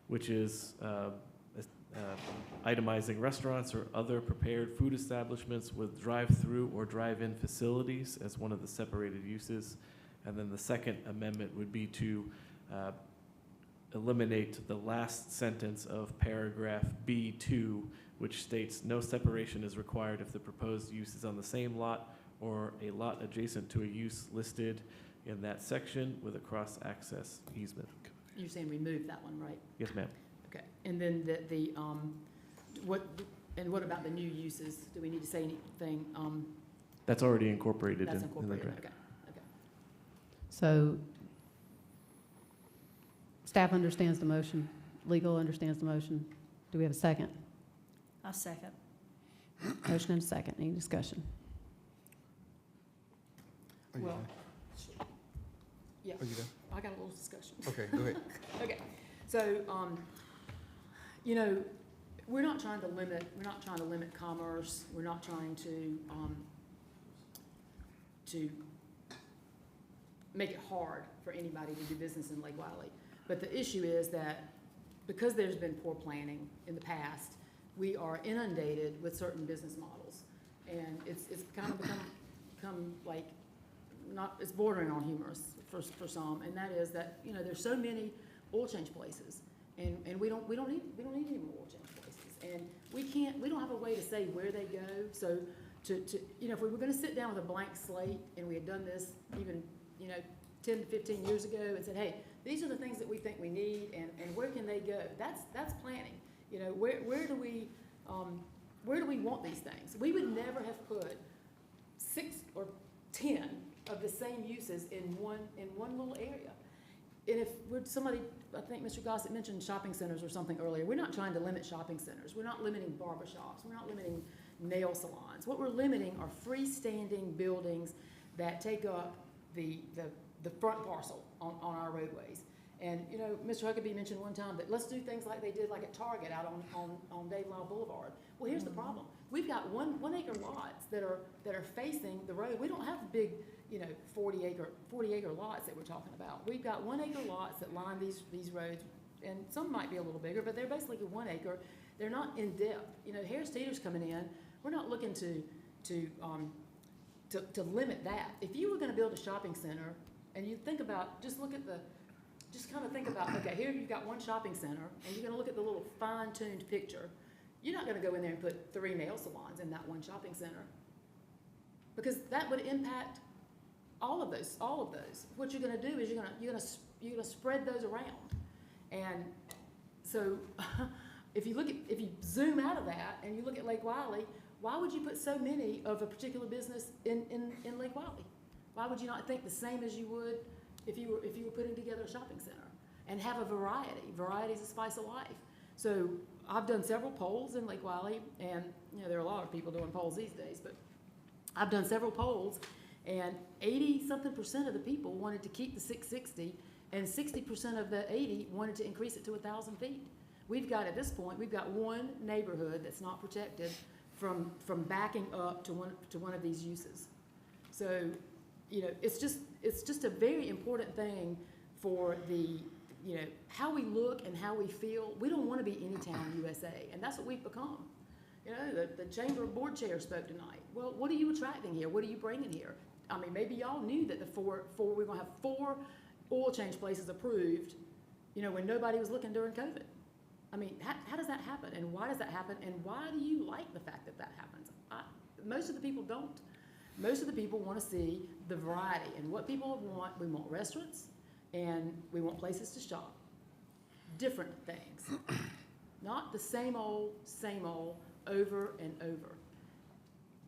S16: which is itemizing restaurants or other prepared food establishments with drive-through or drive-in facilities as one of the separated uses. And then the second amendment would be to eliminate the last sentence of paragraph B2, which states no separation is required if the proposed use is on the same lot or a lot adjacent to a use listed in that section with a cross-access easement.
S18: You're saying remove that one, right?
S16: Yes, ma'am.
S18: Okay. And then what about the new uses? Do we need to say anything?
S16: That's already incorporated
S18: That's
S16: in the
S18: incorporated,
S16: draft.
S18: okay.
S1: So staff understands the motion, legal understands the motion. Do we have a second?
S21: I'll second.
S1: Motion and a second. Any discussion?
S18: Well, yeah,
S17: Are you done?
S18: I got a little discussion.
S17: Okay, go ahead.
S18: Okay, so, you know, we're not trying to limit commerce, we're not trying to make it hard for anybody to do business in Lake Wiley. But the issue is that because there's been poor planning in the past, we are inundated with certain business models. And it's kind of become like, it's bordering on humorous for some, and that is that, you know, there's so many oil change places, and we don't need any more oil change places. And we don't have a way to say where they go. So you know, if we were gonna sit down with a blank slate and we had done this even, you know, 10 to 15 years ago and said, hey, these are the things that we think we need, and where can they go? That's planning. You know, where do we want these things? We would never have put 6 or 10 of the same uses in one little area. And if somebody, I think Mr. Gossett mentioned shopping centers or something earlier. We're not trying to limit shopping centers. We're not limiting barbershops. We're not limiting nail salons. What we're limiting are freestanding buildings that take up the front parcel on our roadways. And, you know, Mr. Huckabee mentioned one time that let's do things like they did like at Target out on Dave Lyle Boulevard. Well, here's the problem. We've got one acre lots that are facing the road. We don't have big, you know, 40 acre lots that we're talking about. We've got 1 acre lots that line these roads, and some might be a little bigger, but they're basically 1 acre. They're not in depth. You know, Harris Teeter's coming in. We're not looking to limit that. If you were going to build a shopping center, and you think about, just kind of think about, okay, here you've got one shopping center, and you're going to look at the little fine-tuned picture. You're not going to go in there and put 3 nail salons in that one shopping center, because that would impact all of those. What you're going to do is you're going to spread those around, and so if you zoom out of that and you look at Lake Wiley, why would you put so many of a particular business in Lake Wiley? Why would you not think the same as you would if you were putting together a shopping center and have a variety? Variety is the spice of life. So I've done several polls in Lake Wiley, and you know there are a lot of people doing polls these days, but I've done several polls, and 80-something% of the people wanted to keep the 660, and 60% of the 80 wanted to increase it to 1,000 feet. We've got, at this point, we've got one neighborhood that's not protected from backing up to one of these uses. So, you know, it's just a very important thing for the, you know, how we look and how we feel. We don't want to be any town USA, and that's what we've become. You know, the Chamber of Board Chair spoke tonight. Well, what are you attracting here? What are you bringing here? I mean, maybe y'all knew that we're going to have 4 oil change places approved, you know, when nobody was looking during COVID. I mean, how does that happen, and why does that happen, and why do you like the fact that happens? Most of the people don't. Most of the people want to see the variety, and what people want, we want restaurants, and we want places to shop. Different things. Not the same old, over and over.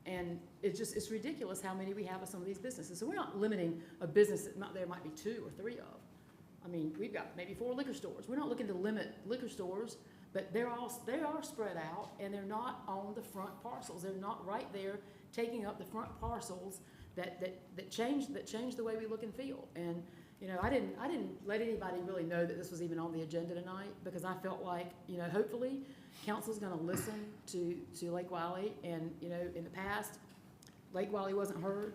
S18: And it's ridiculous how many we have of some of these businesses. So we're not limiting a business that there might be 2 or 3 of. I mean, we've got maybe 4 liquor stores. We're not looking to limit liquor stores, but they are spread out, and they're not on the front parcels. They're not right there taking up the front parcels that change the way we look and feel. And you know, I didn't let anybody really know that this was even on the agenda tonight, because I felt like, you know, hopefully council's going to listen to Lake Wiley. And you know, in the past, Lake Wiley wasn't heard,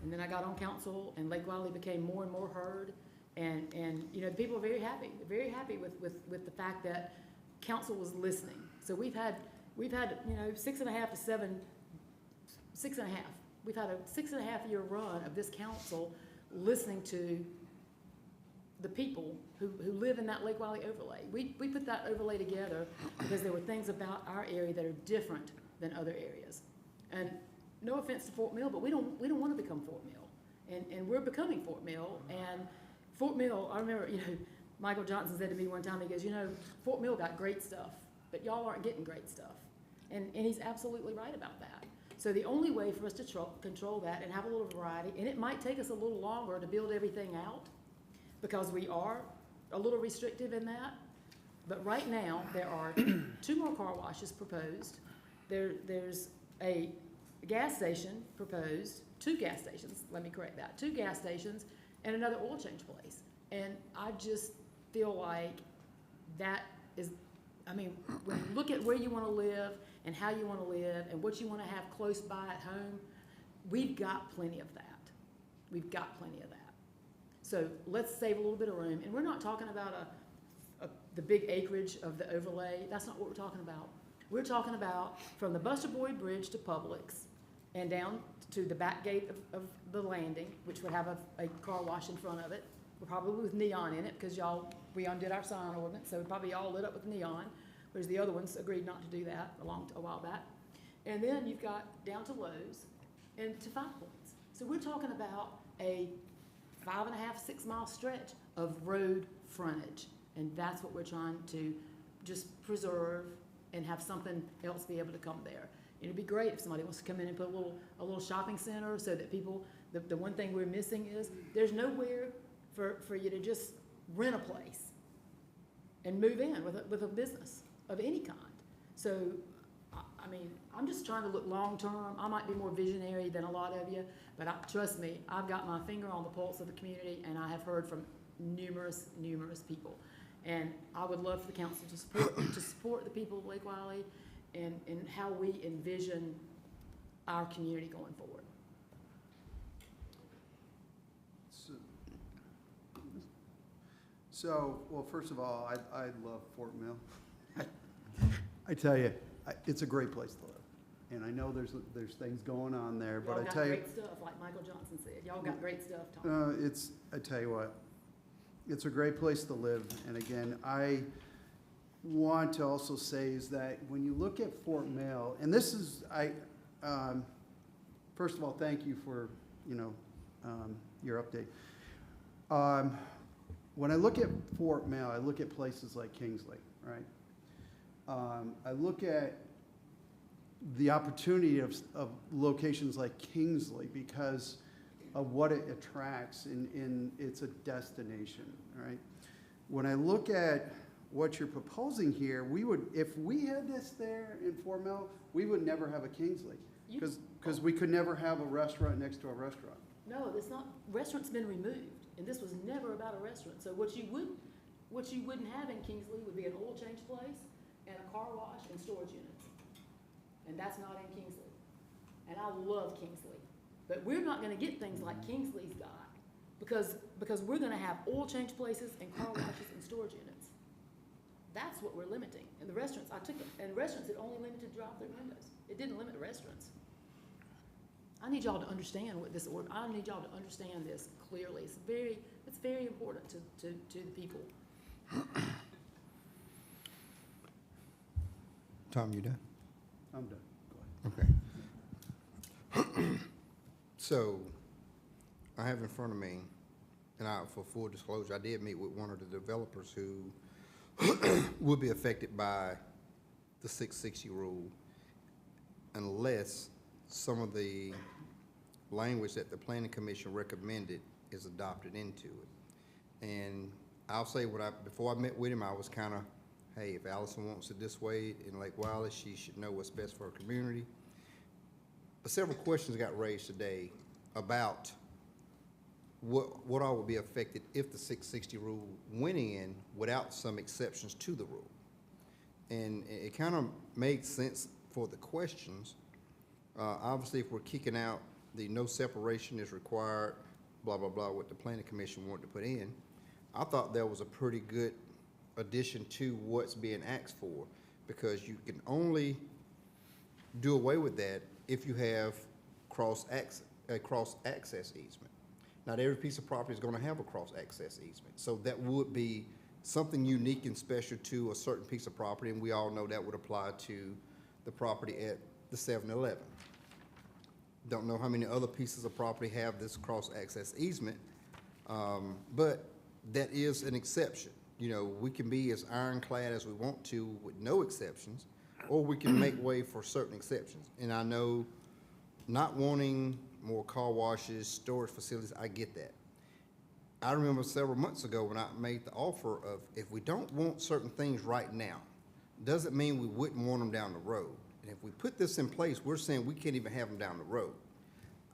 S18: and then I got on council, and Lake Wiley became more and more heard. And you know, people are very happy with the fact that council was listening. So we've had you know 6.5 to 7. 6.5. We've had a 6.5-year run of this council listening to the people who live in that Lake Wiley overlay. We put that overlay together because there were things about our area that are different than other areas. And no offense to Fort Mill, but we don't want to become Fort Mill. And we're becoming Fort Mill. And Fort Mill, I remember, you know, Michael Johnson said to me one time, he goes, you know, Fort Mill got great stuff, but y'all aren't getting great stuff. And he's absolutely right about that. So the only way for us to control that and have a little variety, and it might take us a little longer to build everything out because we are a little restrictive in that, but right now there are 2 more car washes proposed. There's a gas station proposed, 2 gas stations, let me correct that, 2 gas stations and another oil change place. And I just feel like that is I mean, when you look at where you want to live and how you want to live and what you want to have close by at home, we've got plenty of that. We've got plenty of that. So let's save a little bit of room. And we're not talking about the big acreage of the overlay. That's not what we're talking about. We're talking about from the Buster Boyd Bridge to Publix and down to the back gate of the landing, which would have a car wash in front of it, probably with neon in it, because we undid our sign ordinance, so probably all lit up with neon, whereas the other ones agreed not to do that a while back. And then you've got down to Lowe's and to Five Points. So we're talking about a 5.5, 6 mile stretch of road frontage. And that's what we're trying to just preserve and have something else be able to come there. It'd be great if somebody wants to come in and put a little shopping center so that people, the one thing we're missing is there's nowhere for you to just rent a place and move in with a business of any kind. So, I mean, I'm just trying to look long-term. I might be more visionary than a lot of you, but trust me, I've got my finger on the pulse of the community, and I have heard from numerous people. And I would love for the council to support the people of Lake Wylie and how we envision our community going forward.
S6: So, well, first of all, I love Fort Mill. I tell you, it's a great place to live. And I know there's things going on there, but I tell you.
S18: Y'all got great stuff, like Michael Johnson said. Y'all got great stuff, Tom.
S6: I tell you what, it's a great place to live. And again, I want to also say is that when you look at Fort Mill, and this is, first of all, thank you for, your update. When I look at Fort Mill, I look at places like Kingsley, right? I look at the opportunity of locations like Kingsley because of what it attracts and it's a destination, right? When I look at what you're proposing here, if we had this there in Fort Mill, we would never have a Kingsley because we could never have a restaurant next to a restaurant.
S18: No, it's not. Restaurant's been removed, and this was never about a restaurant. So what you wouldn't have in Kingsley would be an oil change place and a car wash and storage units. And that's not in Kingsley. And I love Kingsley. But we're not gonna get things like Kingsley's got because we're gonna have oil change places and car washes and storage units. That's what we're limiting. And the restaurants, restaurants, it only limited drive-through windows. It didn't limit restaurants. I need y'all to understand what this order, I need y'all to understand this clearly. It's very important to the people.
S17: Tom, you done?
S6: I'm done. Go ahead.
S17: Okay. So, I have in front of me, and for full disclosure, I did meet with one of the developers who would be affected by the 660 rule unless some of the language that the Planning Commission recommended is adopted into it. And I'll say before I met with him, I was kind of, hey, if Allison wants it this way in Lake Wylie, she should know what's best for her community. But several questions got raised today about what all would be affected if the 660 rule went in without some exceptions to the rule. And it kind of made sense for the questions. Obviously, if we're kicking out the no separation is required, blah, blah, blah, what the Planning Commission wanted to put in, I thought that was a pretty good addition to what's being asked for, because you can only do away with that if you have a cross-access easement. Not every piece of property is going to have a cross-access easement, so that would be something unique and special to a certain piece of property, and we all know that would apply to the property at the 7-Eleven. Don't know how many other pieces of property have this cross-access easement, but that is an exception. You know, we can be as ironclad as we want to with no exceptions, or we can make way for certain exceptions. And I know not wanting more car washes, storage facilities, I get that. I remember several months ago when I made the offer of, if we don't want certain things right now, doesn't mean we wouldn't want them down the road. And if we put this in place, we're saying we can't even have them down the road.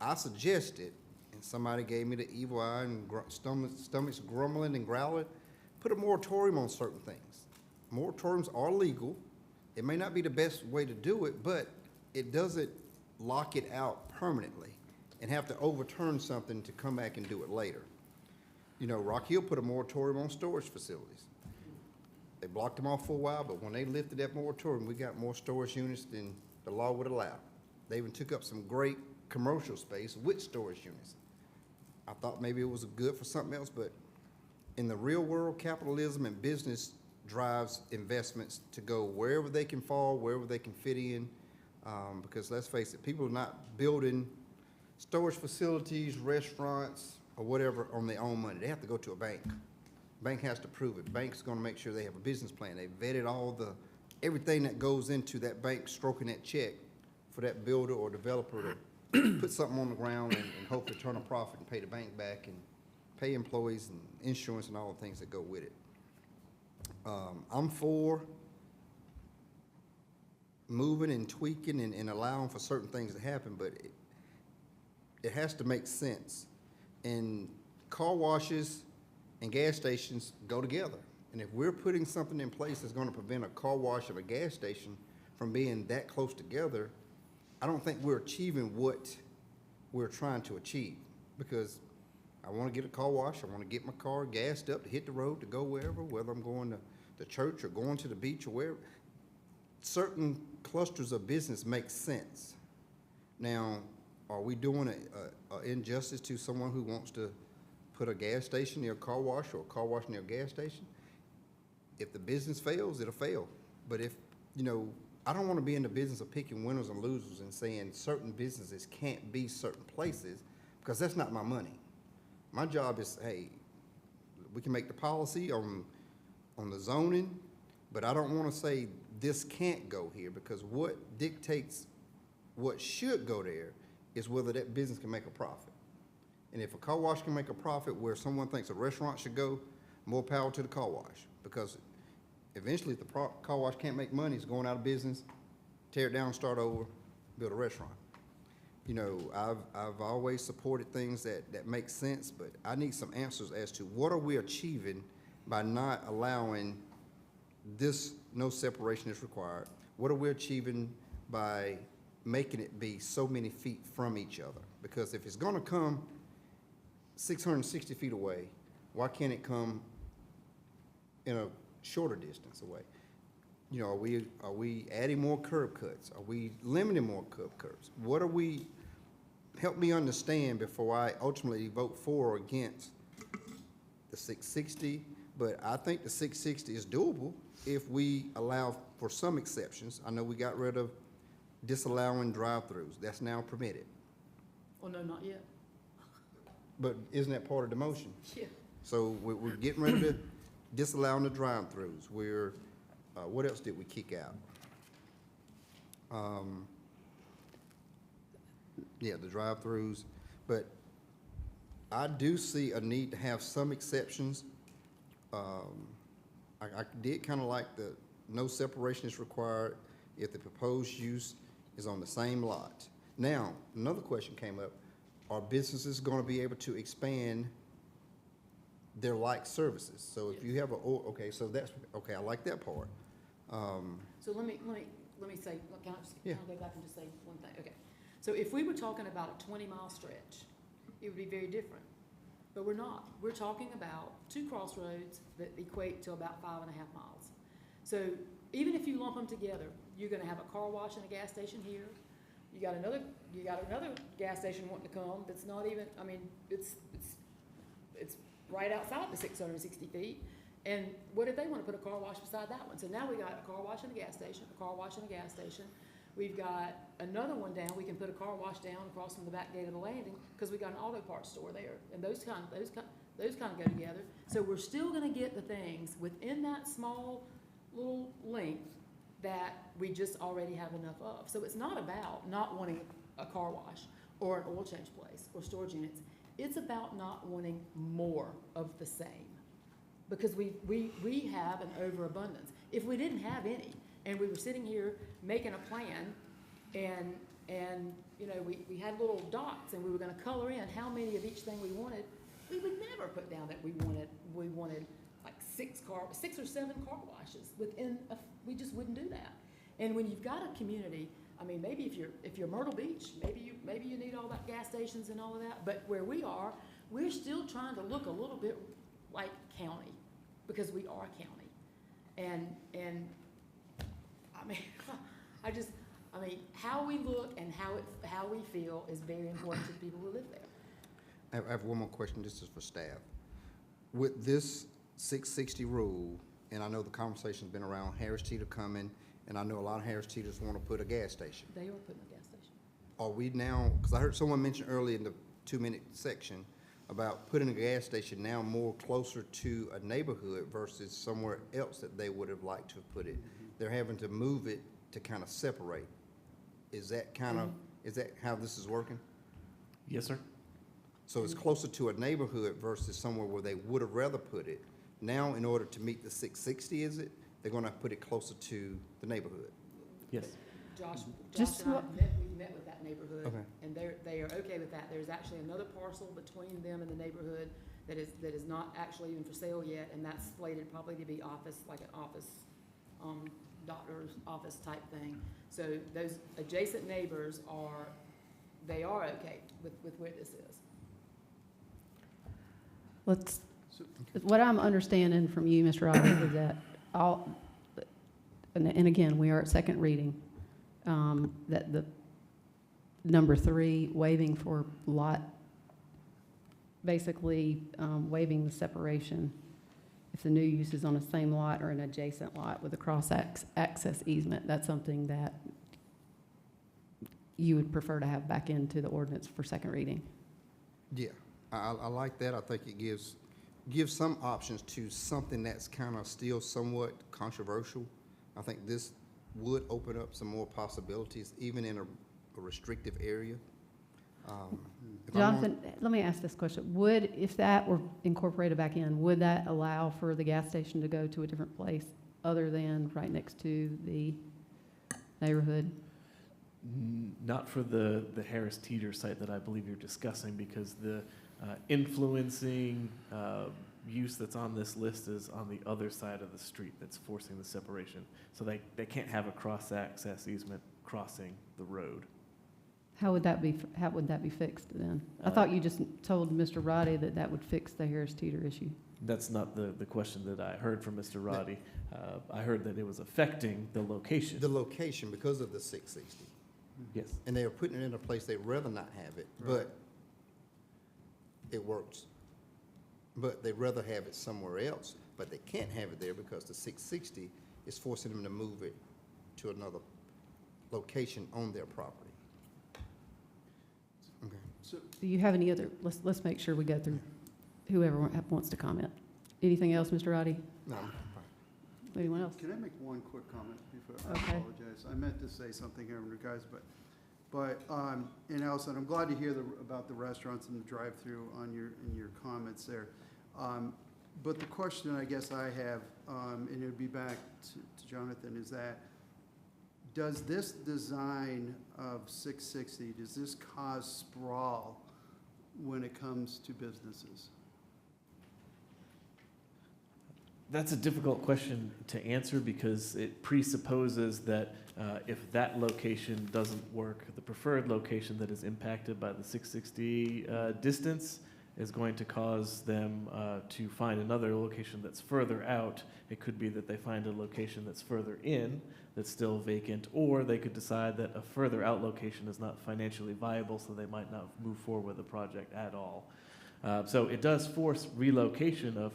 S17: I suggested, and somebody gave me the evil eye and stomachs grumbling and growling, put a moratorium on certain things. moratoriums are legal. It may not be the best way to do it, but it doesn't lock it out permanently and have to overturn something to come back and do it later. You know, Rock Hill put a moratorium on storage facilities. They blocked them off for a while, but when they lifted that moratorium, we got more storage units than the law would allow. They even took up some great commercial space with storage units. I thought maybe it was good for something else, but in the real world, capitalism and business drives investments to go wherever they can fall, wherever they can fit in. Because let's face it, people are not building storage facilities, restaurants, or whatever on their own money. They have to go to a bank. Bank has to prove it. Bank's gonna make sure they have a business plan. They vetted everything that goes into that bank stroking that check for that builder or developer to put something on the ground and hopefully turn a profit and pay the bank back and pay employees and insurance and all the things that go with it. I'm for moving and tweaking and allowing for certain things to happen, but it has to make sense. And car washes and gas stations go together. And if we're putting something in place that's gonna prevent a car wash or a gas station from being that close together, I don't think we're achieving what we're trying to achieve. Because I wanna get a car wash, I wanna get my car gassed up to hit the road to go wherever, whether I'm going to the church or going to the beach or wherever. Certain clusters of business make sense. Now, are we doing a injustice to someone who wants to put a gas station near a car wash or a car wash near a gas station? If the business fails, it'll fail. But if, you know, I don't want to be in the business of picking winners and losers and saying certain businesses can't be certain places, because that's not my money. My job is, hey, we can make the policy on the zoning, but I don't want to say this can't go here, because what dictates what should go there is whether that business can make a profit. And if a car wash can make a profit where someone thinks a restaurant should go, more power to the car wash. Because eventually, if the car wash can't make money, it's going out of business, tear it down, start over, build a restaurant. You know, I've always supported things that make sense, but I need some answers as to what are we achieving by not allowing this no separation is required? What are we achieving by making it be so many feet from each other? Because if it's gonna come 660 feet away, why can't it come in a shorter distance away? You know, are we adding more curb cuts? Are we limiting more curb cuts? What are we, help me understand before I ultimately vote for or against the 660, but I think the 660 is doable if we allow for some exceptions. I know we got rid of disallowing drive-throughs. That's now permitted.
S18: Oh, no, not yet.
S17: But isn't that part of the motion?
S18: Yeah.
S17: So we're getting rid of the disallowing the drive-throughs. What else did we kick out? Yeah, the drive-throughs. But I do see a need to have some exceptions. I did kind of like the no separation is required if the proposed use is on the same lot. Now, another question came up. Are businesses going to be able to expand their like services? So if you have okay, so that's, okay, I like that part.
S18: So let me say, can I just
S17: Yeah.
S18: go back and just say one thing? Okay. So if we were talking about a 20-mile stretch, it would be very different. But we're not. We're talking about two crossroads that equate to about 5.5 miles. So even if you lump them together, you're gonna have a car wash and a gas station here. You got another gas station wanting to come that's not even, I mean, it's right outside the 660 feet. And what if they want to put a car wash beside that one? So now we got a car wash and a gas station, a car wash and a gas station. We've got another one down. We can put a car wash down across from the back gate of the landing because we got an auto parts store there. And those kind of go together. So we're still going to get the things within that small little length that we just already have enough of. So it's not about not wanting a car wash or an oil change place or storage units. It's about not wanting more of the same. Because we have an overabundance. If we didn't have any, and we were sitting here making a plan, and you know, we had little dots, and we were gonna color in how many of each thing we wanted, we would never put down that we wanted like 6 6 or 7 car washes within, we just wouldn't do that. And when you've got a community, I mean, maybe if you're Myrtle Beach, maybe you need all that gas stations and all of that, but where we are, we're still trying to look a little bit like county, because we are county. And I mean, I mean, how we look and how we feel is very important to the people who live there.
S17: I have one more question, this is for staff. With this 660 rule, and I know the conversation's been around Harris Teeter coming, and I know a lot of Harris Teeters want to put a gas station.
S18: They are putting a gas station.
S17: Are we now, because I heard someone mention earlier in the 2-minute section about putting a gas station now more closer to a neighborhood versus somewhere else that they would have liked to have put it. They're having to move it to kind of separate. Is that is that how this is working?
S16: Yes, sir.
S17: So it's closer to a neighborhood versus somewhere where they would have rather put it. Now, in order to meet the 660, is it? They're gonna put it closer to the neighborhood.
S16: Yes.
S18: Josh
S1: Just
S18: and I
S1: what-
S18: we met with that neighborhood,
S17: Okay.
S18: and they are okay with that. There's actually another parcel between them and the neighborhood that is not actually even for sale yet, and that's slated probably to be office, like an office, doctor's office type thing. So those adjacent neighbors are okay with where this is.
S1: What I'm understanding from you, Mr. Robbins, is that and again, we are at second reading, that the number 3, waiving for lot, basically waiving the separation if the new use is on the same lot or an adjacent lot with a cross-access easement, that's something that you would prefer to have back into the ordinance for second reading.
S17: Yeah, I like that. I think it gives some options to something that's kind of still somewhat controversial. I think this would open up some more possibilities, even in a restrictive area.
S1: Jonathan, let me ask this question. If that were incorporated back in, would that allow for the gas station to go to a different place other than right next to the neighborhood?
S16: Not for the Harris Teeter site that I believe you're discussing, because the influencing use that's on this list is on the other side of the street that's forcing the separation. So they can't have a cross-access easement crossing the road.
S1: How would that be fixed then? I thought you just told Mr. Roddy that would fix the Harris Teeter issue.
S16: That's not the question that I heard from Mr. Roddy. I heard that it was affecting the location.
S17: The location because of the 660.
S16: Yes.
S17: And they are putting it in a place they'd rather not have it, but it works. But they'd rather have it somewhere else, but they can't have it there because the 660 is forcing them to move it to another location on their property. Okay.
S1: Do you have any other, let's make sure we go through whoever wants to comment. Anything else, Mr. Roddy?
S17: No.
S1: Anyone else?
S6: Can I make one quick comment before I
S1: Okay.
S6: apologize? I meant to say something here in regards, and Allison, I'm glad to hear about the restaurants and the drive-through in your comments there. But the question I guess I have, and it would be back to Jonathan, is that does this design of 660, does this cause sprawl when it comes to businesses?
S16: That's a difficult question to answer because it presupposes that if that location doesn't work, the preferred location that is impacted by the 660 distance is going to cause them to find another location that's further out. It could be that they find a location that's further in that's still vacant, or they could decide that a further out location is not financially viable, so they might not move forward with the project at all. So it does force relocation of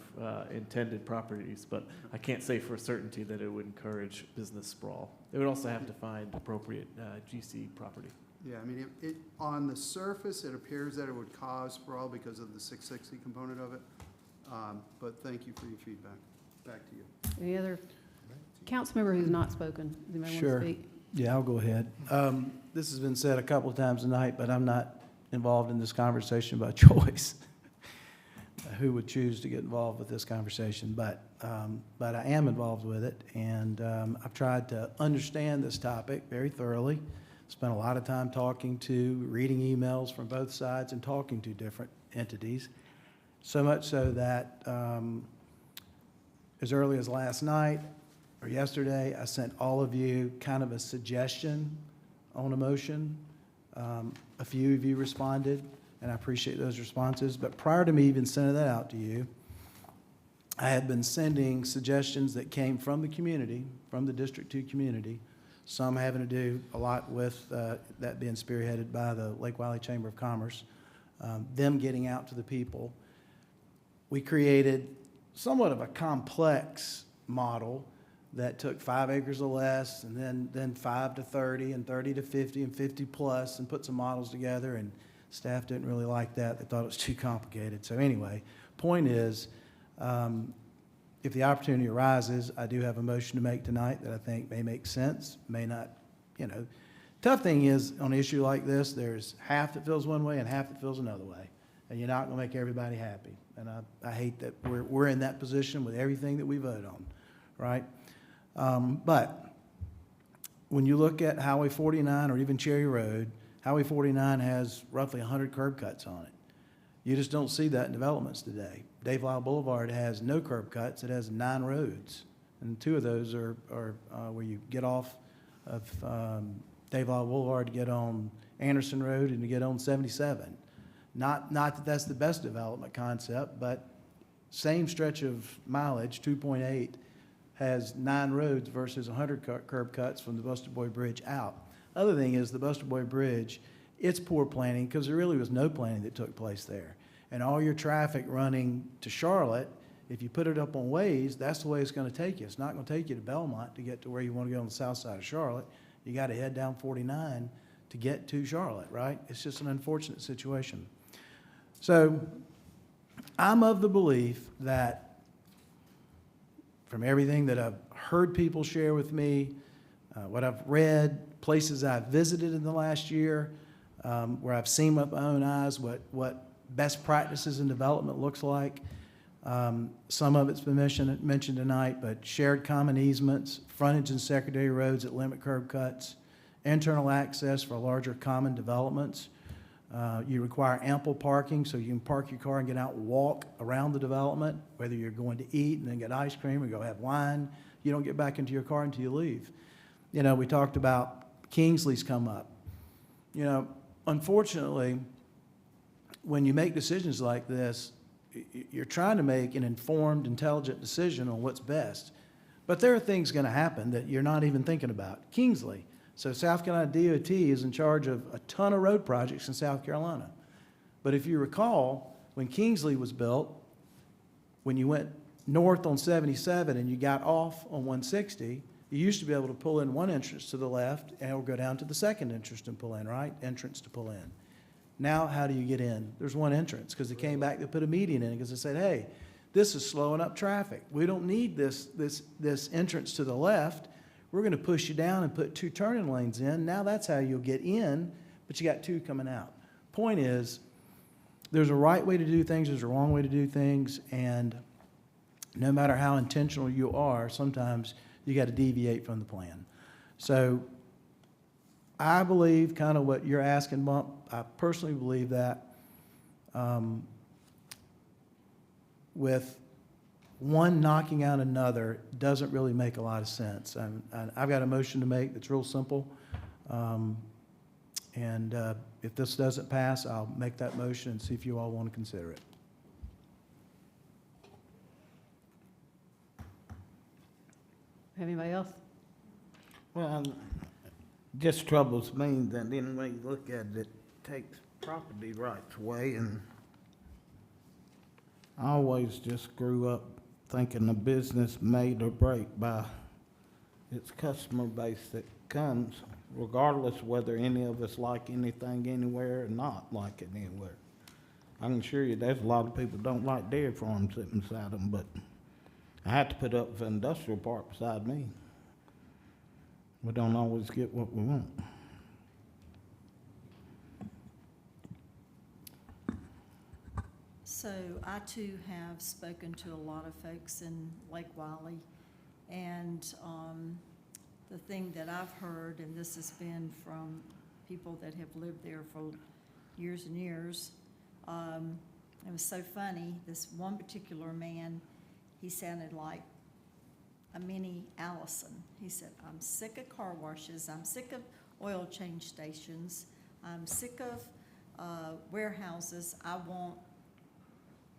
S16: intended properties, but I can't say for certainty that it would encourage business sprawl. They would also have to find appropriate GC property.
S6: Yeah, I mean, on the surface, it appears that it would cause sprawl because of the 660 component of it. But thank you for your feedback. Back to you.
S1: Any other council member who's not spoken? Does anybody want
S5: Sure.
S1: to speak?
S5: Yeah, I'll go ahead. This has been said a couple of times tonight, but I'm not involved in this conversation by choice. Who would choose to get involved with this conversation? But I am involved with it, and I've tried to understand this topic very thoroughly. Spent a lot of time reading emails from both sides and talking to different entities. So much so that as early as last night or yesterday, I sent all of you kind of a suggestion on a motion. A few of you responded, and I appreciate those responses. But prior to me even sending that out to you, I had been sending suggestions that came from the community, from the District 2 community, some having to do a lot with that being spearheaded by the Lake Wiley Chamber of Commerce, them getting out to the people. We created somewhat of a complex model that took 5 acres or less, and then 5 to 30, and 30 to 50, and 50 plus, and put some models together, and staff didn't really like that. They thought it was too complicated. So anyway, point is, if the opportunity arises, I do have a motion to make tonight that I think may make sense, may not, Tough thing is, on an issue like this, there's half that feels one way and half that feels another way, and you're not gonna make everybody happy. And I hate that we're in that position with everything that we vote on, right? But when you look at Highway 49 or even Cherry Road, Highway 49 has roughly 100 curb cuts on it. You just don't see that in developments today. Dave Lyle Boulevard has no curb cuts. It has 9 roads, and 2 of those are where you get off of Dave Lyle Boulevard to get on Anderson Road and to get on 77. Not that that's the best development concept, but same stretch of mileage, 2.8, has 9 roads versus 100 curb cuts from the Buster Boy Bridge out. Other thing is the Buster Boy Bridge, it's poor planning because there really was no planning that took place there. And all your traffic running to Charlotte, if you put it up on Waze, that's the way it's going to take you. It's not going to take you to Belmont to get to where you want to go on the south side of Charlotte. You got to head down 49 to get to Charlotte, right? It's just an unfortunate situation. So I'm of the belief that from everything that I've heard people share with me, what I've read, places I've visited in the last year, where I've seen with my own eyes what best practices in development looks like. Some of it's been mentioned tonight, but shared common easements, frontage and secondary roads that limit curb cuts, internal access for larger common developments. You require ample parking so you can park your car and get out and walk around the development, whether you're going to eat and then get ice cream or go have wine. You don't get back into your car until you leave. We talked about Kingsley's come up. Unfortunately, when you make decisions like this, you're trying to make an informed, intelligent decision on what's best. But there are things going to happen that you're not even thinking about. Kingsley. So South Carolina DOT is in charge of a ton of road projects in South Carolina. But if you recall, when Kingsley was built, when you went north on 77 and you got off on 160, you used to be able to pull in one entrance to the left and it'll go down to the second entrance to pull in, right? Entrance to pull in. Now, how do you get in? There's one entrance because they came back, they put a median in because they said, hey, this is slowing up traffic. We don't need this entrance to the left. We're going to push you down and put 2 turning lanes in. Now that's how you'll get in, but you got 2 coming out. Point is, there's a right way to do things, there's a wrong way to do things, and no matter how intentional you are, sometimes you got to deviate from the plan. So I believe kind of what you're asking, Bump, I personally believe that with one knocking out another doesn't really make a lot of sense. And I've got a motion to make that's real simple. If this doesn't pass, I'll make that motion and see if you all want to consider it.
S1: Anybody else?
S19: Well, just troubles me that any way you look at it, takes property rights away, and I always just grew up thinking the business made or break by its customer base that comes, regardless whether any of us like anything anywhere or not like it anywhere. I can assure you there's a lot of people don't like dairy farms sitting beside them, but I have to put up with an industrial park beside me. We don't always get what we want.
S11: So I too have spoken to a lot of folks in Lake Wiley, and the thing that I've heard, and this has been from people that have lived there for years and years, it was so funny, this one particular man, he sounded like a mini Allison. He said, I'm sick of car washes, I'm sick of oil change stations, I'm sick of warehouses.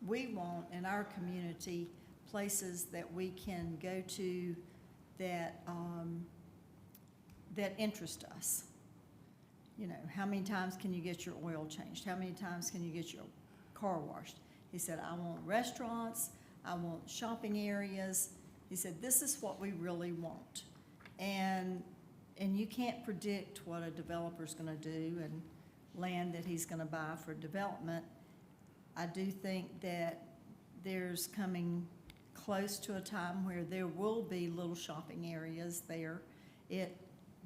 S11: We want in our community places that we can go to that, that interest us. You know, how many times can you get your oil changed? How many times can you get your car washed? He said, I want restaurants, I want shopping areas. He said, this is what we really want. And you can't predict what a developer's gonna do and land that he's gonna buy for development. I do think that there's coming close to a time where there will be little shopping areas there. It,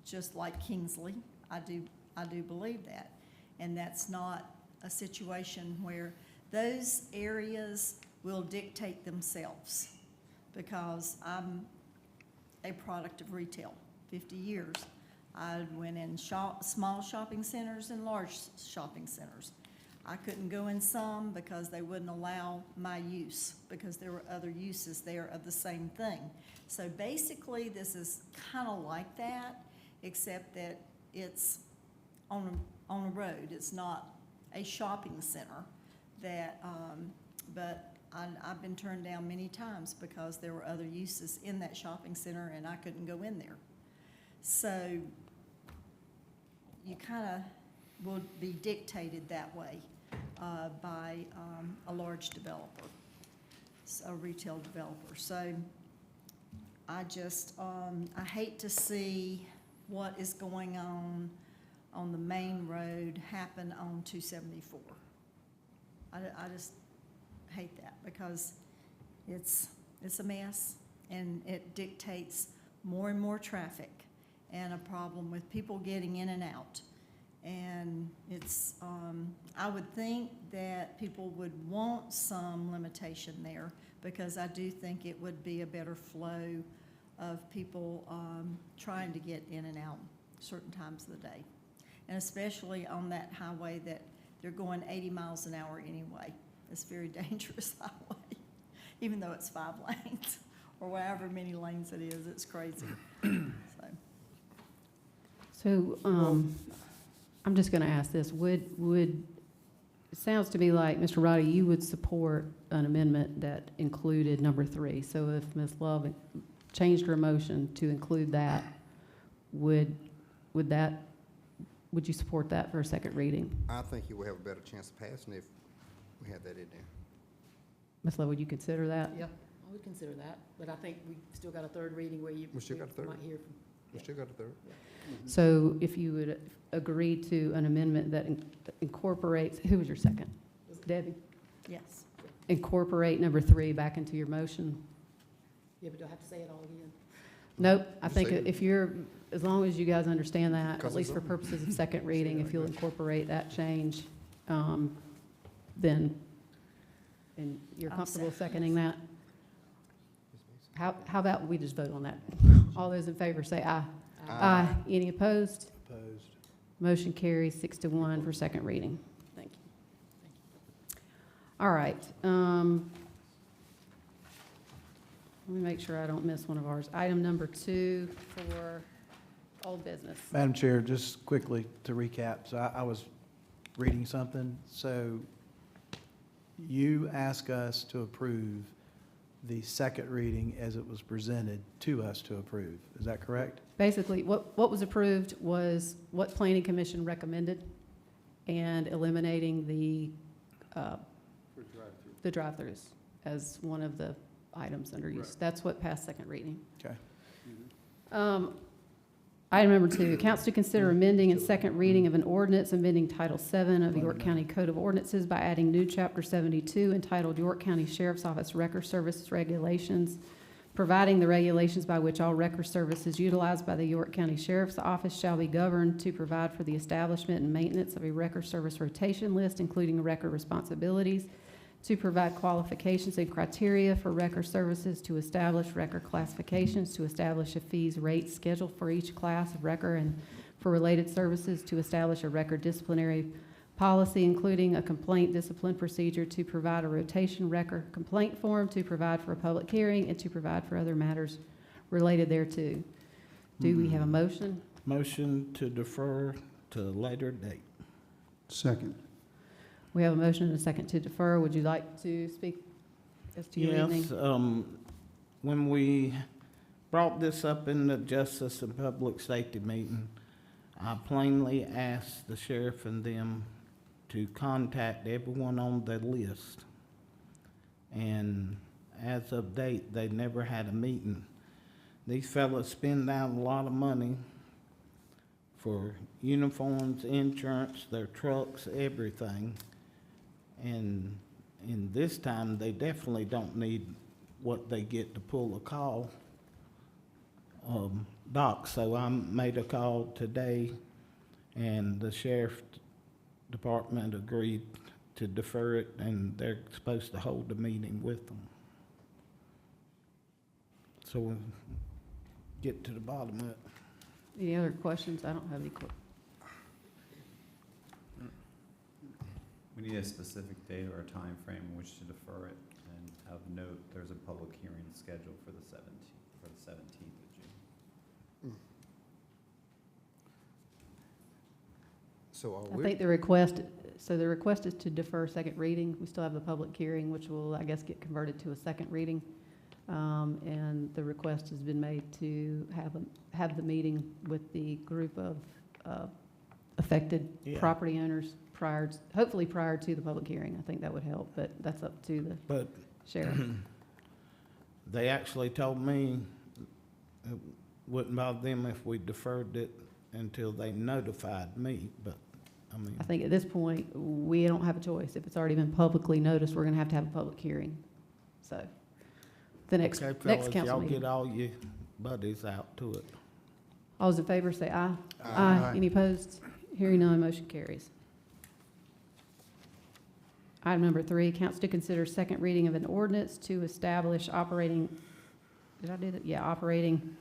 S11: just like Kingsley, I do believe that. And that's not a situation where those areas will dictate themselves, because I'm a product of retail, 50 years. I went in small shopping centers and large shopping centers. I couldn't go in some because they wouldn't allow my use, because there were other uses there of the same thing. So basically, this is kind of like that, except that it's on a road. It's not a shopping center that, but I've been turned down many times because there were other uses in that shopping center and I couldn't go in there. So you kind of will be dictated that way by a large developer, a retail developer. So I just, I hate to see what is going on the main road happen on 274. I just hate that, because it's a mess, and it dictates more and more traffic and a problem with people getting in and out. And it's, I would think that people would want some limitation there, because I do think it would be a better flow of people trying to get in and out certain times of the day. And especially on that highway that they're going 80 miles an hour anyway. It's a very dangerous highway, even though it's 5 lanes or however many lanes it is. It's crazy.
S1: So, I'm just gonna ask this, it sounds to me like, Mr. Roddy, you would support an amendment that included number 3. So if Ms. Love changed her motion to include that, would you support that for a second reading?
S17: I think you will have a better chance of passing if we had that in there.
S1: Ms. Love, would you consider that?
S18: Yeah, I would consider that, but I think we still got a third reading where you
S17: We still got a third.
S18: might hear from.
S17: We still got a third.
S1: So if you would agree to an amendment that incorporates, who was your second? Debbie?
S11: Yes.
S1: Incorporate number 3 back into your motion?
S18: Yeah, but do I have to say it all again?
S1: Nope, I
S17: Just
S1: think
S17: say it.
S1: if you're, as long as you guys understand that, at
S17: Because
S1: least
S17: it's
S1: for
S17: on.
S1: purposes of second reading, if you'll incorporate that change, then, and you're
S11: I'll
S1: comfortable
S11: second,
S1: seconding that? How about we just vote on that? All those in favor say aye.
S17: Aye.
S1: Any opposed?
S5: Opposed.
S1: Motion carries 6-1 for second reading. Thank you. All right. Let me make sure I don't miss one of ours. Item number 2 for old business.
S5: Madam Chair, just quickly to recap, so I was reading something. So you ask us to approve the second reading as it was presented to us to approve. Is that correct?
S1: Basically, what was approved was what Planning Commission recommended, and eliminating the drive-throughs as one of the items under use. That's what passed second reading.
S5: Okay.
S1: Item number 2, council to consider amending and second reading of an ordinance amending Title 7 of the York County Code of Ordinances by adding new Chapter 72 entitled York County Sheriff's Office Record Services Regulations, providing the regulations by which all record services utilized by the York County Sheriff's Office shall be governed, to provide for the establishment and maintenance of a record service rotation list, including record responsibilities, to provide qualifications and criteria for record services, to establish record classifications, to establish a fees rate schedule for each class of record and for related services, to establish a record disciplinary policy, including a complaint discipline procedure, to provide a rotation record complaint form, to provide for a public hearing, and to provide for other matters related thereto. Do we have a motion?
S19: Motion to defer to a later date.
S6: Second.
S1: We have a motion and a second to defer. Would you like to speak as to your evening?
S19: Yes, when we brought this up in the Justice and Public Safety meeting, I plainly asked the sheriff and them to contact everyone on the list. And as of date, they never had a meeting. These fellas spend out a lot of money for uniforms, insurance, their trucks, everything. And in this time, they definitely don't need what they get to pull a call. Doc, so I made a call today, and the sheriff department agreed to defer it, and they're supposed to hold a meeting with them. So we'll get to the bottom of it.
S1: Any other questions? I don't have any questions.
S8: We need a specific date or a time frame in which to defer it, and have note, there's a public hearing scheduled for the 17th of June.
S17: So are
S1: I
S17: we?
S1: think the request is to defer second reading. We still have the public hearing, which will, I guess, get converted to a second reading. And the request has been made to have the meeting with the group of affected property owners hopefully prior to the public hearing. I think that would help, but that's up to the sheriff.
S19: They actually told me it wouldn't bother them if we deferred it until they notified me, but, I mean.
S1: I think at this point, we don't have a choice. If it's already been publicly noticed, we're gonna have to have a public hearing. So, the next
S19: fellas,
S1: council
S19: y'all
S1: meeting.
S19: get all your buddies out to it.
S1: All those in favor say aye.
S6: Aye.
S1: Any opposed? Hearing none, motion carries. Item number 3, council to consider second reading of an ordinance to establish operating, did I do that? Yeah, operating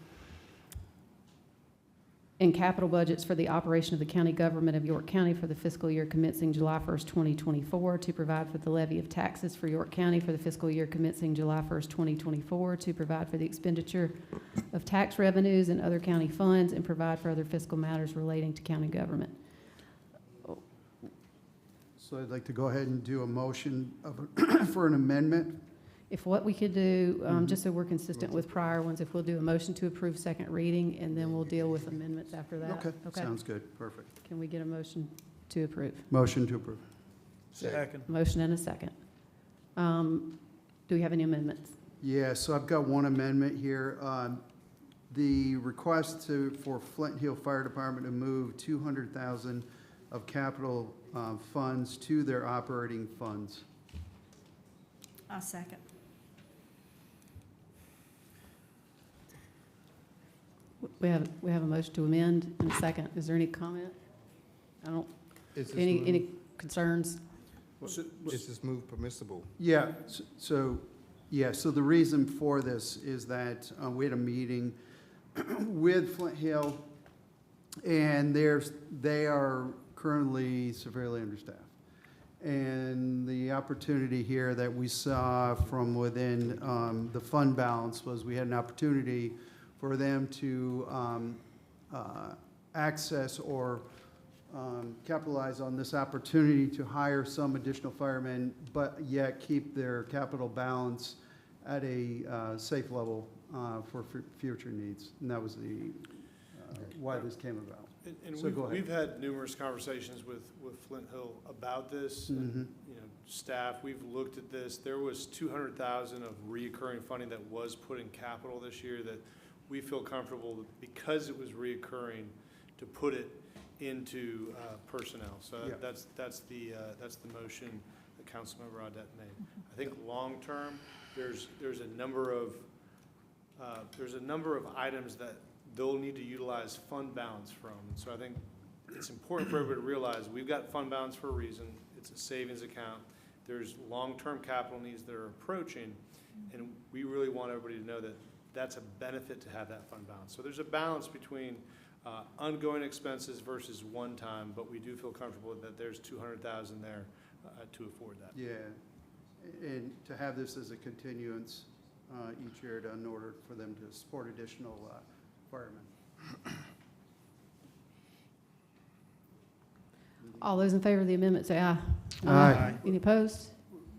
S1: and capital budgets for the operation of the county government of York County for the fiscal year commencing July 1st, 2024, to provide for the levy of taxes for York County for the fiscal year commencing July 1st, 2024, to provide for the expenditure of tax revenues and other county funds, and provide for other fiscal matters relating to county government.
S6: So I'd like to go ahead and do a motion for an amendment.
S1: If what we could do, just so we're consistent with prior ones, if we'll do a motion to approve second reading, and then we'll deal with amendments after that.
S6: Okay, sounds good, perfect.
S1: Can we get a motion to approve?
S6: Motion to approve.
S19: Second.
S1: Motion and a second. Do we have any amendments?
S6: Yeah, so I've got one amendment here. The request for Flint Hill Fire Department to move $200,000 of capital funds to their operating funds.
S11: I second.
S1: We have a motion to amend and a second. Is there any comment? I don't, any concerns?
S17: Is this move permissible?
S6: Yeah, so the reason for this is that we had a meeting with Flint Hill, and they are currently severely understaffed. And the opportunity here that we saw from within the fund balance was we had an opportunity for them to access or capitalize on this opportunity to hire some additional firemen, but yet keep their capital balance at a safe level for future needs. And that was the why this came about.
S20: And
S6: So go ahead.
S20: we've had numerous conversations with Flint Hill about this. And, you know, staff, we've looked at this. There was $200,000 of reoccurring funding that was put in capital this year that we feel comfortable, because it was reoccurring, to put it into personnel. So
S6: Yeah.
S20: that's the motion that Councilmember Audette made. I think long-term, there's a number of items that they'll need to utilize fund balance from. And so I think it's important for everybody to realize we've got fund balance for a reason. It's a savings account. There's long-term capital needs that are approaching, and we really want everybody to know that that's a benefit to have that fund balance. So there's a balance between ongoing expenses versus one-time, but we do feel comfortable that there's $200,000 there to afford that.
S6: Yeah, and to have this as a continuance each year in order for them to support additional firemen.
S1: All those in favor of the amendment, say aye.
S6: Aye.
S1: Any opposed?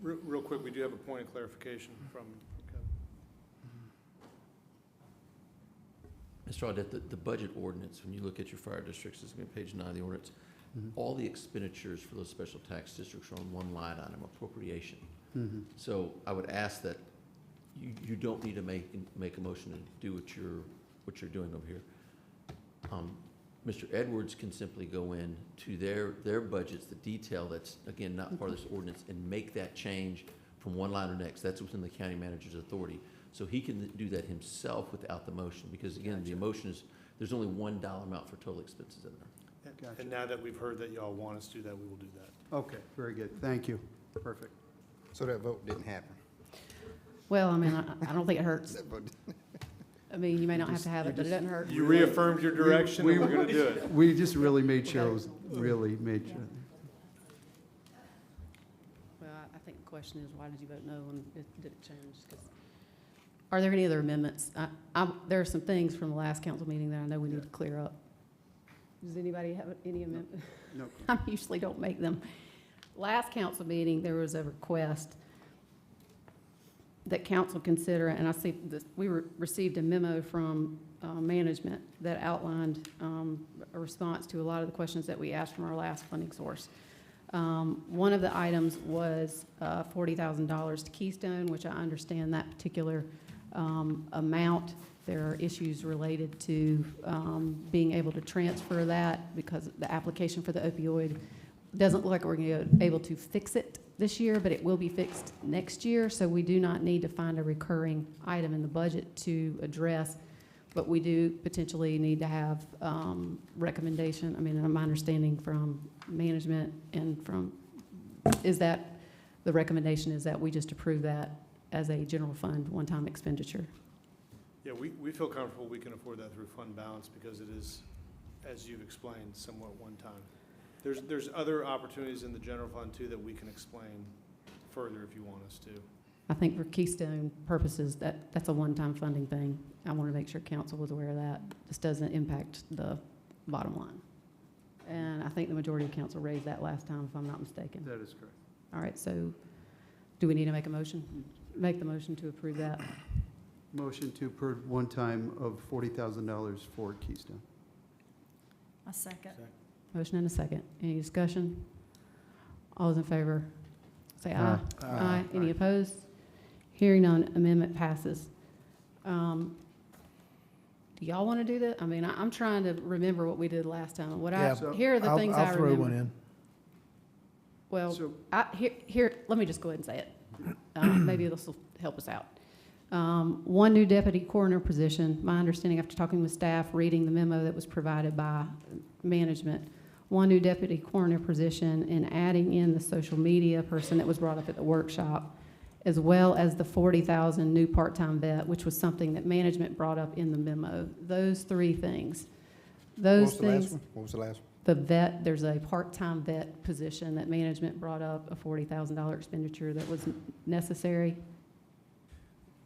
S20: Real quick, we do have a point of clarification from Kevin.
S12: Mr. Audette, the budget ordinance, when you look at your fire districts, it's going to be page 9 of the ordinance, all the expenditures for those special tax districts are on one line item, appropriation. So I would ask that you don't need to make a motion to do what you're doing over here. Mr. Edwards can simply go in to their budgets, the detail that's, again, not part of this ordinance, and make that change from one line to next. That's within the county manager's authority. So he can do that himself without the motion, because again, the motion is, there's only $1 amount for total expenses in there.
S20: And- And now that we've heard that y'all want us to do that, we will do that.
S6: Okay, very good. Thank you. Perfect.
S17: So that vote didn't happen.
S1: Well, I mean, I don't think it hurts. I mean, you may not have to have it, but it doesn't hurt.
S20: You reaffirmed your direction, and we're going to do it.
S6: We just really made sure it was, really made sure.
S1: Well, I think the question is, why did you vote no and did it change? 'Cause are there any other amendments? There are some things from the last council meeting that I know we need to clear up. Does anybody have any amendment?
S6: No.
S1: I usually don't make them. Last council meeting, there was a request that council consider, and I see this, we received a memo from management that outlined a response to a lot of the questions that we asked from our last funding source. One of the items was $40,000 to Keystone, which I understand that particular amount. There are issues related to being able to transfer that because the application for the opioid doesn't look like we're going to be able to fix it this year, but it will be fixed next year. So we do not need to find a recurring item in the budget to address, but we do potentially need to have recommendation. I mean, my understanding from management and from, is that the recommendation is that we just approve that as a general fund one-time expenditure.
S20: Yeah, we feel comfortable we can afford that through fund balance because it is, as you've explained, somewhat one-time. There's other opportunities in the general fund too that we can explain further if you want us to.
S1: I think for Keystone purposes, that's a one-time funding thing. I want to make sure council was aware of that. This doesn't impact the bottom line. And I think the majority of council raised that last time, if I'm not mistaken.
S6: That is correct.
S1: All right, so do we need to make a motion? Make the motion to approve that.
S6: Motion to approve one time of $40,000 for Keystone.
S11: A second.
S1: Motion and a second. Any discussion? All those in favor, say aye. Aye. Any opposed? Hearing none, amendment passes. Do y'all want to do that? I mean, I'm trying to remember what we did last time. Here are the things I remember.
S5: I'll throw one in.
S1: Well,
S6: So-
S1: here, let me just go ahead and say it. Maybe this will help us out. One new deputy coroner position. My understanding after talking with staff, reading the memo that was provided by management, one new deputy coroner position and adding in the social media person that was brought up at the workshop, as well as the 40,000 new part-time vet, which was something that management brought up in the memo. Those three things. Those things.
S17: What was the last one?
S1: The vet, there's a part-time vet position that management brought up, a $40,000 expenditure that was necessary.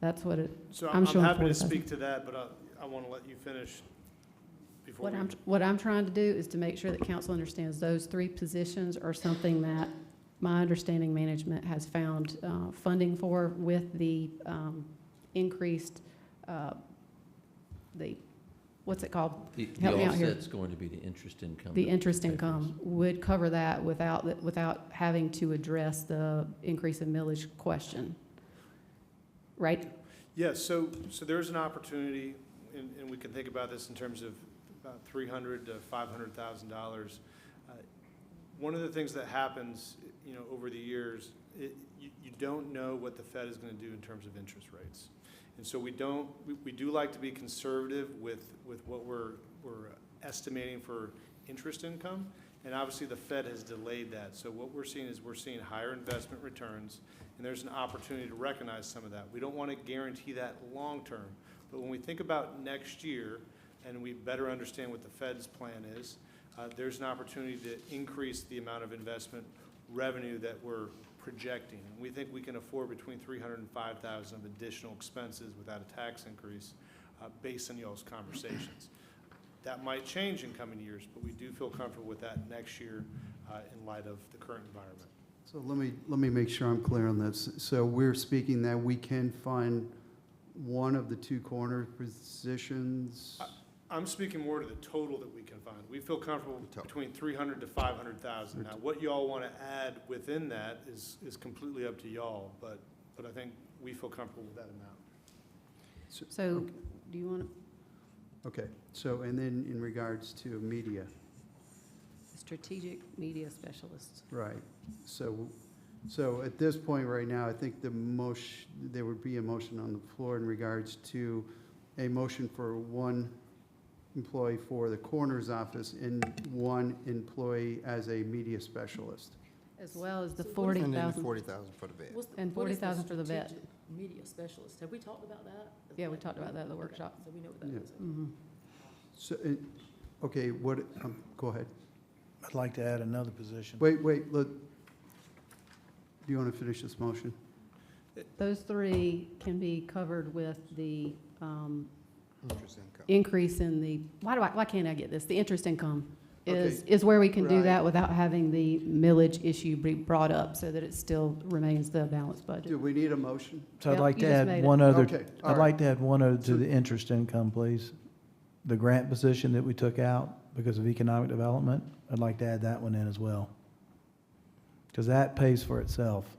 S1: That's what it,
S20: So
S1: I'm
S20: I'm
S1: showing
S20: happy to
S1: 40,000.
S20: speak to that, but I want to let you finish before we.
S1: What I'm trying to do is to make sure that council understands those three positions are something that my understanding management has found funding for with the increased, what's it called?
S12: The
S1: Help me out here.
S12: offset's going to be the interest income.
S1: The
S12: that we
S1: interest
S12: pay for
S1: income would cover that without having to address the increase in millage question. Right?
S20: Yes, so there's an opportunity, and we can think about this in terms of about $300,000 to $500,000. One of the things that happens, over the years, you don't know what the Fed is going to do in terms of interest rates. And so we do like to be conservative with what we're estimating for interest income. And obviously the Fed has delayed that. So what we're seeing is higher investment returns, and there's an opportunity to recognize some of that. We don't want to guarantee that long term. But when we think about next year and we better understand what the Fed's plan is, there's an opportunity to increase the amount of investment revenue that we're projecting. We think we can afford between 300 and 5,000 of additional expenses without a tax increase, based on y'all's conversations. That might change in coming years, but we do feel comfortable with that next year in light of the current environment.
S6: So let me make sure I'm clear on this. So we're speaking that we can find one of the two corner positions?
S20: I'm speaking more to the total that we can find. We feel comfortable between 300 to 500,000. Now, what y'all want to add within that is completely up to y'all, but I think we feel comfortable with that amount.
S1: So, do you want to?
S6: Okay, so, and then in regards to media,
S1: Strategic media specialist.
S6: right. So at this point right now, I think there would be a motion on the floor in regards to a motion for one employee for the coroner's office and one employee as a media specialist.
S1: As well as the
S17: And then
S1: 40,000.
S17: 40,000 for the vet.
S1: And 40,000 for the vet.
S18: strategic media specialist, have we talked about that?
S1: Yeah, we talked about that at the workshop.
S18: So we know what that
S6: Yeah.
S18: is.
S1: Mhm.
S6: So, okay, what, go ahead.
S5: I'd like to add another position.
S6: Wait, look. Do you want to finish this motion?
S1: Those three can be covered with the
S17: Interest income.
S1: increase in the, why can't I get this? The interest income is
S6: Okay.
S1: where we can do
S6: Right.
S1: that without having the millage issue be brought up so that it still remains the balanced budget.
S6: Do we need a motion?
S5: So I'd
S1: Yep,
S5: like
S1: you
S5: to
S1: just
S5: add
S1: made it.
S5: one other,
S6: Okay, all
S5: I'd
S6: right.
S5: like to add one other to
S6: So-
S5: the interest income, please. The grant position that we took out because of economic development, I'd like to add that one in as well. Because that pays for itself.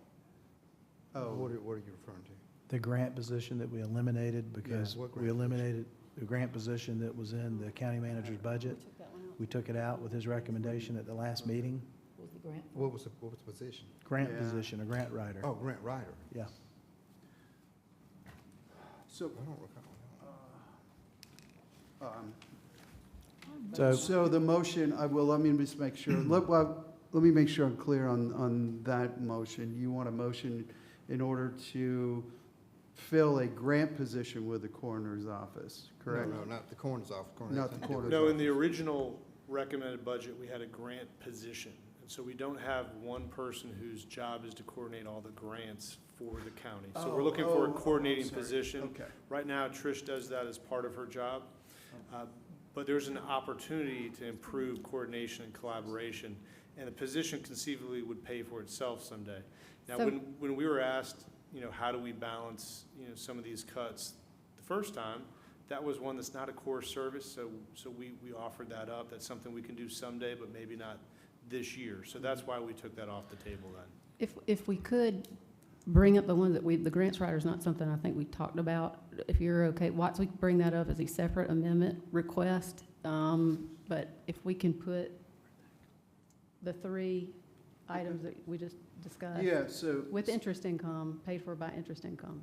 S6: Oh,
S17: What are you referring to?
S5: The grant position that we eliminated because
S17: what
S5: we
S17: grant
S5: eliminated the grant position that was in the county manager's budget. We took it out with his recommendation at the last meeting.
S18: What was the grant?
S17: What was the position?
S5: Grant
S6: Yeah.
S5: position, a grant writer.
S17: Oh, grant writer.
S5: Yeah.
S6: so,
S17: I don't recall.
S6: So the motion, let me just make sure, let me make sure I'm clear on that motion. You want a motion in order to fill a grant position with the coroner's office, correct?
S17: No, not the coroner's office.
S6: Not the coroner's
S20: No, in the original recommended budget, we had a grant position. And so we don't have one person whose job is to coordinate all the grants for the county. So we're looking for a coordinating
S6: sorry.
S20: position.
S6: Okay.
S20: Right now, Trish does that as part of her job. But there's an opportunity to improve coordination and collaboration, and the position conceivably would pay for itself someday. Now,
S1: So-
S20: when we were asked, how do we balance, some of these cuts the first time, that was one that's not a core service, so we offered that up. That's something we can do someday, but maybe not this year. So that's why we took that off the table then.
S1: If we could bring up the one that the grants writer is not something I think we talked about. If you're okay, Watts, we can bring that up as a separate amendment request. But if we can put the three items that we just discussed.
S6: Yeah, so.
S1: With interest income, paid for by interest income.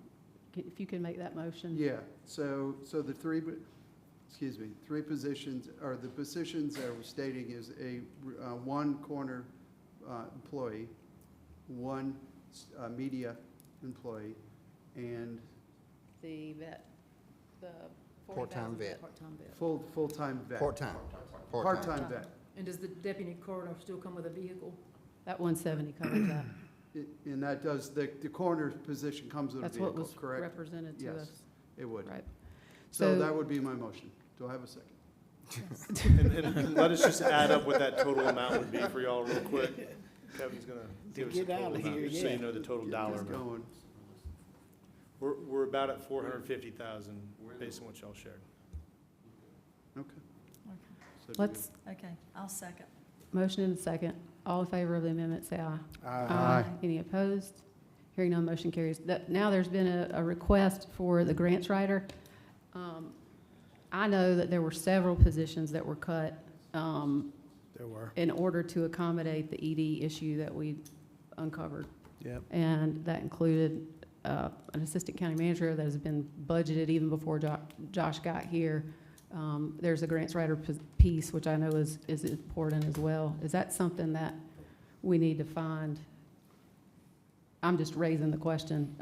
S1: If you can make that motion.
S6: Yeah, so the three positions, or the positions that we're stating is one coroner employee, one media employee, and
S1: The vet, the
S17: Part-time
S1: 40,000
S17: vet.
S1: Part-time vet.
S6: full-time vet.
S17: Part-time.
S6: Part-time vet.
S18: And does the deputy coroner still come with a vehicle?
S1: That 170 covers that.
S6: And that does, the coroner's position comes with a
S1: That's what
S6: vehicle,
S1: was
S6: correct?
S1: represented to
S6: Yes.
S1: us.
S6: It would.
S1: Right.
S6: So
S1: So-
S6: that would be my motion. Do I have a second?
S20: And let us just add up what that total amount would be for y'all real quick. Kevin's gonna give us the
S19: get
S20: total
S19: outta
S20: amount,
S19: here,
S20: just so you
S19: yeah.
S20: know the total dollar
S6: Get
S20: amount.
S6: going.
S20: We're about at 450,000 based on what y'all shared.
S6: Okay. So do
S1: Let's,
S11: Okay, I'll second.
S1: motion and a second. All in favor of the amendment, say aye.
S6: Aye.
S1: Any opposed? Hearing none, motion carries. Now there's been a request for the grants writer. I know that there were several positions that were cut
S5: There were.
S1: in order to accommodate the ED issue that we uncovered.
S5: Yep.
S1: And that included an assistant county manager that has been budgeted even before Josh got here. There's a grants writer piece, which I know is important as well. Is that something that we need to find? I'm just raising the question,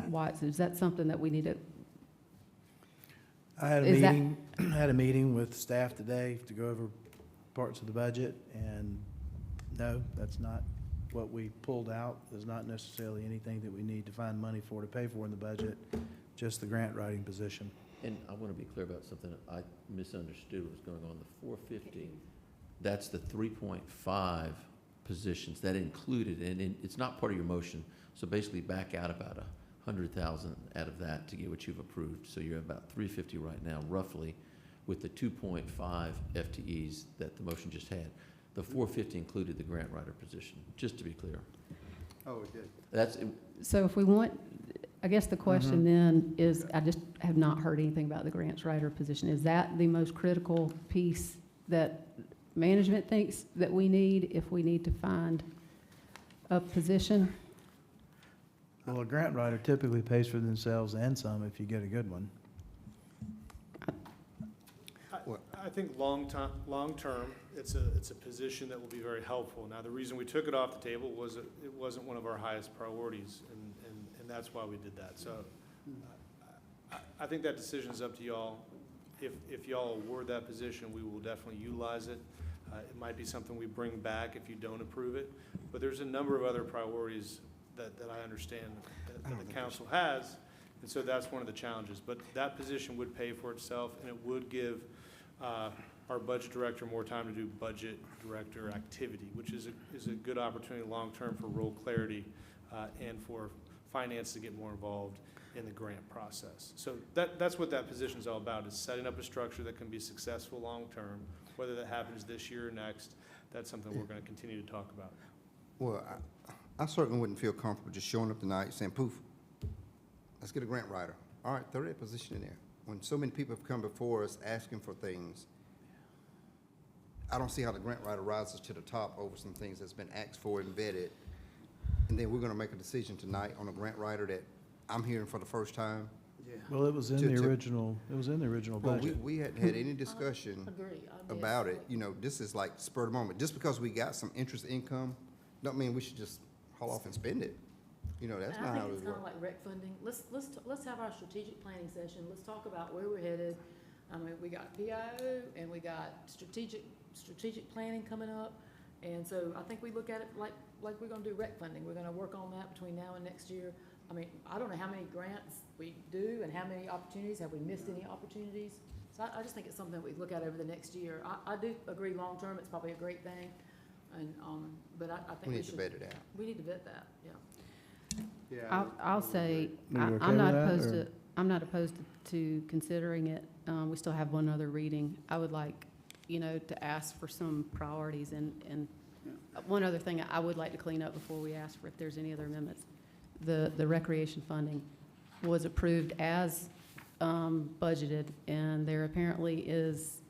S1: Watts, is that something that we need to,
S5: I had a
S1: Is that-
S5: meeting, had a meeting with staff today to go over parts of the budget, and no, that's not what we pulled out is not necessarily anything that we need to find money for to pay for in the budget, just the grant writing position.
S12: And I want to be clear about something. I misunderstood what was going on. The 450, that's the 3.5 positions that included, and it's not part of your motion. So basically back out about 100,000 out of that to get what you've approved. So you're about 350 right now, roughly, with the 2.5 FTEs that the motion just had. The 450 included the grant writer position, just to be clear.
S6: Oh, it did.
S12: That's,
S1: So if we want, I guess the question then is, I just have not heard anything about the grants writer position. Is that the most critical piece that management thinks that we need if we need to find a position?
S5: Well, a grant writer typically pays for themselves and some if you get a good one.
S20: I think long-term, it's a position that will be very helpful. Now, the reason we took it off the table was it wasn't one of our highest priorities, and that's why we did that. So I think that decision is up to y'all. If y'all award that position, we will definitely utilize it. It might be something we bring back if you don't approve it, but there's a number of other priorities that I understand that the council has, and so that's one of the challenges. But that position would pay for itself, and it would give our budget director more time to do budget director activity, which is a good opportunity long-term for role clarity and for finance to get more involved in the grant process. So that's what that position is all about, is setting up a structure that can be successful long-term. Whether that happens this year or next, that's something we're going to continue to talk about.
S17: Well, I certainly wouldn't feel comfortable just showing up tonight saying, poof, let's get a grant writer. All right, throw that position in there. When so many people have come before us asking for things, I don't see how the grant writer rises to the top over some things that's been asked for and vetted. And then we're gonna make a decision tonight on a grant writer that I'm hearing for the first time.
S6: Yeah.
S5: Well, it was in the original,
S17: Well,
S5: budget.
S17: we hadn't had any discussion
S18: Agree.
S17: about it. You know, this is like spur of the moment. Just because we got some interest income, don't mean we should just haul off and spend it. You know, that's
S18: And
S17: not
S18: I
S17: how
S18: think
S17: it
S18: it's kind
S17: works.
S18: of like rec funding. Let's have our strategic planning session. Let's talk about where we're headed. I mean, we got PIO and we got strategic planning coming up. And so I think we look at it like we're gonna do rec funding. We're gonna work on that between now and next year. I mean, I don't know how many grants we do and how many opportunities. Have we missed any opportunities? So I just think it's something that we look at over the next year. I do agree long-term, it's probably a great thing. And, but I think
S17: We
S18: we
S17: need to
S18: should.
S17: vet it out.
S18: We need to vet that, yeah.
S6: Yeah.
S1: I'll say,
S5: Are you okay
S1: I'm not
S5: with that,
S1: opposed
S5: or-
S1: to, I'm not opposed to considering it. We still have one other reading. I would like, to ask for some priorities, and one other thing I would like to clean up before we ask for if there's any other amendments. The recreation funding was approved as budgeted, and there apparently is,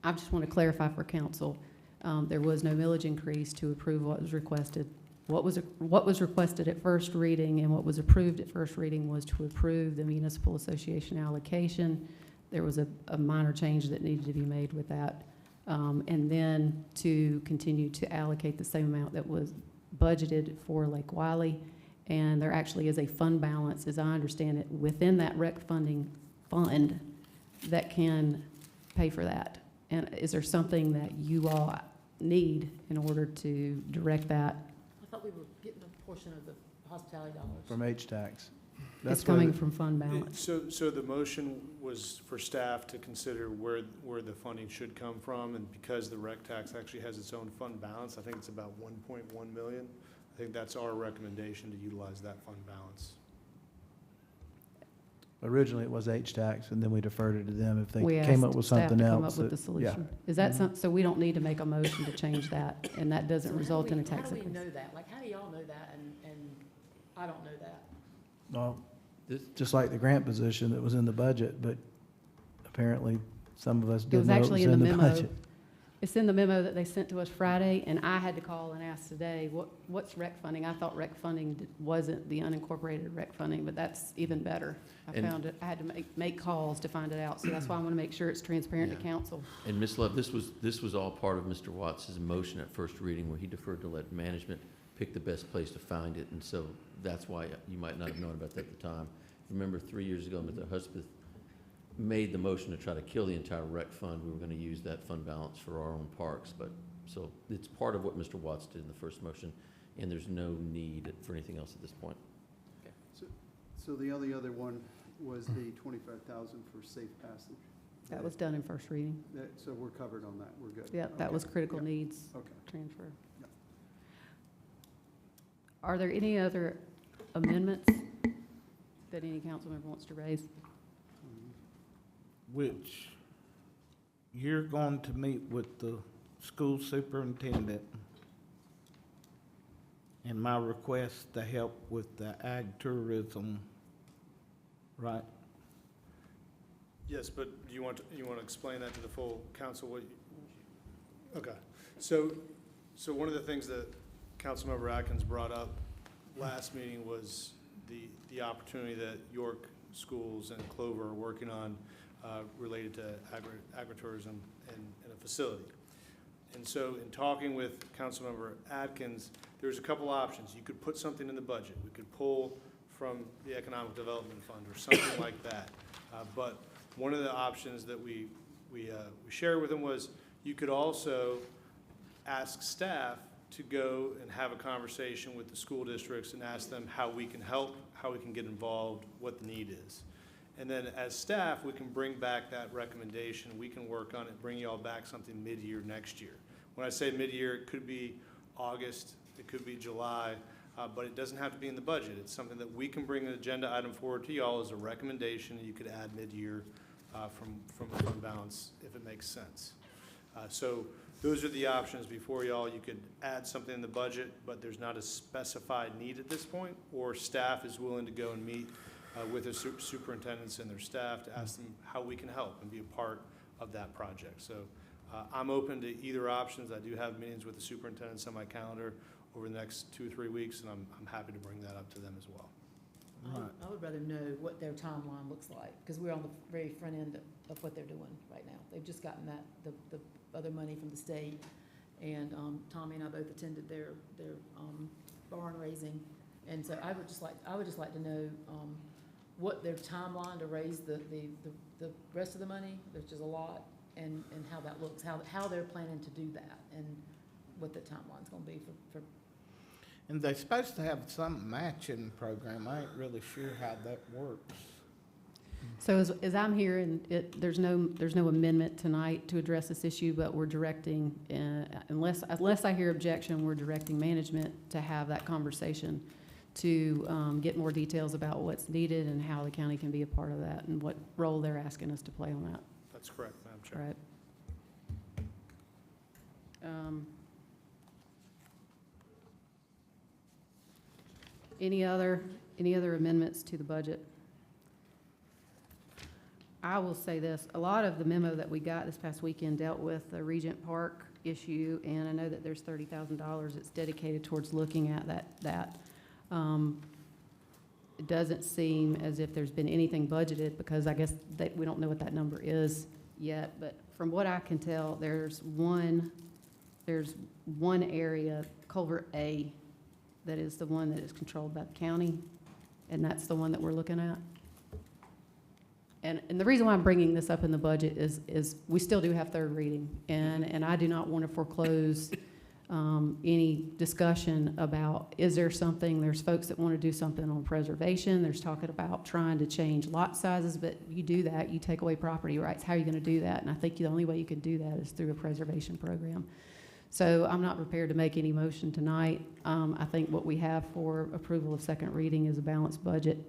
S1: I just want to clarify for council, there was no millage increase to approve what was requested. What was requested at first reading and what was approved at first reading was to approve the municipal association allocation. There was a minor change that needed to be made with that. And then to continue to allocate the same amount that was budgeted for Lake Wiley. And there actually is a fund balance, as I understand it, within that rec funding fund that can pay for that. And is there something that you all need in order to direct that?
S18: I thought we were getting a portion of the hospitality dollars.
S5: From H-Tax.
S1: It's
S5: That's
S1: coming
S5: what-
S1: from fund balance.
S20: So the motion was for staff to consider where the funding should come from, and because the rec tax actually has its own fund balance, I think it's about 1.1 million. I think that's our recommendation, to utilize that fund balance.
S5: Originally, it was H-Tax, and then we deferred it to them if they
S1: We
S5: came
S1: asked
S5: up with
S1: staff
S5: something
S1: to
S5: else.
S1: come up with the
S5: that-
S1: solution.
S5: yeah.
S1: Is that so we don't need to make a motion to change that, and that doesn't
S18: So
S1: result in a
S18: How
S1: tax
S18: do we
S1: increase?
S18: know that? Like, how do y'all know that and I don't know that?
S5: Well, just like the grant position that was in the budget, but apparently some of us
S1: It
S5: didn't
S1: was
S5: know it
S1: actually
S5: was
S1: in the
S5: in the
S1: memo.
S5: budget.
S1: It's in the memo that they sent to us Friday, and I had to call and ask today, what's rec funding? I thought rec funding wasn't the unincorporated rec funding, but that's even better. I
S12: And-
S1: found it, I had to make calls to find it out, so that's why I want to make sure it's transparent to
S12: Yeah.
S1: council.
S12: And Ms. Love, this was all part of Mr. Watts's motion at first reading, where he deferred to let management pick the best place to find it, and so that's why you might not have known about that at the time. Remember, 3 years ago, Mr. Hudspeth made the motion to try to kill the entire rec fund. We were gonna use that fund balance for our own parks, but So it's part of what Mr. Watts did in the first motion, and there's no need for anything else at this point.
S6: So the only other one was the 25,000 for safe passage.
S1: That was done in first reading.
S6: So we're covered on that, we're good.
S1: Yeah, that
S6: Okay.
S1: was critical
S6: Yep.
S1: needs
S6: Okay.
S1: transfer.
S6: Yep.
S1: Are there any other amendments that any council member wants to raise?
S19: Which you're going to meet with the school superintendent and my request to help with the ag tourism, right?
S20: Yes, but do you want to explain that to the full council? Okay. So one of the things that Councilmember Atkins brought up last meeting was the opportunity that York schools and Clover are working on related to agritourism in a facility. And so in talking with Councilmember Atkins, there's a couple options. You could put something in the budget. We could pull from the Economic Development Fund or something like that. But one of the options that we shared with him was you could also ask staff to go and have a conversation with the school districts and ask them how we can help, how we can get involved, what the need is. And then as staff, we can bring back that recommendation. We can work on it, bring you all back something mid-year next year. When I say mid-year, it could be August, it could be July, but it doesn't have to be in the budget. It's something that we can bring an agenda item forward to y'all as a recommendation, and you could add mid-year from a fund balance if it makes sense. So those are the options before y'all. You could add something in the budget, but there's not a specified need at this point, or staff is willing to go and meet with the superintendents and their staff to ask them how we can help and be a part of that project. So I'm open to either options. I do have meetings with the superintendents on my calendar over the next 2 or 3 weeks, and I'm happy to bring that up to them as well.
S18: I would rather know what their timeline looks like, because we're on the very front end of what they're doing right now. They've just gotten the other money from the state, and Tommy and I both attended their barn raising, and so I would just like to know what their timeline to raise the rest of the money, which is a lot, and how that looks, how they're planning to do that, and what the timeline's gonna be for.
S19: And they're supposed to have some matching program. I ain't really sure how that works.
S1: So as I'm hearing, there's no amendment tonight to address this issue, but we're directing, unless I hear objection, we're directing management to have that conversation to get more details about what's needed and how the county can be a part of that and what role they're asking us to play on that.
S20: That's correct, Madam Chair.
S1: Right. Any other amendments to the budget? I will say this, a lot of the memo that we got this past weekend dealt with the Regent Park issue, and I know that there's $30,000 that's dedicated towards looking at that. It doesn't seem as if there's been anything budgeted, because I guess that we don't know what that number is yet, but from what I can tell, there's one area, Culvert A, that is the one that is controlled by the county, and that's the one that we're looking at. And the reason why I'm bringing this up in the budget is we still do have third reading, and I do not want to foreclose any discussion about, is there something, there's folks that want to do something on preservation, there's talking about trying to change lot sizes, but you do that, you take away property rights. How are you going to do that? And I think the only way you can do that is through a preservation program. So I'm not prepared to make any motion tonight. I think what we have for approval of second reading is a balanced budget.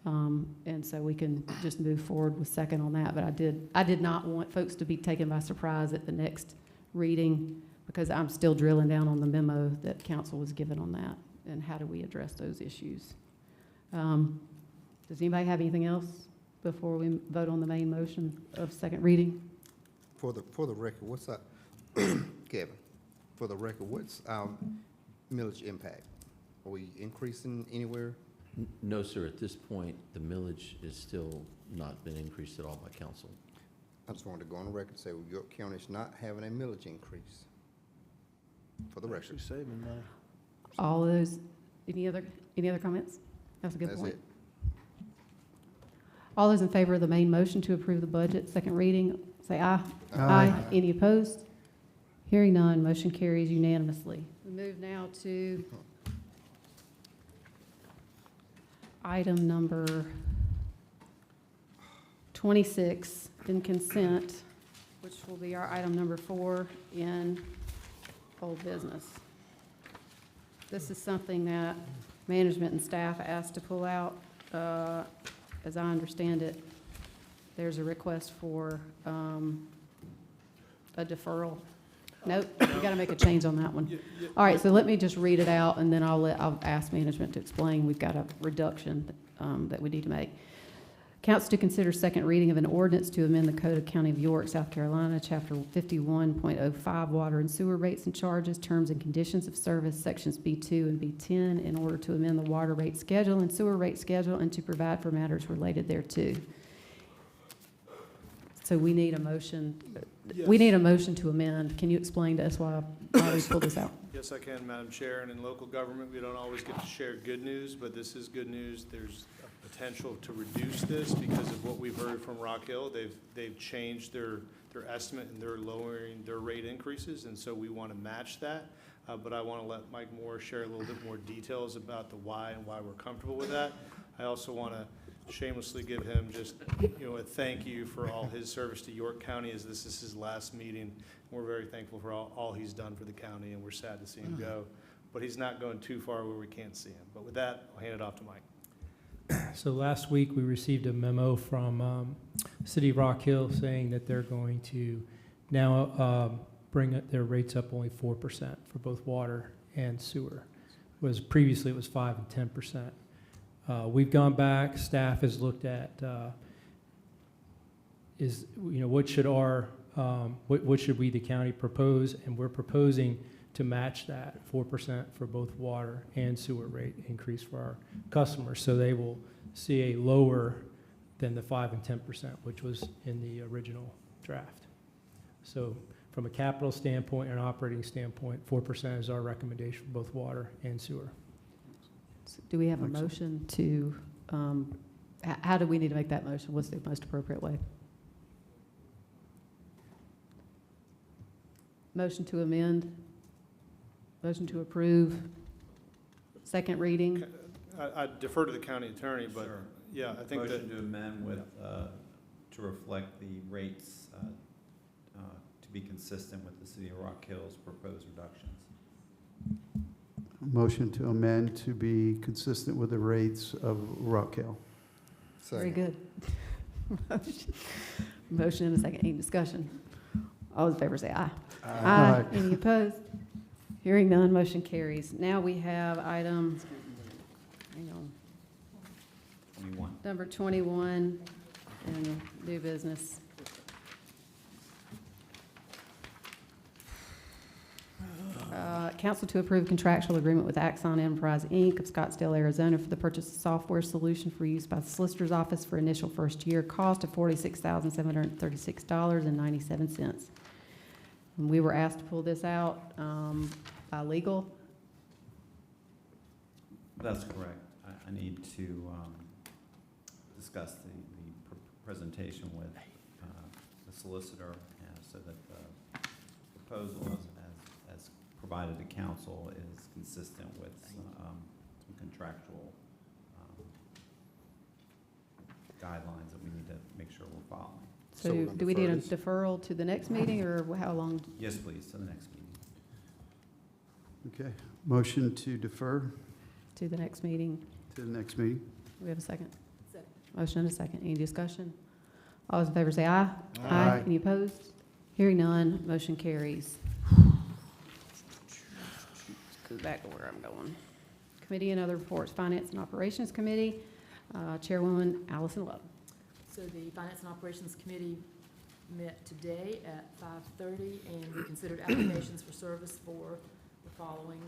S1: And so we can just move forward with second on that. But I did not want folks to be taken by surprise at the next reading, because I'm still drilling down on the memo that council was given on that, and how do we address those issues. Does anybody have anything else before we vote on the main motion of second reading?
S17: For the record, what's that, Kevin? For the record, what's our millage impact? Are we increasing anywhere?
S12: No, sir. At this point, the millage is still not been increased at all by council.
S17: I just wanted to go on the record and say, well, York County's not having a millage increase. For the record.
S5: Actually saving money.
S1: All of those, any other comments? That's a good
S17: That's
S1: point.
S17: it.
S1: All those in favor of the main motion to approve the budget, second reading, say aye.
S17: Aye.
S1: Any opposed? Hearing none, motion carries unanimously. We move now to item number 26 in consent, which will be our item number 4 in old business. This is something that management and staff asked to pull out. As I understand it, there's a request for a deferral. Nope, you got to make a change on that one. All right, so let me just read it out, and then I'll ask management to explain. We've got a reduction that we need to make. Council to consider second reading of an ordinance to amend the Code of County of York, South Carolina, Chapter 51.05, Water and Sewer Rates and Charges, Terms and Conditions of Service, Sections B2 and B10, in order to amend the water rate schedule and sewer rate schedule and to provide for matters related thereto. So we need a motion. We need a motion to amend. Can you explain to us why we pulled this out?
S20: Yes, I can, Madam Chair, and in local government, we don't always get to share good news, but this is good news. There's a potential to reduce this because of what we've heard from Rock Hill. They've changed their estimate and they're lowering their rate increases, and so we want to match that. But I want to let Mike Moore share a little bit more details about the why and why we're comfortable with that. I also want to shamelessly give him just, a thank you for all his service to York County, as this is his last meeting. We're very thankful for all he's done for the county, and we're sad to see him go. But he's not going too far where we can't see him. But with that, I'll hand it off to Mike.
S3: So last week, we received a memo from City of Rock Hill saying that they're going to now bring their rates up only 4% for both water and sewer. Previously, it was 5 and 10%. We've gone back, staff has looked at, what should what should we, the county, propose? And we're proposing to match that 4% for both water and sewer rate increase for our customers. So they will see a lower than the 5 and 10%, which was in the original draft. So from a capital standpoint and an operating standpoint, 4% is our recommendation for both water and sewer.
S1: Do we have a motion to, how do we need to make that motion? What's the most appropriate way? Motion to amend, motion to approve, second reading.
S20: I defer to the county attorney, but
S8: Sure.
S20: yeah, I think that.
S8: Motion to amend with, to reflect the rates, to be consistent with the City of Rock Hill's proposed reductions.
S6: Motion to amend to be consistent with the rates of Rock Hill.
S1: Very good. Motion and a second. Any discussion? All in favor say aye.
S6: Aye.
S1: Any opposed? Hearing none, motion carries. Now we have item, hang on,
S8: 21.
S1: number 21 in new business. Council to approve contractual agreement with Axon Enterprise, Inc. of Scottsdale, Arizona for the purchase of software solution for use by the Solicitor's Office for initial first year cost of $46,736.97. And we were asked to pull this out by legal.
S8: That's correct. I need to discuss the presentation with the solicitor so that the proposal as provided to council is consistent with some contractual guidelines that we need to make sure we're following.
S1: So do we need a deferral to the next meeting, or how long?
S8: Yes, please, to the next meeting.
S6: Okay. Motion to defer
S1: To the next meeting.
S6: to the next meeting.
S1: Do we have a second?
S18: Second.
S1: Motion and a second. Any discussion? All those in favor say aye.
S6: Aye.
S1: Any opposed? Hearing none, motion carries. Let's go back to where I'm going. Committee and other reports, Finance and Operations Committee, Chairwoman Allison Love.
S18: So the Finance and Operations Committee met today at 5:30, and we considered applications for service for the following: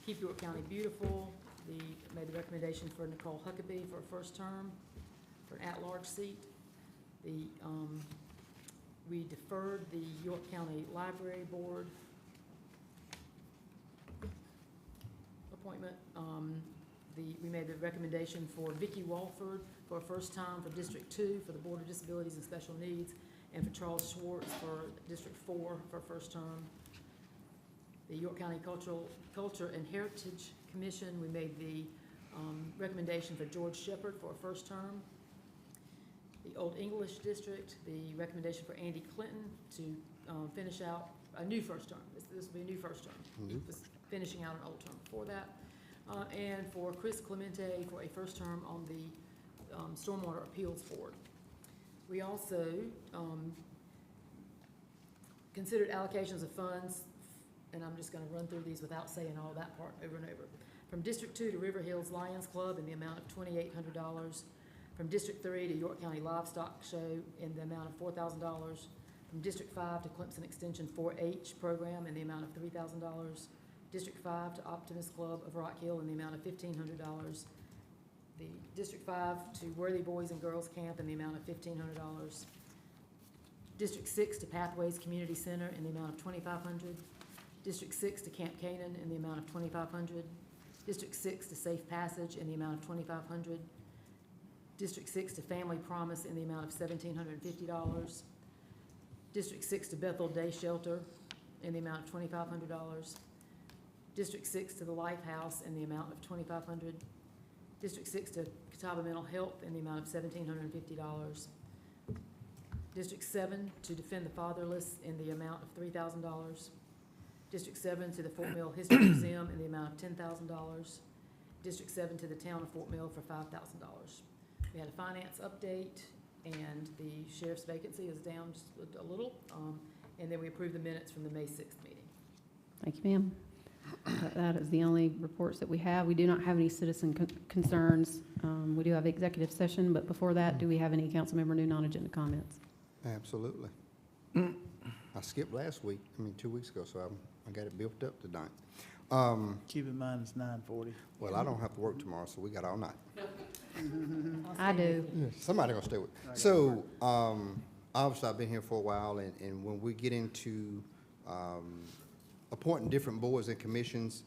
S18: Keep York County Beautiful. Made the recommendation for Nicole Huckabee for a first term, for an at-large seat. We deferred the York County Library Board appointment. We made the recommendation for Vicki Walford for a first time for District 2 for the Board of Disabilities and Special Needs, and for Charles Schwartz for District 4 for first term. The York County Culture and Heritage Commission, we made the recommendation for George Shepard for a first term. The Old English District, the recommendation for Andy Clinton to finish out a new first term. This will be a new first term. Just finishing out an old term before that. And for Chris Clemente for a first term on the Stormwater Appeals Board. We also considered allocations of funds, and I'm just going to run through these without saying all that part over and over. From District 2 to River Hills Lions Club in the amount of $2,800. From District 3 to York County Livestock Show in the amount of $4,000. From District 5 to Clemson Extension 4-H program in the amount of $3,000. District 5 to Optimist Club of Rock Hill in the amount of $1,500. The District 5 to Worthy Boys and Girls Camp in the amount of $1,500. District 6 to Pathways Community Center in the amount of $2,500. District 6 to Camp Canaan in the amount of $2,500. District 6 to Safe Passage in the amount of $2,500. District 6 to Family Promise in the amount of $1,750. District 6 to Bethel Day Shelter in the amount of $2,500. District 6 to the Life House in the amount of $2,500. District 6 to Catawba Mental Health in the amount of $1,750. District 7 to Defend the Fatherless in the amount of $3,000. District 7 to the Fort Mill History Museum in the amount of $10,000. District 7 to the Town of Fort Mill for $5,000. We had a finance update, and the sheriff's vacancy is down just a little, and then we approved the minutes from the May 6th meeting.
S1: Thank you, ma'am. That is the only reports that we have. We do not have any citizen concerns. We do have executive session, but before that, do we have any council member new non-agenda comments?
S17: Absolutely. I skipped last week, 2 weeks ago, so I got it built up tonight.
S5: Keep in mind it's 9:40.
S17: Well, I don't have to work tomorrow, so we got all night.
S1: I do.
S17: Somebody gonna stay with. So, obviously, I've been here for a while, and when we get into, appointing different boards and commissions,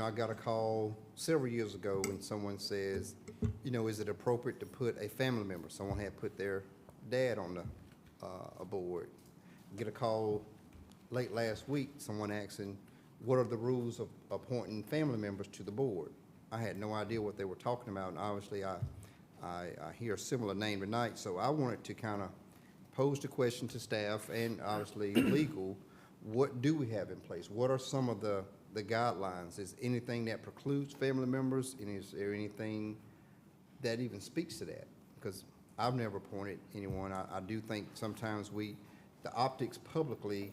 S17: I got a call several years ago when someone says, is it appropriate to put a family member? Someone had put their dad on a board. Get a call late last week, someone asking, what are the rules of appointing family members to the board? I had no idea what they were talking about, and obviously I hear a similar name tonight, so I wanted to kind of pose the question to staff and obviously legal, what do we have in place? What are some of the guidelines? Is anything that precludes family members, and is there anything that even speaks to that? Because I've never appointed anyone. I do think sometimes the optics publicly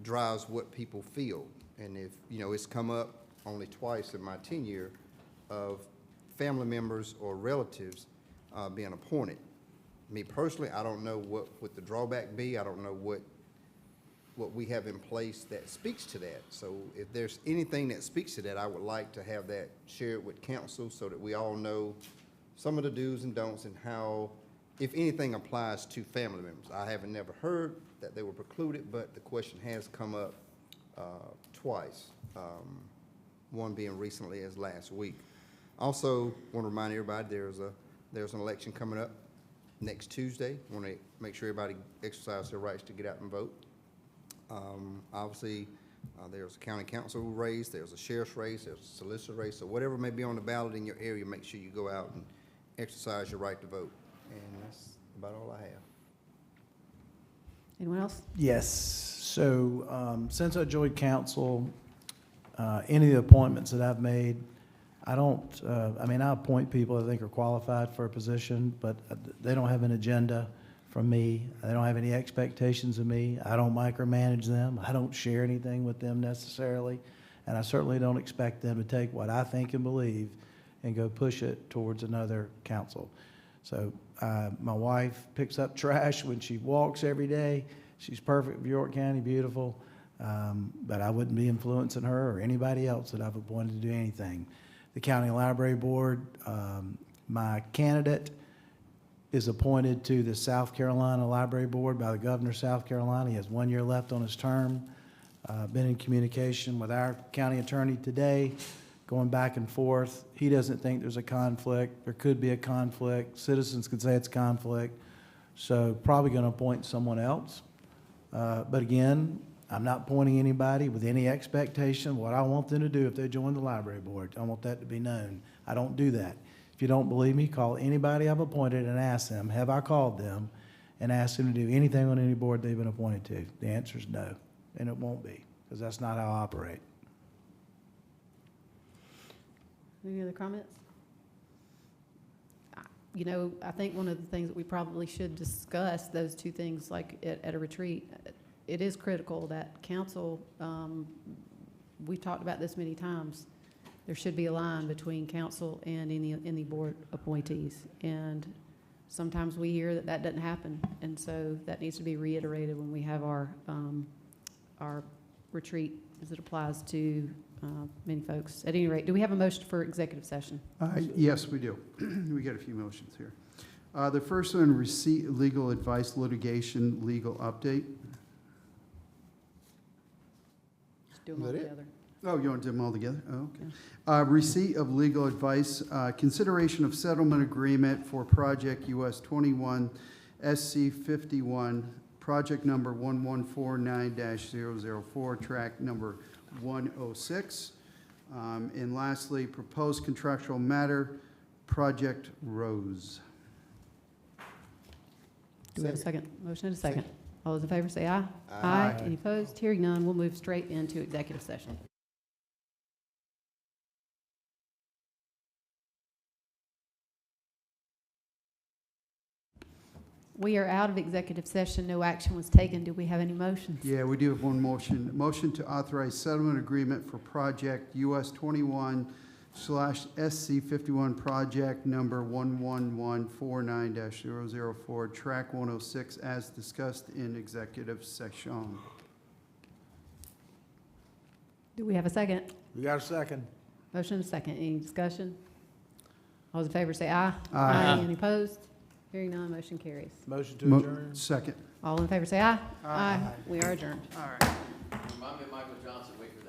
S17: drives what people feel. And if, it's come up only twice in my tenure of family members or relatives being appointed. Me personally, I don't know what would the drawback be. I don't know what we have in place that speaks to that. So if there's anything that speaks to that, I would like to have that shared with council so that we all know some of the do's and don'ts and how, if anything, applies to family members. I haven't never heard that they were precluded, but the question has come up twice, one being recently as last week. Also, want to remind everybody there's an election coming up next Tuesday. Want to make sure everybody exercise their rights to get out and vote. Obviously, there's a county council race, there's a sheriff's race, there's a solicitor race, so whatever may be on the ballot in your area, make sure you go out and exercise your right to vote. And that's about all I have.
S1: Anyone else?
S5: Yes. So since I joined council, any of the appointments that I've made, I don't, I appoint people I think are qualified for a position, but they don't have an agenda from me. They don't have any expectations of me. I don't micromanage them. I don't share anything with them necessarily. And I certainly don't expect them to take what I think and believe and go push it towards another council. So my wife picks up trash when she walks every day. She's perfect for York County, beautiful. But I wouldn't be influencing her or anybody else that I've appointed to do anything. The County Library Board, my candidate is appointed to the South Carolina Library Board by the governor of South Carolina. He has 1 year left on his term. Been in communication with our county attorney today, going back and forth. He doesn't think there's a conflict. There could be a conflict. Citizens could say it's a conflict. So probably going to appoint someone else. But again, I'm not appointing anybody with any expectation. What I want them to do if they join the library board, I want that to be known. I don't do that. If you don't believe me, call anybody I've appointed and ask them, have I called them and asked them to do anything on any board they've been appointed to? The answer is no, and it won't be, because that's not how I operate.
S1: Any other comments? You know, I think one of the things that we probably should discuss, those two things, like at a retreat, it is critical that council, we've talked about this many times, there should be a line between council and any board appointees. And sometimes we hear that that doesn't happen, and so that needs to be reiterated when we have our retreat, as it applies to many folks. At any rate, do we have a motion for executive session?
S6: Yes, we do. We got a few motions here. The first one, receipt of legal advice, litigation, legal update.
S1: Just do them all together.
S6: Oh, you want to do them all together? Oh, okay. Receipt of legal advice, consideration of settlement agreement for project US 21 SC 51, project number 1149-004, track number 106. And lastly, proposed contractual matter, Project Rose.
S1: Do we have a second? Motion and a second. All those in favor say aye.
S6: Aye.
S1: Any opposed? Hearing none, we'll move straight into executive session. We are out of executive session. No action was taken. Do we have any motions?
S6: Yeah, we do have one motion. Motion to authorize settlement agreement for project US 21/SC 51, project number 11149-004, track 106, as discussed in executive session.
S1: Do we have a second?
S5: We got a second.
S1: Motion and a second. Any discussion? All those in favor say aye.
S6: Aye.
S1: Any opposed? Hearing none, motion carries.
S5: Motion to adjourn.
S6: Second.
S1: All in favor say aye.
S6: Aye.
S1: We are adjourned.
S6: All right.
S12: Remind me of Michael Johnson, wait for